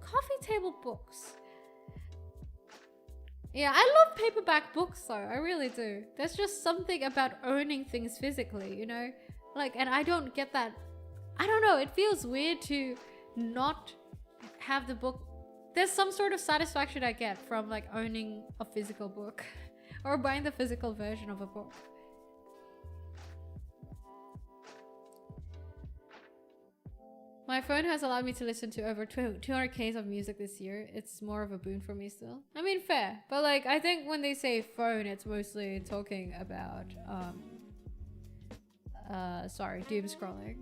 Coffee table books. Yeah, I love paperback books though. I really do. There's just something about owning things physically, you know? Like, and I don't get that. I don't know. It feels weird to not have the book. There's some sort of satisfaction I get from like owning a physical book or buying the physical version of a book. My phone has allowed me to listen to over 200Ks of music this year. It's more of a boon for me still. I mean, fair. But like, I think when they say phone, it's mostly talking about, doom scrolling.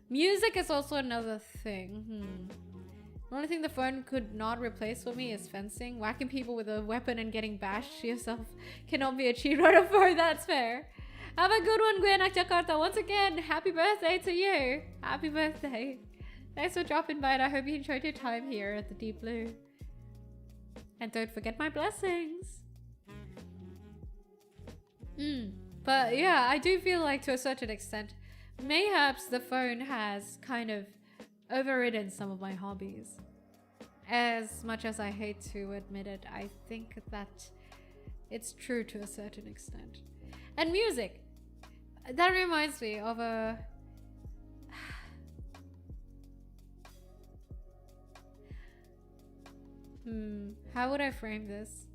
Music is also another thing. The only thing the phone could not replace for me is fencing. Whacking people with a weapon and getting bashed yourself cannot be achieved on a phone. That's fair. Have a good one, Gwen Jakarta. Once again, happy birthday to you. Happy birthday. Thanks for dropping by, and I hope you enjoyed your time here at the Deep Blue. And don't forget my blessings. But yeah, I do feel like to a certain extent, mayhaps the phone has kind of overridden some of my hobbies. As much as I hate to admit it, I think that it's true to a certain extent. And music. That reminds me of a... how would I frame this?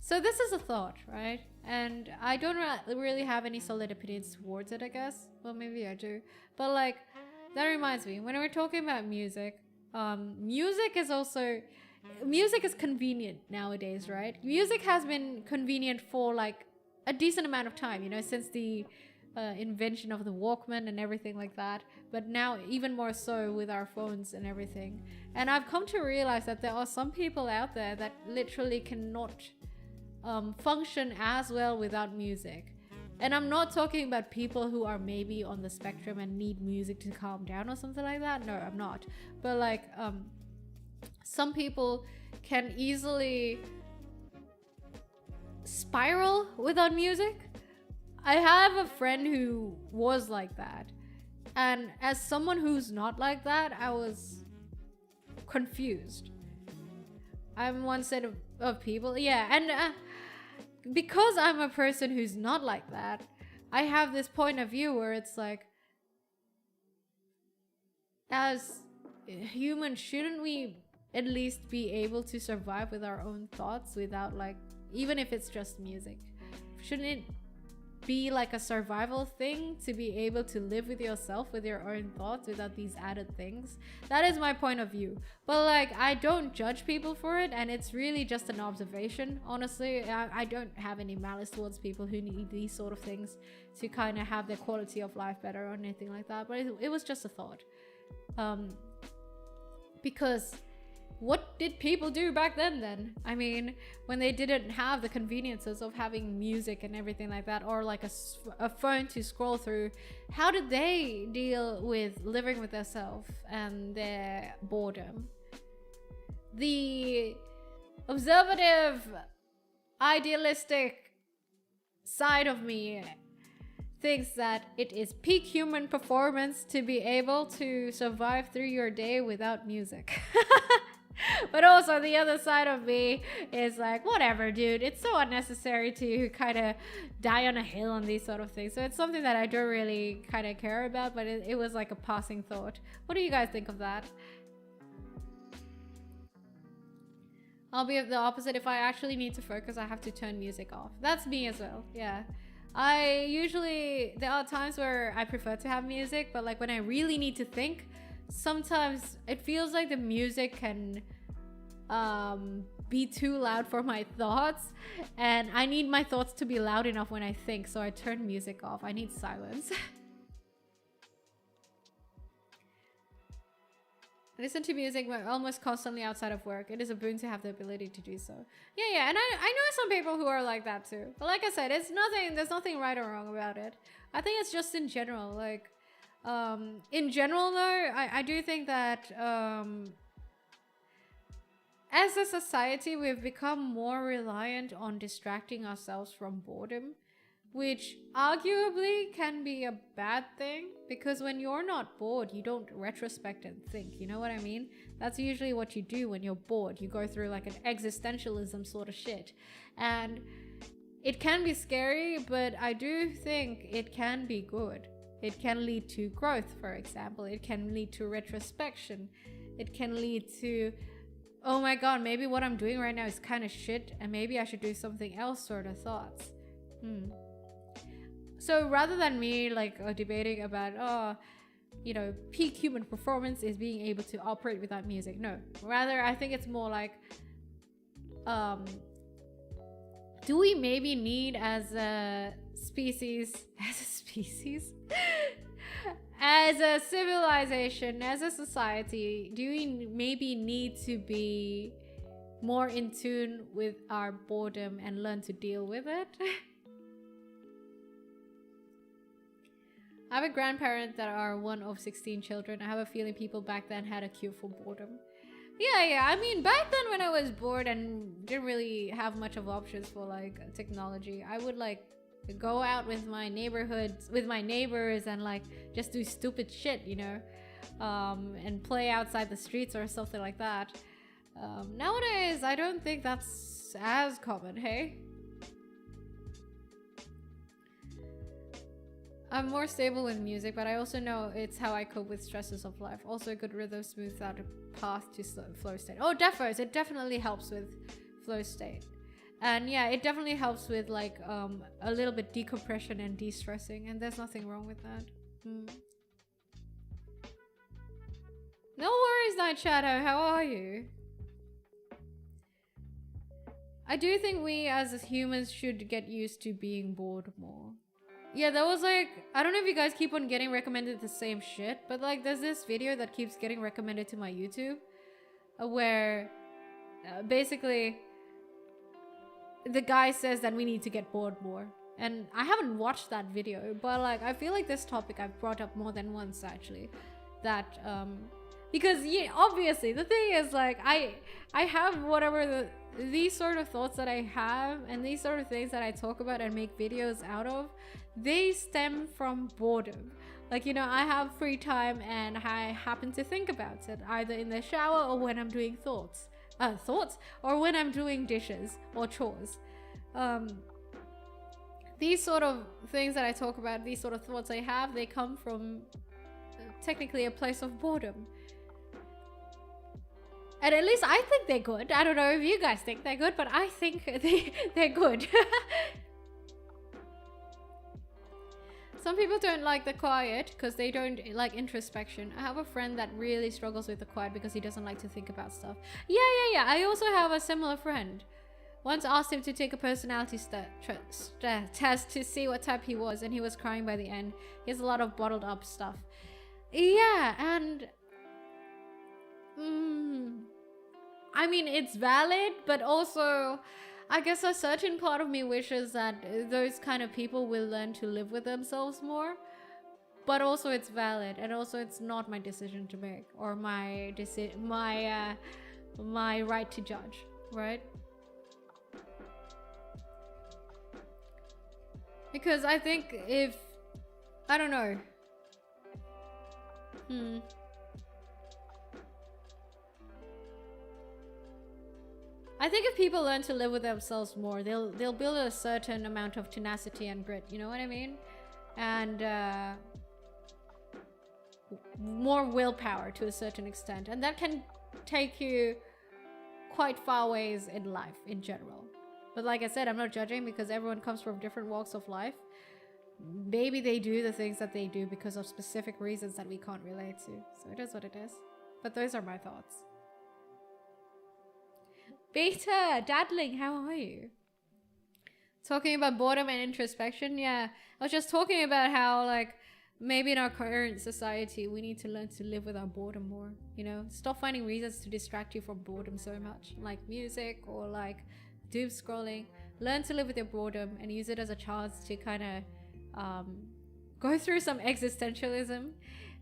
So this is a thought, right? And I don't really have any solid opinions towards it, I guess. Well, maybe I do. But like, that reminds me, when we're talking about music, music is convenient nowadays, right? Music has been convenient for like a decent amount of time, you know, since the invention of the Walkman and everything like that. But now even more so with our phones and everything. And I've come to realize that there are some people out there that literally cannot function as well without music. And I'm not talking about people who are maybe on the spectrum and need music to calm down or something like that. No, I'm not. But like some people can easily spiral without music. I have a friend who was like that. And as someone who's not like that, I was confused. I'm one set of people. Yeah, and because I'm a person who's not like that, I have this point of view where it's like, as humans, shouldn't we at least be able to survive with our own thoughts without like, even if it's just music? Shouldn't it be like a survival thing to be able to live with yourself with your own thoughts without these added things? That is my point of view. But like, I don't judge people for it, and it's really just an observation. Honestly, I don't have any malice towards people who need these sort of things to kind of have their quality of life better or anything like that. But it was just a thought. Because what did people do back then? I mean, when they didn't have the conveniences of having music and everything like that, or like a phone to scroll through, how did they deal with living with themselves and their boredom? The observative, idealistic side of me thinks that it is peak human performance to be able to survive through your day without music. But also the other side of me is like, whatever, dude, it's so unnecessary to kind of die on a hill on these sort of things. So it's something that I don't really kind of care about, but it was like a passing thought. What do you guys think of that? I'll be the opposite. If I actually need to focus, I have to turn music off. That's me as well. Yeah. There are times where I prefer to have music, but like when I really need to think, sometimes it feels like the music can be too loud for my thoughts, and I need my thoughts to be loud enough when I think, so I turn music off. I need silence. I listen to music almost constantly outside of work. It is a boon to have the ability to do so. Yeah, and I know some people who are like that too. But like I said, there's nothing right or wrong about it. I think it's just in general, like in general though, I do think that as a society, we've become more reliant on distracting ourselves from boredom, which arguably can be a bad thing, because when you're not bored, you don't retrospect and think, you know what I mean? That's usually what you do when you're bored. You go through like an existentialism sort of shit, and it can be scary, but I do think it can be good. It can lead to growth, for example. It can lead to retrospection. It can lead to, oh my god, maybe what I'm doing right now is kind of shit and maybe I should do something else sort of thoughts. So rather than me like debating about, peak human performance is being able to operate without music, no. Rather, I think it's more like, do we maybe need as a species, as a civilization, as a society, do we maybe need to be more in tune with our boredom and learn to deal with it? I have a grandparent that are one of 16 children. I have a feeling people back then had a cure for boredom. Yeah. I mean, back then when I was bored and didn't really have much of options for like technology, I would like go out with my neighbors and like just do stupid shit, you know, and play outside the streets or something like that. Nowadays, I don't think that's as common, hey? I'm more stable with music, but I also know it's how I cope with stresses of life. Also, a good rhythm smooths out a path to flow state. Oh, defos, it definitely helps with flow state. And yeah, it definitely helps with like a little bit decompression and de-stressing, and there's nothing wrong with that. No worries, Night Shadow, how are you? I do think we as humans should get used to being bored more. Yeah, that was like, I don't know if you guys keep on getting recommended the same shit, but like there's this video that keeps getting recommended to my YouTube where basically the guy says that we need to get bored more. And I haven't watched that video, but like I feel like this topic I've brought up more than once actually. That because yeah, obviously the thing is like I have whatever these sort of thoughts that I have and these sort of things that I talk about and make videos out of, they stem from boredom. Like, you know, I have free time and I happen to think about it either in the shower or when I'm doing thoughts or when I'm doing dishes or chores. These sort of things that I talk about, these sort of thoughts I have, they come from technically a place of boredom. And at least I think they're good. I don't know if you guys think they're good, but I think they're good. Some people don't like the quiet because they don't like introspection. I have a friend that really struggles with the quiet because he doesn't like to think about stuff. Yeah. I also have a similar friend. Once asked him to take a personality test to see what type he was, and he was crying by the end. He has a lot of bottled up stuff. Yeah, and I mean, it's valid, but also I guess a certain part of me wishes that those kind of people will learn to live with themselves more. But also it's valid, and also it's not my decision to make or my right to judge, right? Because I think if I don't know. I think if people learn to live with themselves more, they'll build a certain amount of tenacity and grit, you know what I mean? And more willpower to a certain extent. And that can take you quite far ways in life in general. But like I said, I'm not judging because everyone comes from different walks of life. Maybe they do the things that they do because of specific reasons that we can't relate to. So it is what it is. But those are my thoughts. Beta, Dadling, how are you? Talking about boredom and introspection, yeah. I was just talking about how, like, maybe in our current society, we need to learn to live with our boredom more, you know? Stop finding reasons to distract you from boredom so much, like music or, like, doom scrolling. Learn to live with your boredom and use it as a chance to kind of go through some existentialism,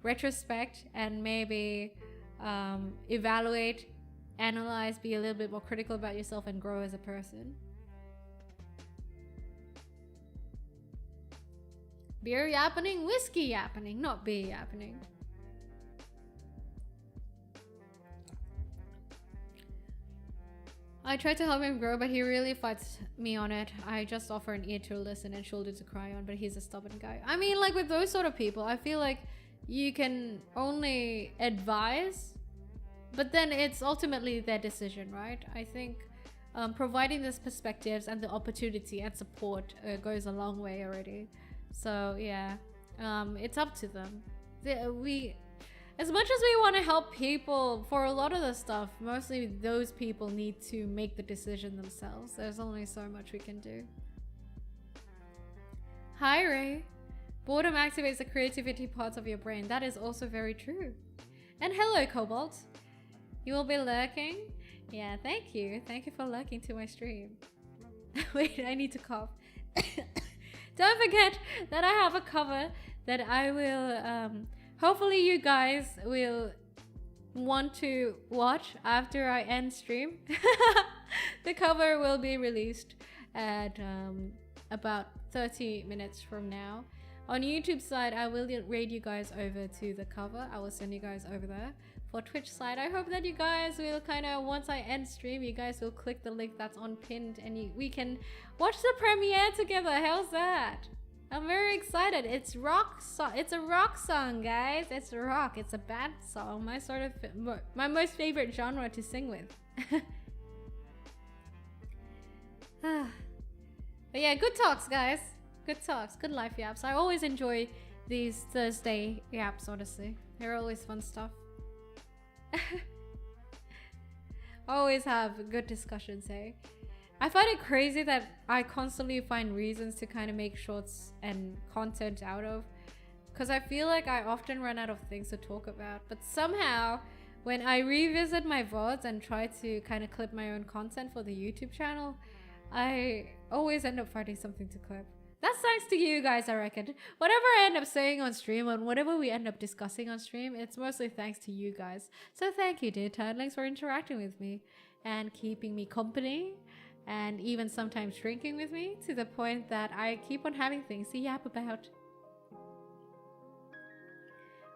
retrospect, and maybe evaluate, analyze, be a little bit more critical about yourself, and grow as a person. Beer yappening, whiskey yappening, not beer yappening. I try to help him grow, but he really fights me on it. I just offer an ear to listen and shoulder to cry on, but he's a stubborn guy. I mean, like with those sort of people, I feel like you can only advise, but then it's ultimately their decision, right? I think providing these perspectives and the opportunity and support goes a long way already. So yeah, it's up to them. As much as we want to help people, for a lot of the stuff, mostly those people need to make the decision themselves. There's only so much we can do. Hi Ray. Boredom activates the creativity parts of your brain. That is also very true. And hello Cobalt. You will be lurking? Yeah, thank you. Thank you for lurking to my stream. Wait, I need to cough. Don't forget that I have a cover that I will, hopefully you guys will want to watch after I end stream. The cover will be released at about 30 minutes from now. On YouTube side, I will raid you guys over to the cover. I will send you guys over there. For Twitch side, I hope that you guys will kind of, once I end stream, you guys will click the link that's on pinned and we can watch the premiere together. How's that? I'm very excited. It's rock song. It's a rock song, guys. It's a rock. It's a bad song. My most favorite genre to sing with. But yeah, good talks, guys. Good talks. Good life yaps. I always enjoy these Thursday yaps, honestly. They're always fun stuff. Always have good discussions, hey? I find it crazy that I constantly find reasons to kind of make shorts and content out of, because I feel like I often run out of things to talk about. But somehow, when I revisit my VODs and try to kind of clip my own content for the YouTube channel, I always end up finding something to clip. That's thanks to you guys, I reckon. Whatever I end up saying on stream and whatever we end up discussing on stream, it's mostly thanks to you guys. So thank you, dear Turnlings, for interacting with me and keeping me company, and even sometimes drinking with me to the point that I keep on having things to yap about.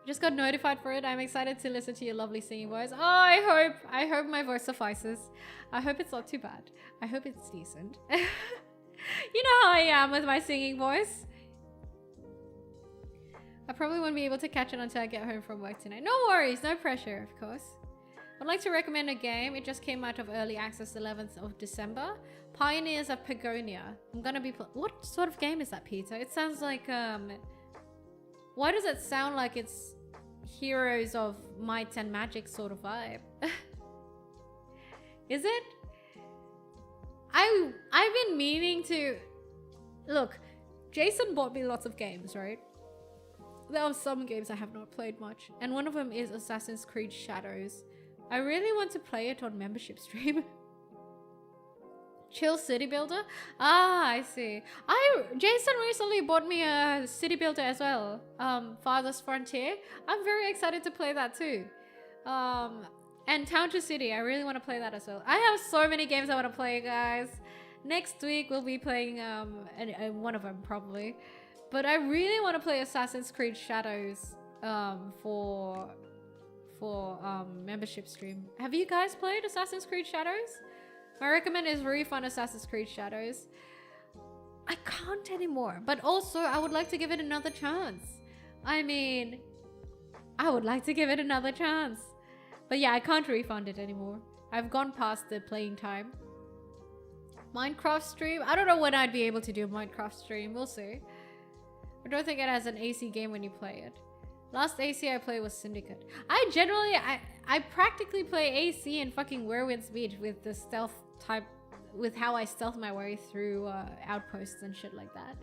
Just got notified for it. I'm excited to listen to your lovely singing voice. Oh, I hope my voice suffices. I hope it's not too bad. I hope it's decent. You know how I am with my singing voice. I probably won't be able to catch it until I get home from work tonight. No worries, no pressure, of course. I'd like to recommend a game. It just came out of early access 11th of December. Pioneers of Pagonia. I'm gonna be what sort of game is that, Peter? It sounds like why does it sound like it's Heroes of Might and Magic sort of vibe? Is it? I've been meaning to look. Jason bought me lots of games, right? There are some games I have not played much, and one of them is Assassin's Creed Shadows. I really want to play it on membership stream. Chill City Builder? Ah, I see. Jason recently bought me a city builder as well. Farthest Frontier. I'm very excited to play that too. And Town to City. I really want to play that as well. I have so many games I want to play, guys. Next week we'll be playing one of them probably. But I really want to play Assassin's Creed Shadows for membership stream. Have you guys played Assassin's Creed Shadows? My recommend is refund Assassin's Creed Shadows. I can't anymore, but also I would like to give it another chance. I mean, I would like to give it another chance. But yeah, I can't refund it anymore. I've gone past the playing time. Minecraft stream? I don't know when I'd be able to do a Minecraft stream. We'll see. I don't think it has an AC game when you play it. Last AC I played was Syndicate. I practically play AC in fucking Werewolf's Beach with the stealth type, with how I stealth my way through outposts and shit like that.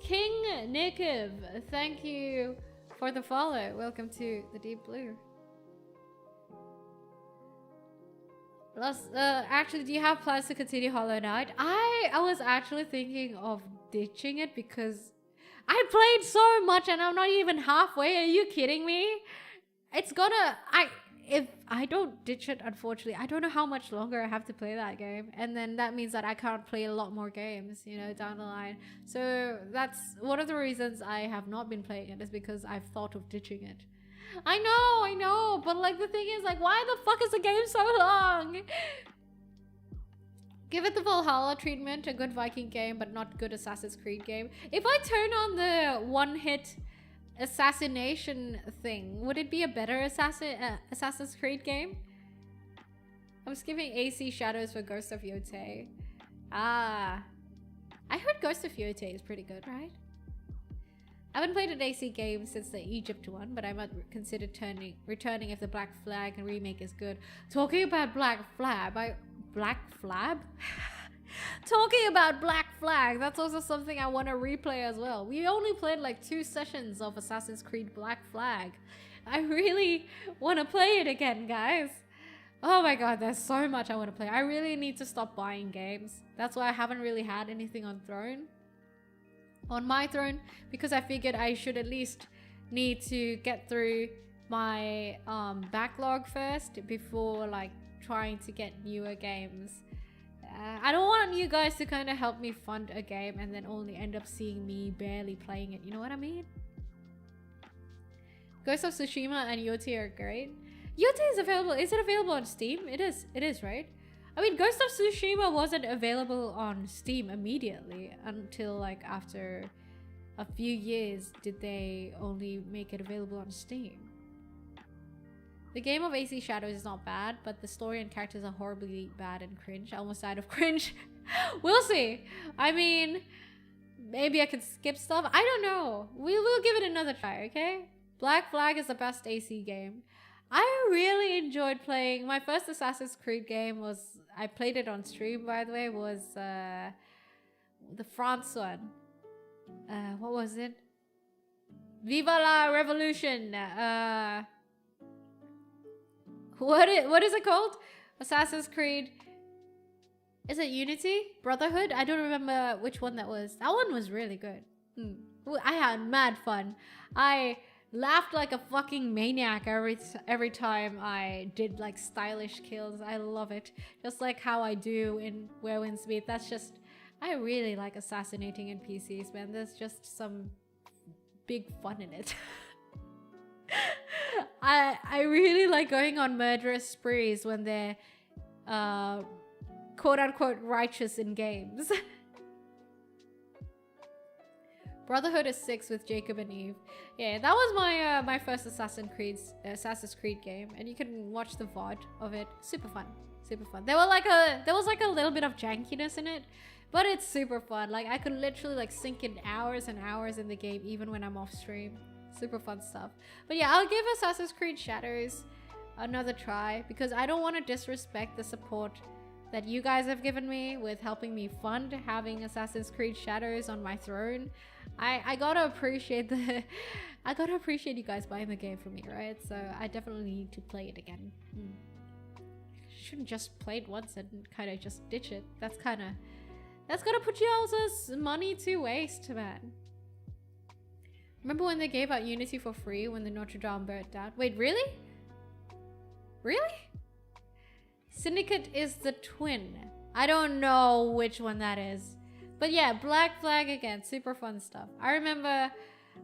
King Nikiv, thank you for the follow. Welcome to the Deep Blue. Actually, do you have plans to continue Hollow Knight? I was actually thinking of ditching it because I played so much and I'm not even halfway. Are you kidding me? It's gonna... If I don't ditch it, unfortunately, I don't know how much longer I have to play that game. And then that means that I can't play a lot more games, you know, down the line. So that's one of the reasons I have not been playing it, is because I've thought of ditching it. I know, but like the thing is, like, why the fuck is the game so long? Give it the Valhalla treatment, a good Viking game, but not good Assassin's Creed game. If I turn on the one-hit assassination thing, would it be a better Assassin's Creed game? I'm skipping AC Shadows for Ghost of Yotei. Ah, I heard Ghost of Yotei is pretty good, right? I haven't played an AC game since the Egypt one, but I might consider returning if the Black Flag remake is good. Talking about Black Flag, Talking about Black Flag, that's also something I want to replay as well. We only played like 2 sessions of Assassin's Creed Black Flag. I really want to play it again, guys. Oh my god, there's so much I want to play. I really need to stop buying games. That's why I haven't really had anything on my throne, because I figured I should at least need to get through my backlog first before like trying to get newer games. I don't want you guys to kind of help me fund a game and then only end up seeing me barely playing it. You know what I mean? Ghost of Tsushima and Yoti are great. Yoti is available. Is it available on Steam? It is. It is, right? I mean, Ghost of Tsushima wasn't available on Steam immediately until like after a few years did they only make it available on Steam. The game of AC Shadows is not bad, but the story and characters are horribly bad and cringe. I almost died of cringe. We'll see. I mean, maybe I could skip stuff. I don't know. We will give it another try, okay? Black Flag is the best AC game. I really enjoyed playing. My first Assassin's Creed game was, I played it on stream by the way, was the France one. What was it? Viva la Revolution. What is it called? Assassin's Creed. Is it Unity? Brotherhood? I don't remember which one that was. That one was really good. I had mad fun. I laughed like a fucking maniac every time I did like stylish kills. I love it. Just like how I do in Where Winds Meet. That's just, I really like assassinating NPCs, man. There's just some big fun in it. I really like going on murderous sprees when they're quote unquote righteous in games. Brotherhood is 6 with Jacob and Eve. Yeah, that was my my first Assassin's Creed game, and you can watch the VOD of it. Super fun, super fun. There was like a little bit of jankiness in it, but it's super fun. Like I could literally like sink in hours and hours in the game, even when I'm off stream. Super fun stuff. But yeah, I'll give Assassin's Creed Shadows another try because I don't want to disrespect the support that you guys have given me with helping me fund having Assassin's Creed Shadows on my throne. I gotta appreciate I gotta appreciate you guys buying the game for me, right? So I definitely need to play it again. Shouldn't just play it once and kind of just ditch it. That's gonna put you all's money to waste, man. Remember when they gave out Unity for free when the Notre Dame burnt down? Wait, really? Really? Syndicate is the twin. I don't know which one that is. But yeah, Black Flag again. Super fun stuff. I remember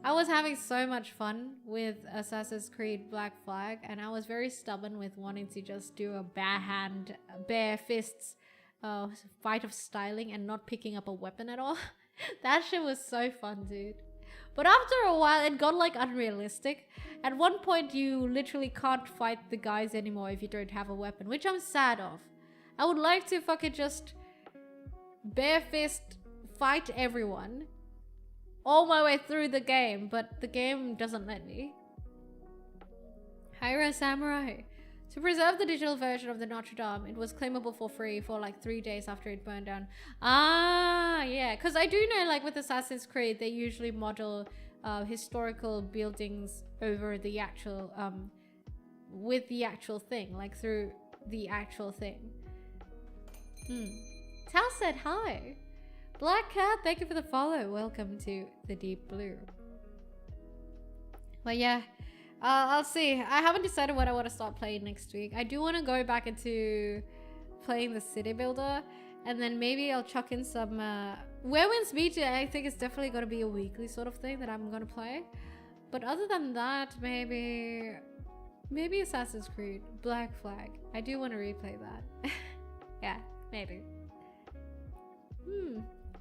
I was having so much fun with Assassin's Creed Black Flag, and I was very stubborn with wanting to just do a bare fists fight of styling and not picking up a weapon at all. That shit was so fun, dude. But after a while, it got like unrealistic. At one point, you literally can't fight the guys anymore if you don't have a weapon, which I'm sad of. I would like to fucking just bare fist fight everyone all my way through the game, but the game doesn't let me. Hira Samurai. To preserve the digital version of the Notre Dame, it was claimable for free for like 3 days after it burned down. Ah, yeah. Because I do know, like with Assassin's Creed, they usually model historical buildings over the actual, with the actual thing, like through the actual thing. Tao said hi. Black Cat, thank you for the follow. Welcome to the Deep Blue. But yeah. I'll see. I haven't decided what I want to start playing next week. I do want to go back into playing the City Builder, and then maybe I'll chuck in some Where Winds Meet. I think it's definitely going to be a weekly sort of thing that I'm going to play. But other than that, maybe Assassin's Creed Black Flag. I do want to replay that. Yeah, maybe.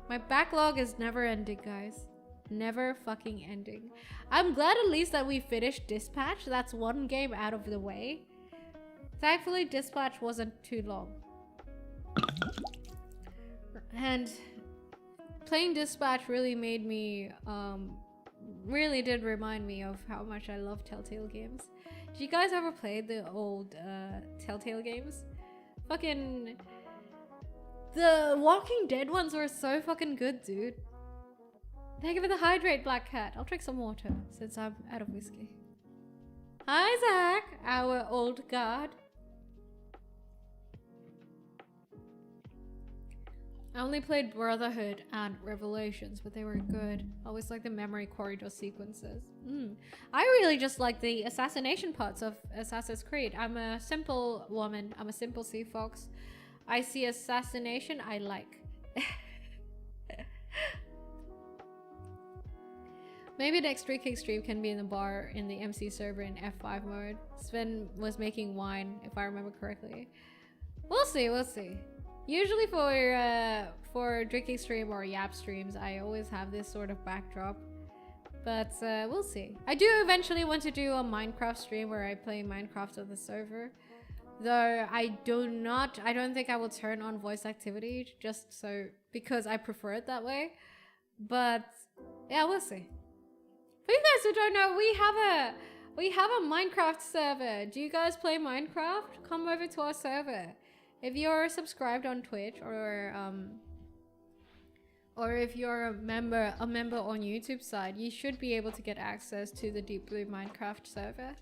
My backlog is never ending, guys. Never fucking ending. I'm glad at least that we finished Dispatch. That's one game out of the way. Thankfully, Dispatch wasn't too long. And playing Dispatch really made me, really did remind me of how much I love Telltale games. Did you guys ever play the old Telltale games? Fucking... The Walking Dead ones were so fucking good, dude. Thank you for the hydrate, Black Cat. I'll drink some water since I'm out of whiskey. Hi, Zach, our old guard. I only played Brotherhood and Revelations, but they were good. I always like the memory corridor sequences. I really just like the assassination parts of Assassin's Creed. I'm a simple woman. I'm a simple sea fox. I see assassination, I like. Maybe next Street Kick stream can be in the bar in the MC server in F5 mode. Sven was making wine, if I remember correctly. We'll see, we'll see. Usually for drinking stream or yap streams, I always have this sort of backdrop. But we'll see. I do eventually want to do a Minecraft stream where I play Minecraft on the server. Though I don't think I will turn on voice activity just so because I prefer it that way. But yeah, we'll see. For you guys who don't know, we have a Minecraft server. Do you guys play Minecraft? Come over to our server. If you're subscribed on Twitch or if you're a member on YouTube side, you should be able to get access to the Deep Blue Minecraft server.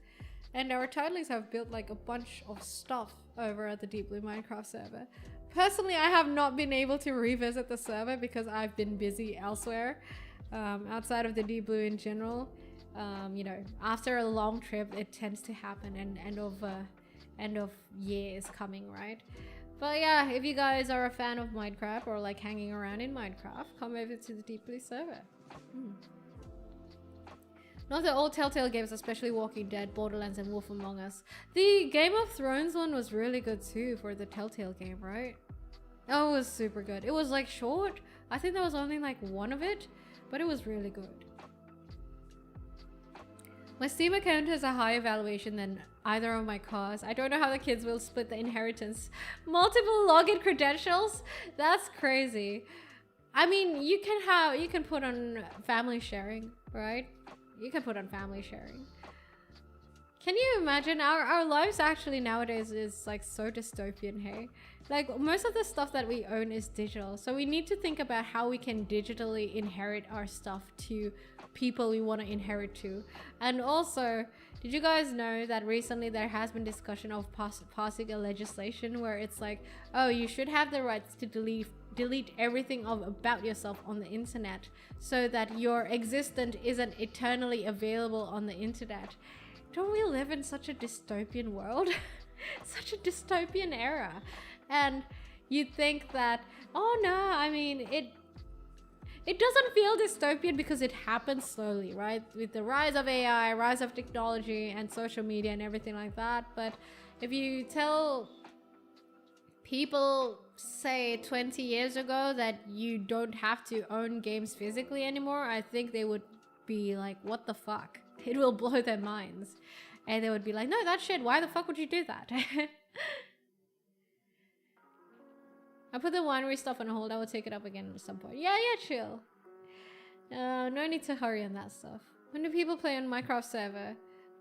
And our Tidalies have built like a bunch of stuff over at the Deep Blue Minecraft server. Personally, I have not been able to revisit the server because I've been busy elsewhere, outside of the Deep Blue in general. You know, after a long trip, it tends to happen, and end of year is coming, right? But yeah, if you guys are a fan of Minecraft or like hanging around in Minecraft, come over to the Deep Blue server. Not the old Telltale games, especially Walking Dead, Borderlands, and Wolf Among Us. The Game of Thrones one was really good too for the Telltale game, right? Oh, it was super good. It was like short. I think there was only like one of it, but it was really good. My Steam account has a higher valuation than either of my cars. I don't know how the kids will split the inheritance. Multiple login credentials? That's crazy. I mean, you can put on family sharing, right? You can put on family sharing. Can you imagine? Our lives actually nowadays is like so dystopian, hey? Like most of the stuff that we own is digital. So we need to think about how we can digitally inherit our stuff to people we want to inherit to. And also, did you guys know that recently there has been discussion of passing a legislation where it's like, oh, you should have the rights to delete everything about yourself on the internet so that your existence isn't eternally available on the internet. Don't we live in such a dystopian world? Such a dystopian era. And you'd think that, oh no, I mean, it doesn't feel dystopian because it happens slowly, right? With the rise of AI, rise of technology and social media and everything like that. But if you tell people, say 20 years ago, that you don't have to own games physically anymore, I think they would be like, what the fuck? It will blow their minds. And they would be like, no, that's shit. Why the fuck would you do that? I put the winery stuff on hold. I will take it up again at some point. Yeah, chill. No need to hurry on that stuff. When do people play on Minecraft server?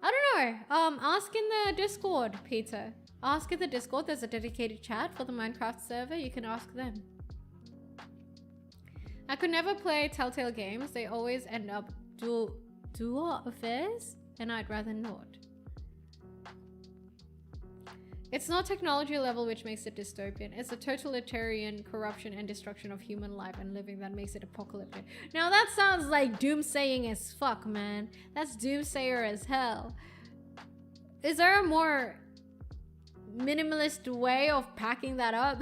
I don't know. Ask in the Discord, Peter. Ask in the Discord. There's a dedicated chat for the Minecraft server. You can ask them. I could never play Telltale games. They always end up dual affairs, and I'd rather not. It's not technology level which makes it dystopian. It's the totalitarian corruption and destruction of human life and living that makes it apocalyptic. Now that sounds like doomsaying as fuck, man. That's doomsayer as hell. Is there a more minimalist way of packing that up?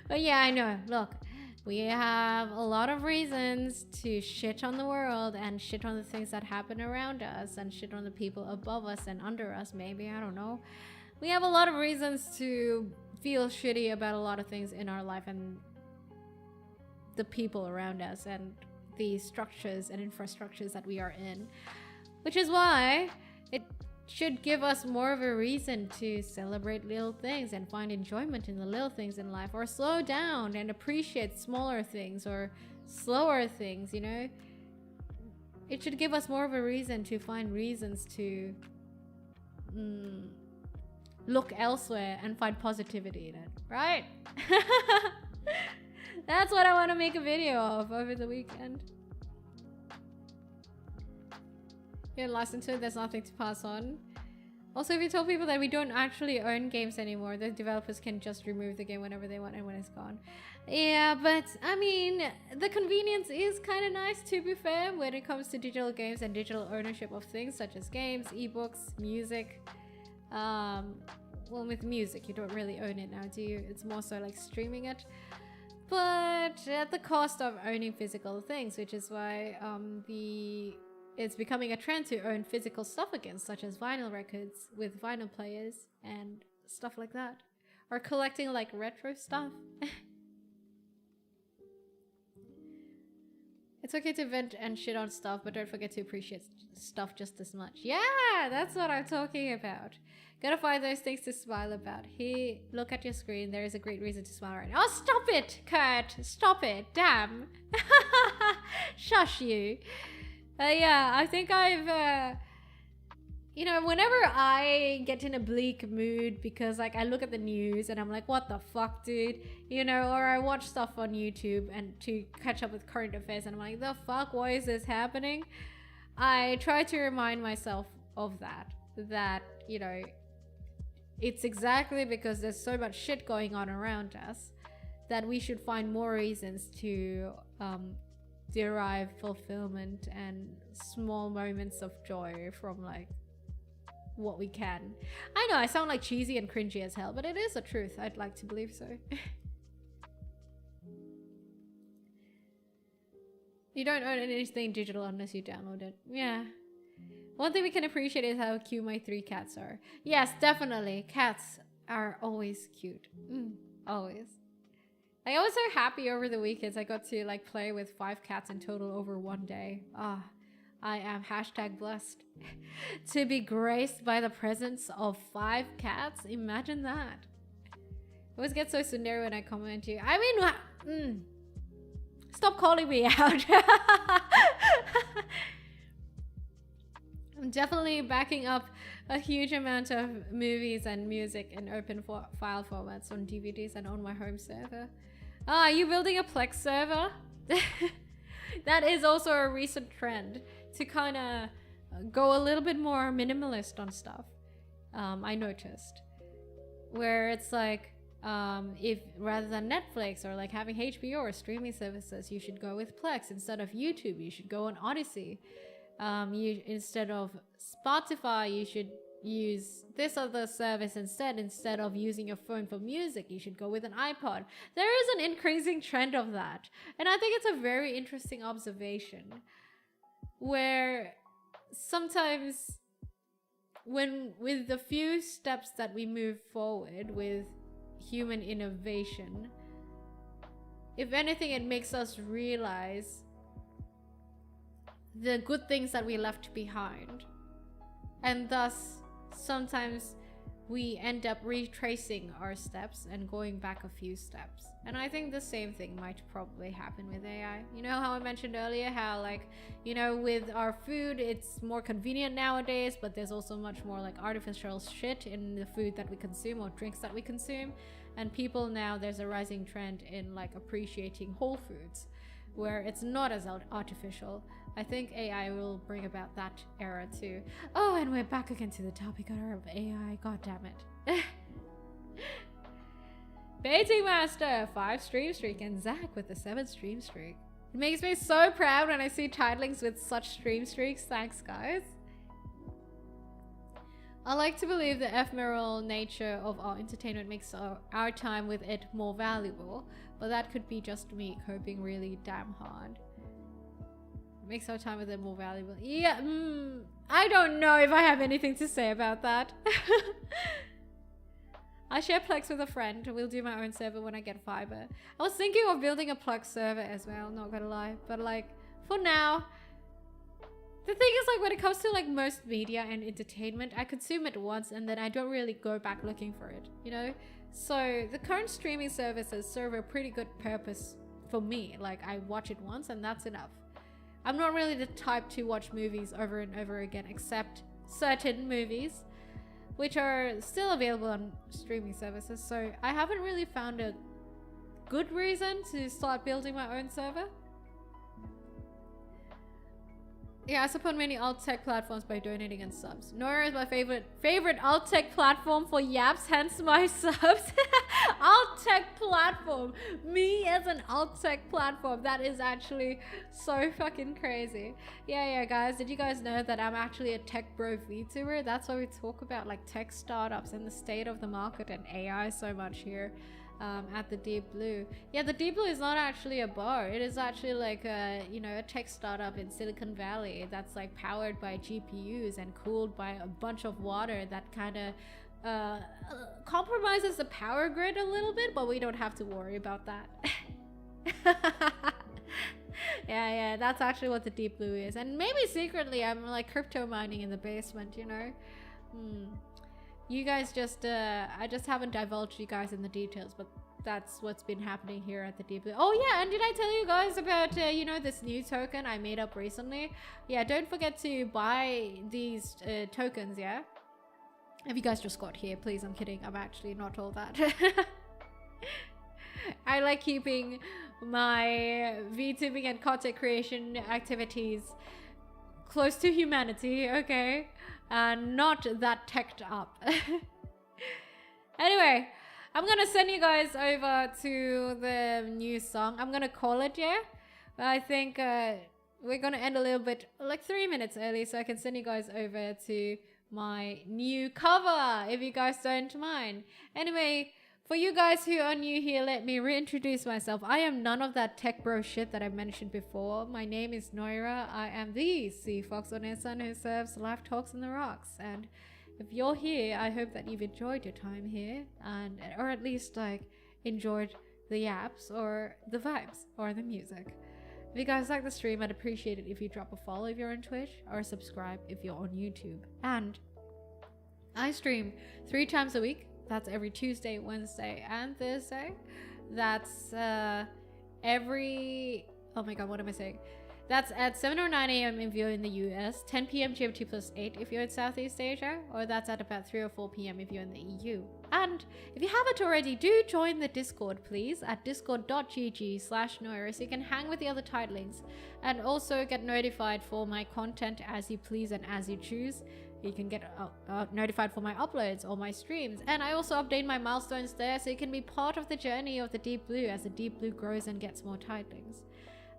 But yeah, I know. Look, we have a lot of reasons to shit on the world and shit on the things that happen around us and shit on the people above us and under us, maybe. I don't know. We have a lot of reasons to feel shitty about a lot of things in our life and the people around us and the structures and infrastructures that we are in. Which is why it should give us more of a reason to celebrate little things and find enjoyment in the little things in life, or slow down and appreciate smaller things or slower things, you know? It should give us more of a reason to find reasons to look elsewhere and find positivity in it, right? That's what I want to make a video of over the weekend. You're licensed to it, there's nothing to pass on. Also, if you tell people that we don't actually own games anymore, the developers can just remove the game whenever they want and when it's gone. Yeah, but I mean, the convenience is kind of nice, to be fair, when it comes to digital games and digital ownership of things such as games, ebooks, music, well, with music, you don't really own it now, do you? It's more so like streaming it, but at the cost of owning physical things, which is why it's becoming a trend to own physical stuff again, such as vinyl records with vinyl players and stuff like that, or collecting like retro stuff. It's okay to vent and shit on stuff, but don't forget to appreciate stuff just as much. Yeah, that's what I'm talking about. Gotta find those things to smile about. Here, look at your screen. There is a great reason to smile right now. Oh, stop it, Kurt. Stop it. Damn. Shush you. Yeah, I think I've... you know, whenever I get in a bleak mood because like I look at the news and I'm like, what the fuck, dude? You know, or I watch stuff on YouTube and to catch up with current affairs and I'm like, the fuck, why is this happening? I try to remind myself of that, you know, it's exactly because there's so much shit going on around us that we should find more reasons to derive fulfillment and small moments of joy from like what we can. I know I sound like cheesy and cringy as hell, but it is the truth. I'd like to believe so. You don't own anything digital unless you download it. Yeah. One thing we can appreciate is how cute my 3 cats are. Yes, definitely. Cats are always cute. Always. I was so happy over the weekends. I got to like play with 5 cats in total over one day. I am #blessed to be graced by the presence of 5 cats. Imagine that. I always get so tsundere when I comment you. I mean, stop calling me out. I'm definitely backing up a huge amount of movies and music in open file formats on DVDs and on my home server. Are you building a Plex server? That is also a recent trend to kind of go a little bit more minimalist on stuff. I noticed where it's like if rather than Netflix or like having HBO or streaming services, you should go with Plex. Instead of YouTube, you should go on Odyssey. Instead of Spotify, you should use this other service instead of using your phone for music. You should go with an iPod. There is an increasing trend of that, and I think it's a very interesting observation where sometimes when with the few steps that we move forward with human innovation, if anything, it makes us realize the good things that we left behind, and thus sometimes we end up retracing our steps and going back a few steps. And I think the same thing might probably happen with AI. You know how I mentioned earlier how like, you know, with our food it's more convenient nowadays, but there's also much more like artificial shit in the food that we consume or drinks that we consume, and people now, there's a rising trend in like appreciating whole foods where it's not as artificial. I think AI will bring about that era too. Oh, and we're back again to the topic of AI. God damn it. Baiting Master, 5 stream streak, and Zach with the 7 stream streak. It makes me so proud when I see titlings with such stream streaks. Thanks, guys. I like to believe the ephemeral nature of our entertainment makes our time with it more valuable, but that could be just me coping really damn hard. Makes our time with it more valuable. Yeah, I don't know if I have anything to say about that. I share Plex with a friend. We'll do my own server when I get fiber. I was thinking of building a Plex server as well, not gonna lie, but like for now, the thing is, like, when it comes to like most media and entertainment, I consume it once and then I don't really go back looking for it, you know? So the current streaming services serve a pretty good purpose for me. Like, I watch it once and that's enough. I'm not really the type to watch movies over and over again, except certain movies, which are still available on streaming services. So I haven't really found a good reason to start building my own server. Yeah, I support many alt tech platforms by donating and subs. Noira is my favorite alt tech platform for yaps, hence my subs. alt tech platform. Me as an alt tech platform. That is actually so fucking crazy. Yeah, guys. Did you guys know that I'm actually a tech bro VTuber? That's why we talk about like tech startups and the state of the market and AI so much here. At the Deep Blue. Yeah, the Deep Blue is not actually a bar. It is actually like a, you know, a tech startup in Silicon Valley that's like powered by GPUs and cooled by a bunch of water that kind of compromises the power grid a little bit, but we don't have to worry about that. Yeah, that's actually what the Deep Blue is. And maybe secretly I'm like crypto mining in the basement, you know? You guys just, I just haven't divulged you guys in the details, but that's what's been happening here at the Deep Blue. Oh yeah, and did I tell you guys about, you know, this new token I made up recently? Yeah, don't forget to buy these tokens, yeah? If you guys just got here, please, I'm kidding. I'm actually not all that. I like keeping my VTubing and content creation activities close to humanity, okay? Not that teched up. Anyway, I'm gonna send you guys over to the new song. I'm gonna call it, yeah? I think we're gonna end a little bit, like 3 minutes early, so I can send you guys over to my new cover, if you guys don't mind. Anyway, for you guys who are new here, let me reintroduce myself. I am none of that tech bro shit that I mentioned before. My name is Noira. I am the Sea Fox oneesan who serves live talks in the rocks. And if you're here, I hope that you've enjoyed your time here, and or at least like enjoyed the yaps or the vibes or the music. If you guys like the stream, I'd appreciate it if you drop a follow if you're on Twitch, or subscribe if you're on YouTube. And I stream 3 times a week. That's every Tuesday, Wednesday, and Thursday. That's every... Oh my god, what am I saying? That's at 7 or 9 a.m. if you're in the US, 10 p.m. GMT plus 8 if you're in Southeast Asia, or that's at about 3 or 4 p.m. if you're in the EU. And if you haven't already, do join the Discord, please, at discord.gg/Noira, so you can hang with the other titlings and also get notified for my content as you please and as you choose. You can get notified for my uploads or my streams. And I also update my milestones there, so you can be part of the journey of the Deep Blue as the Deep Blue grows and gets more titlings.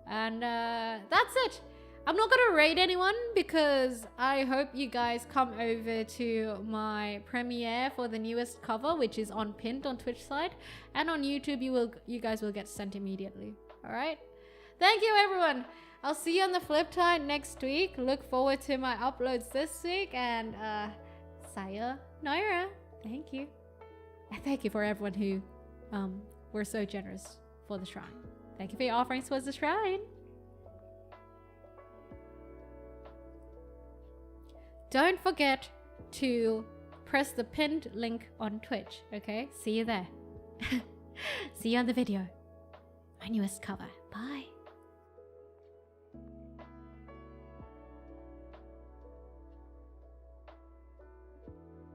And that's it. I'm not gonna raid anyone because I hope you guys come over to my premiere for the newest cover, which is on pinned on Twitch side, and on YouTube you guys will get sent immediately. All right. Thank you, everyone. I'll see you on the flip side next week. Look forward to my uploads this week, and sayonara. Thank you. And thank you for everyone who were so generous for the shrine. Thank you for your offerings towards the shrine. Don't forget to press the pinned link on Twitch, okay? See you there. See you on the video. My newest cover. Bye.